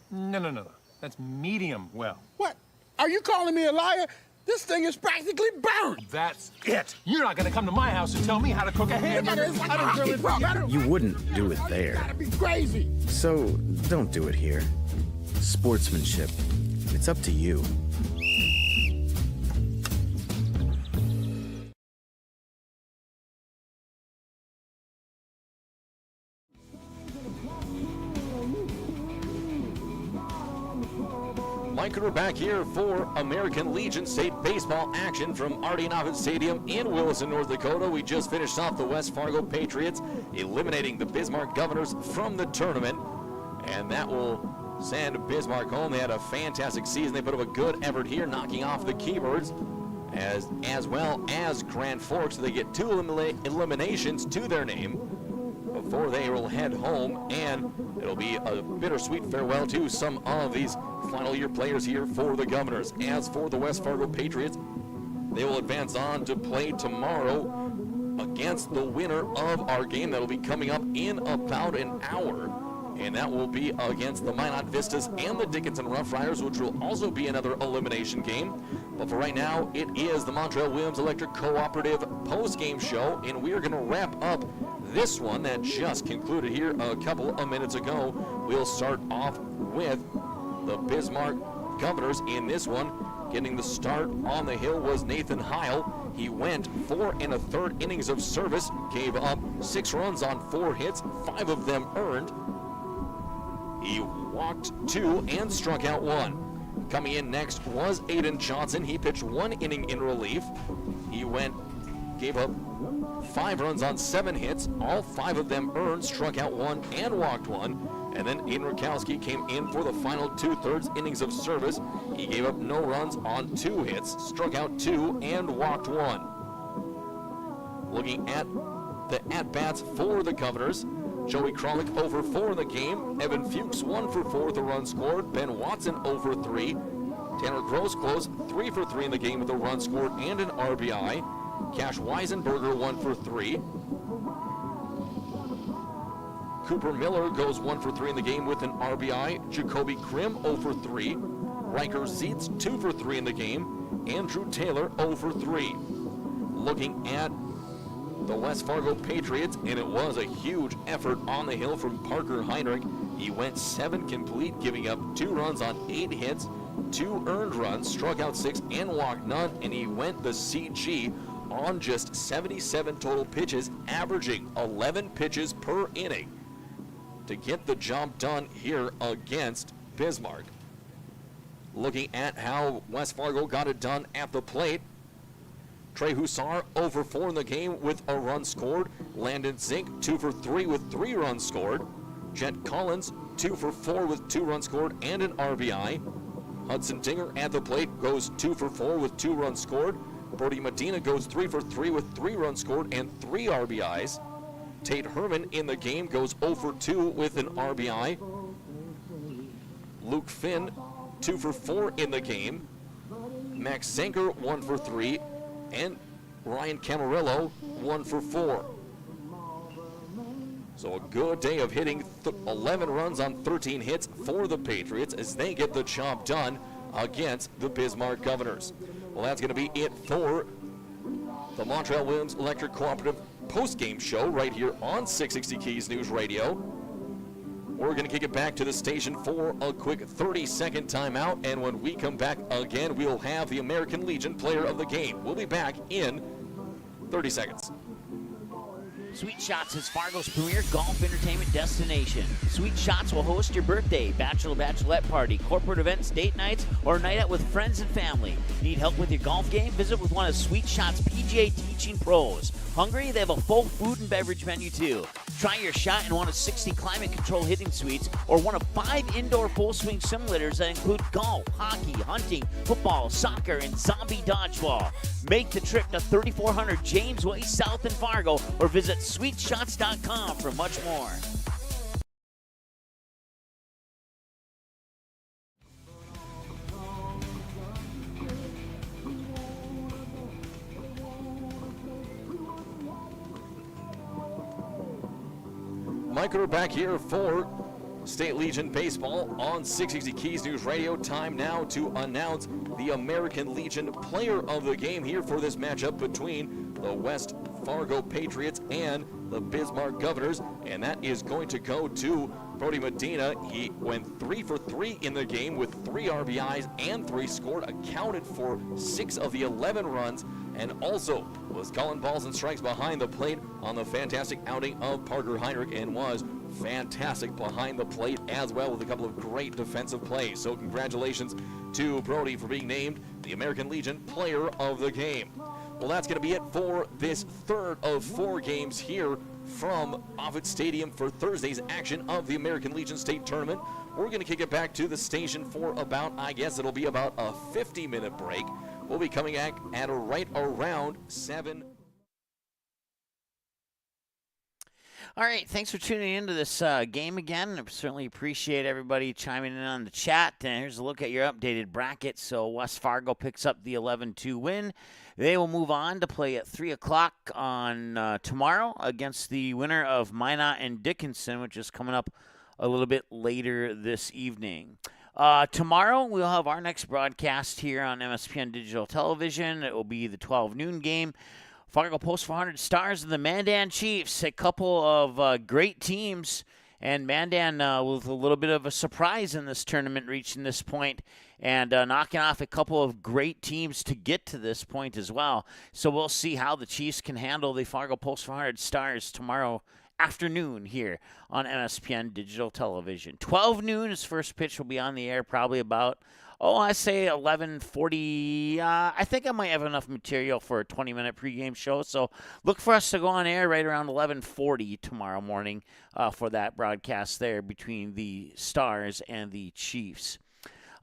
No. That's medium well. What? Are you calling me a liar? This thing is practically burned. That's it. You're not gonna come to my house and tell me how to cook a hamburger. I don't grill it for you. You wouldn't do it there. Gotta be crazy. So don't do it here. Sportsmanship. It's up to you. Mike, we're back here for American Legion State baseball action from Artie Offutt Stadium in Williston, North Dakota. We just finished off the West Fargo Patriots, eliminating the Bismarck Governors from the tournament, and that will send Bismarck home. They had a fantastic season. They put up a good effort here, knocking off the Keybirds, as well as Grand Forks. So they get 2 eliminations to their name before they will head home, and it'll be a bittersweet farewell to some of these final year players here for the Governors. As for the West Fargo Patriots, They will advance on to play tomorrow against the winner of our game that will be coming up in about an hour. And that will be against the Minot Vistas and the Dickinson Rough Riders, which will also be another elimination game. But for right now, it is the Montreal Williams Electric Cooperative post-game show, and we are going to wrap up this one that just concluded here a couple of minutes ago. We'll start off with the Bismarck Governors in this one. Getting the start on the hill was Nathan Heil. He went 4 1/3 innings of service, gave up 6 runs on 4 hits, 5 of them earned. He walked 2 and struck out 1. Coming in next was Aiden Johnson. He pitched 1 inning in relief. He gave up 5 runs on 7 hits, all 5 of them earned, struck out 1 and walked 1. And then Aiden Rakowski came in for the final 2/3 innings of service. He gave up no runs on 2 hits, struck out 2 and walked 1. Looking at the at-bats for the Governors, Joey Kralik 0 for 4 in the game. Evan Fuchs 1 for 4 with a run scored. Ben Watson 0 for 3. Tanner Grosclose 3 for 3 in the game with a run scored and an RBI. Cash Weisenberger 1 for 3. Cooper Miller goes 1 for 3 in the game with an RBI. Jacoby Krim 0 for 3. Riker Zietz 2 for 3 in the game. Andrew Taylor 0 for 3. Looking at the West Fargo Patriots, and it was a huge effort on the hill from Parker Heinrich. He went 7 complete, giving up 2 runs on 8 hits, 2 earned runs, struck out 6 and walked none, and he went the CG on just 77 total pitches, averaging 11 pitches per inning to get the job done here against Bismarck. Looking at how West Fargo got it done at the plate, Trey Hussar 0 for 4 in the game with a run scored. Landon Zink 2 for 3 with 3 runs scored. Jet Collins 2 for 4 with 2 runs scored and an RBI. Hudson Dinger at the plate goes 2 for 4 with 2 runs scored. Brody Medina goes 3 for 3 with 3 runs scored and 3 RBIs. Tate Herman in the game goes 0 for 2 with an RBI. Luke Finn 2 for 4 in the game. Max Zenker 1 for 3. And Ryan Camarillo 1 for 4. So a good day of hitting 11 runs on 13 hits for the Patriots as they get the job done against the Bismarck Governors. Well, that's going to be it for the Montreal Williams Electric Cooperative post-game show right here on 660 Keys News Radio. We're going to kick it back to the station for a quick 30-second timeout, and when we come back again, we'll have the American Legion player of the game. We'll be back in 30 seconds. Sweet Shots is Fargo's premier golf entertainment destination. Sweet Shots will host your birthday, bachelorette party, corporate events, date nights, or a night out with friends and family. Need help with your golf game? Visit with one of Sweet Shots' PGA teaching pros. Hungry? They have a full food and beverage menu too. Try your shot in one of 60 climate control hitting suites or one of 5 indoor full swing simulators that include golf, hockey, hunting, football, soccer, and zombie dodgeball. Make the trip to 3400 James Way South in Fargo or visit sweetshots.com for much more. Mike, we're back here for State Legion Baseball on 660 Keys News Radio. Time now to announce the American Legion player of the game here for this matchup between the West Fargo Patriots and the Bismarck Governors, and that is going to go to Brody Medina. He went 3 for 3 in the game with 3 RBIs and 3 scored, accounted for 6 of the 11 runs, and also was calling balls and strikes behind the plate on the fantastic outing of Parker Heinrich, and was fantastic behind the plate as well with a couple of great defensive plays. So congratulations to Brody for being named the American Legion player of the game. Well, that's going to be it for this third of 4 games here from Offutt Stadium for Thursday's action of the American Legion State Tournament. We're going to kick it back to the station for about, I guess it'll be about a 50-minute break. We'll be coming back at right around 7. All right, thanks for tuning into this game again. I certainly appreciate everybody chiming in on the chat. And here's a look at your updated bracket. So West Fargo picks up the 11-2 win. They will move on to play at 3 o'clock on tomorrow against the winner of Minot and Dickinson, which is coming up a little bit later this evening. Tomorrow, we'll have our next broadcast here on MSPN Digital Television. It will be the 12 noon game. Fargo Post 400 Stars and the Mandan Chiefs, a couple of great teams, and Mandan with a little bit of a surprise in this tournament reaching this point and knocking off a couple of great teams to get to this point as well. So we'll see how the Chiefs can handle the Fargo Post 400 Stars tomorrow afternoon here on MSPN Digital Television. 12 noon, his first pitch will be on the air probably about, I say 11:40. I think I might have enough material for a 20-minute pregame show, so look for us to go on air right around 11:40 tomorrow morning for that broadcast there between the Stars and the Chiefs.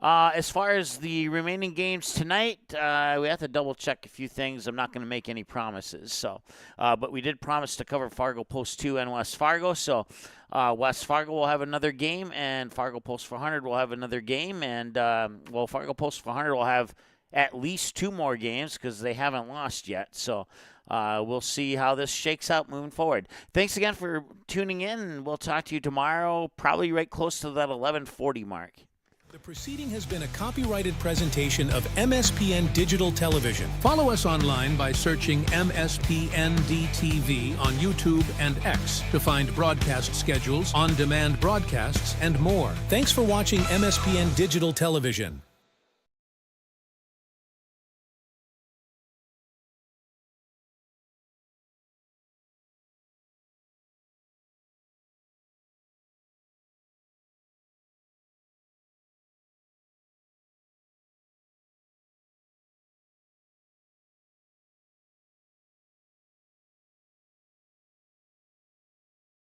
As far as the remaining games tonight, we have to double-check a few things. I'm not going to make any promises. So, but we did promise to cover Fargo Post 2 and West Fargo. So West Fargo will have another game, and Fargo Post 400 will have another game. And, Fargo Post 400 will have at least 2 more games because they haven't lost yet. So we'll see how this shakes out moving forward. Thanks again for tuning in, and we'll talk to you tomorrow, probably right close to that 11:40 mark. The proceeding has been a copyrighted presentation of MSPN Digital Television. Follow us online by searching MSPN-DTV on YouTube and X to find broadcast schedules, on-demand broadcasts, and more. Thanks for watching MSPN Digital Television.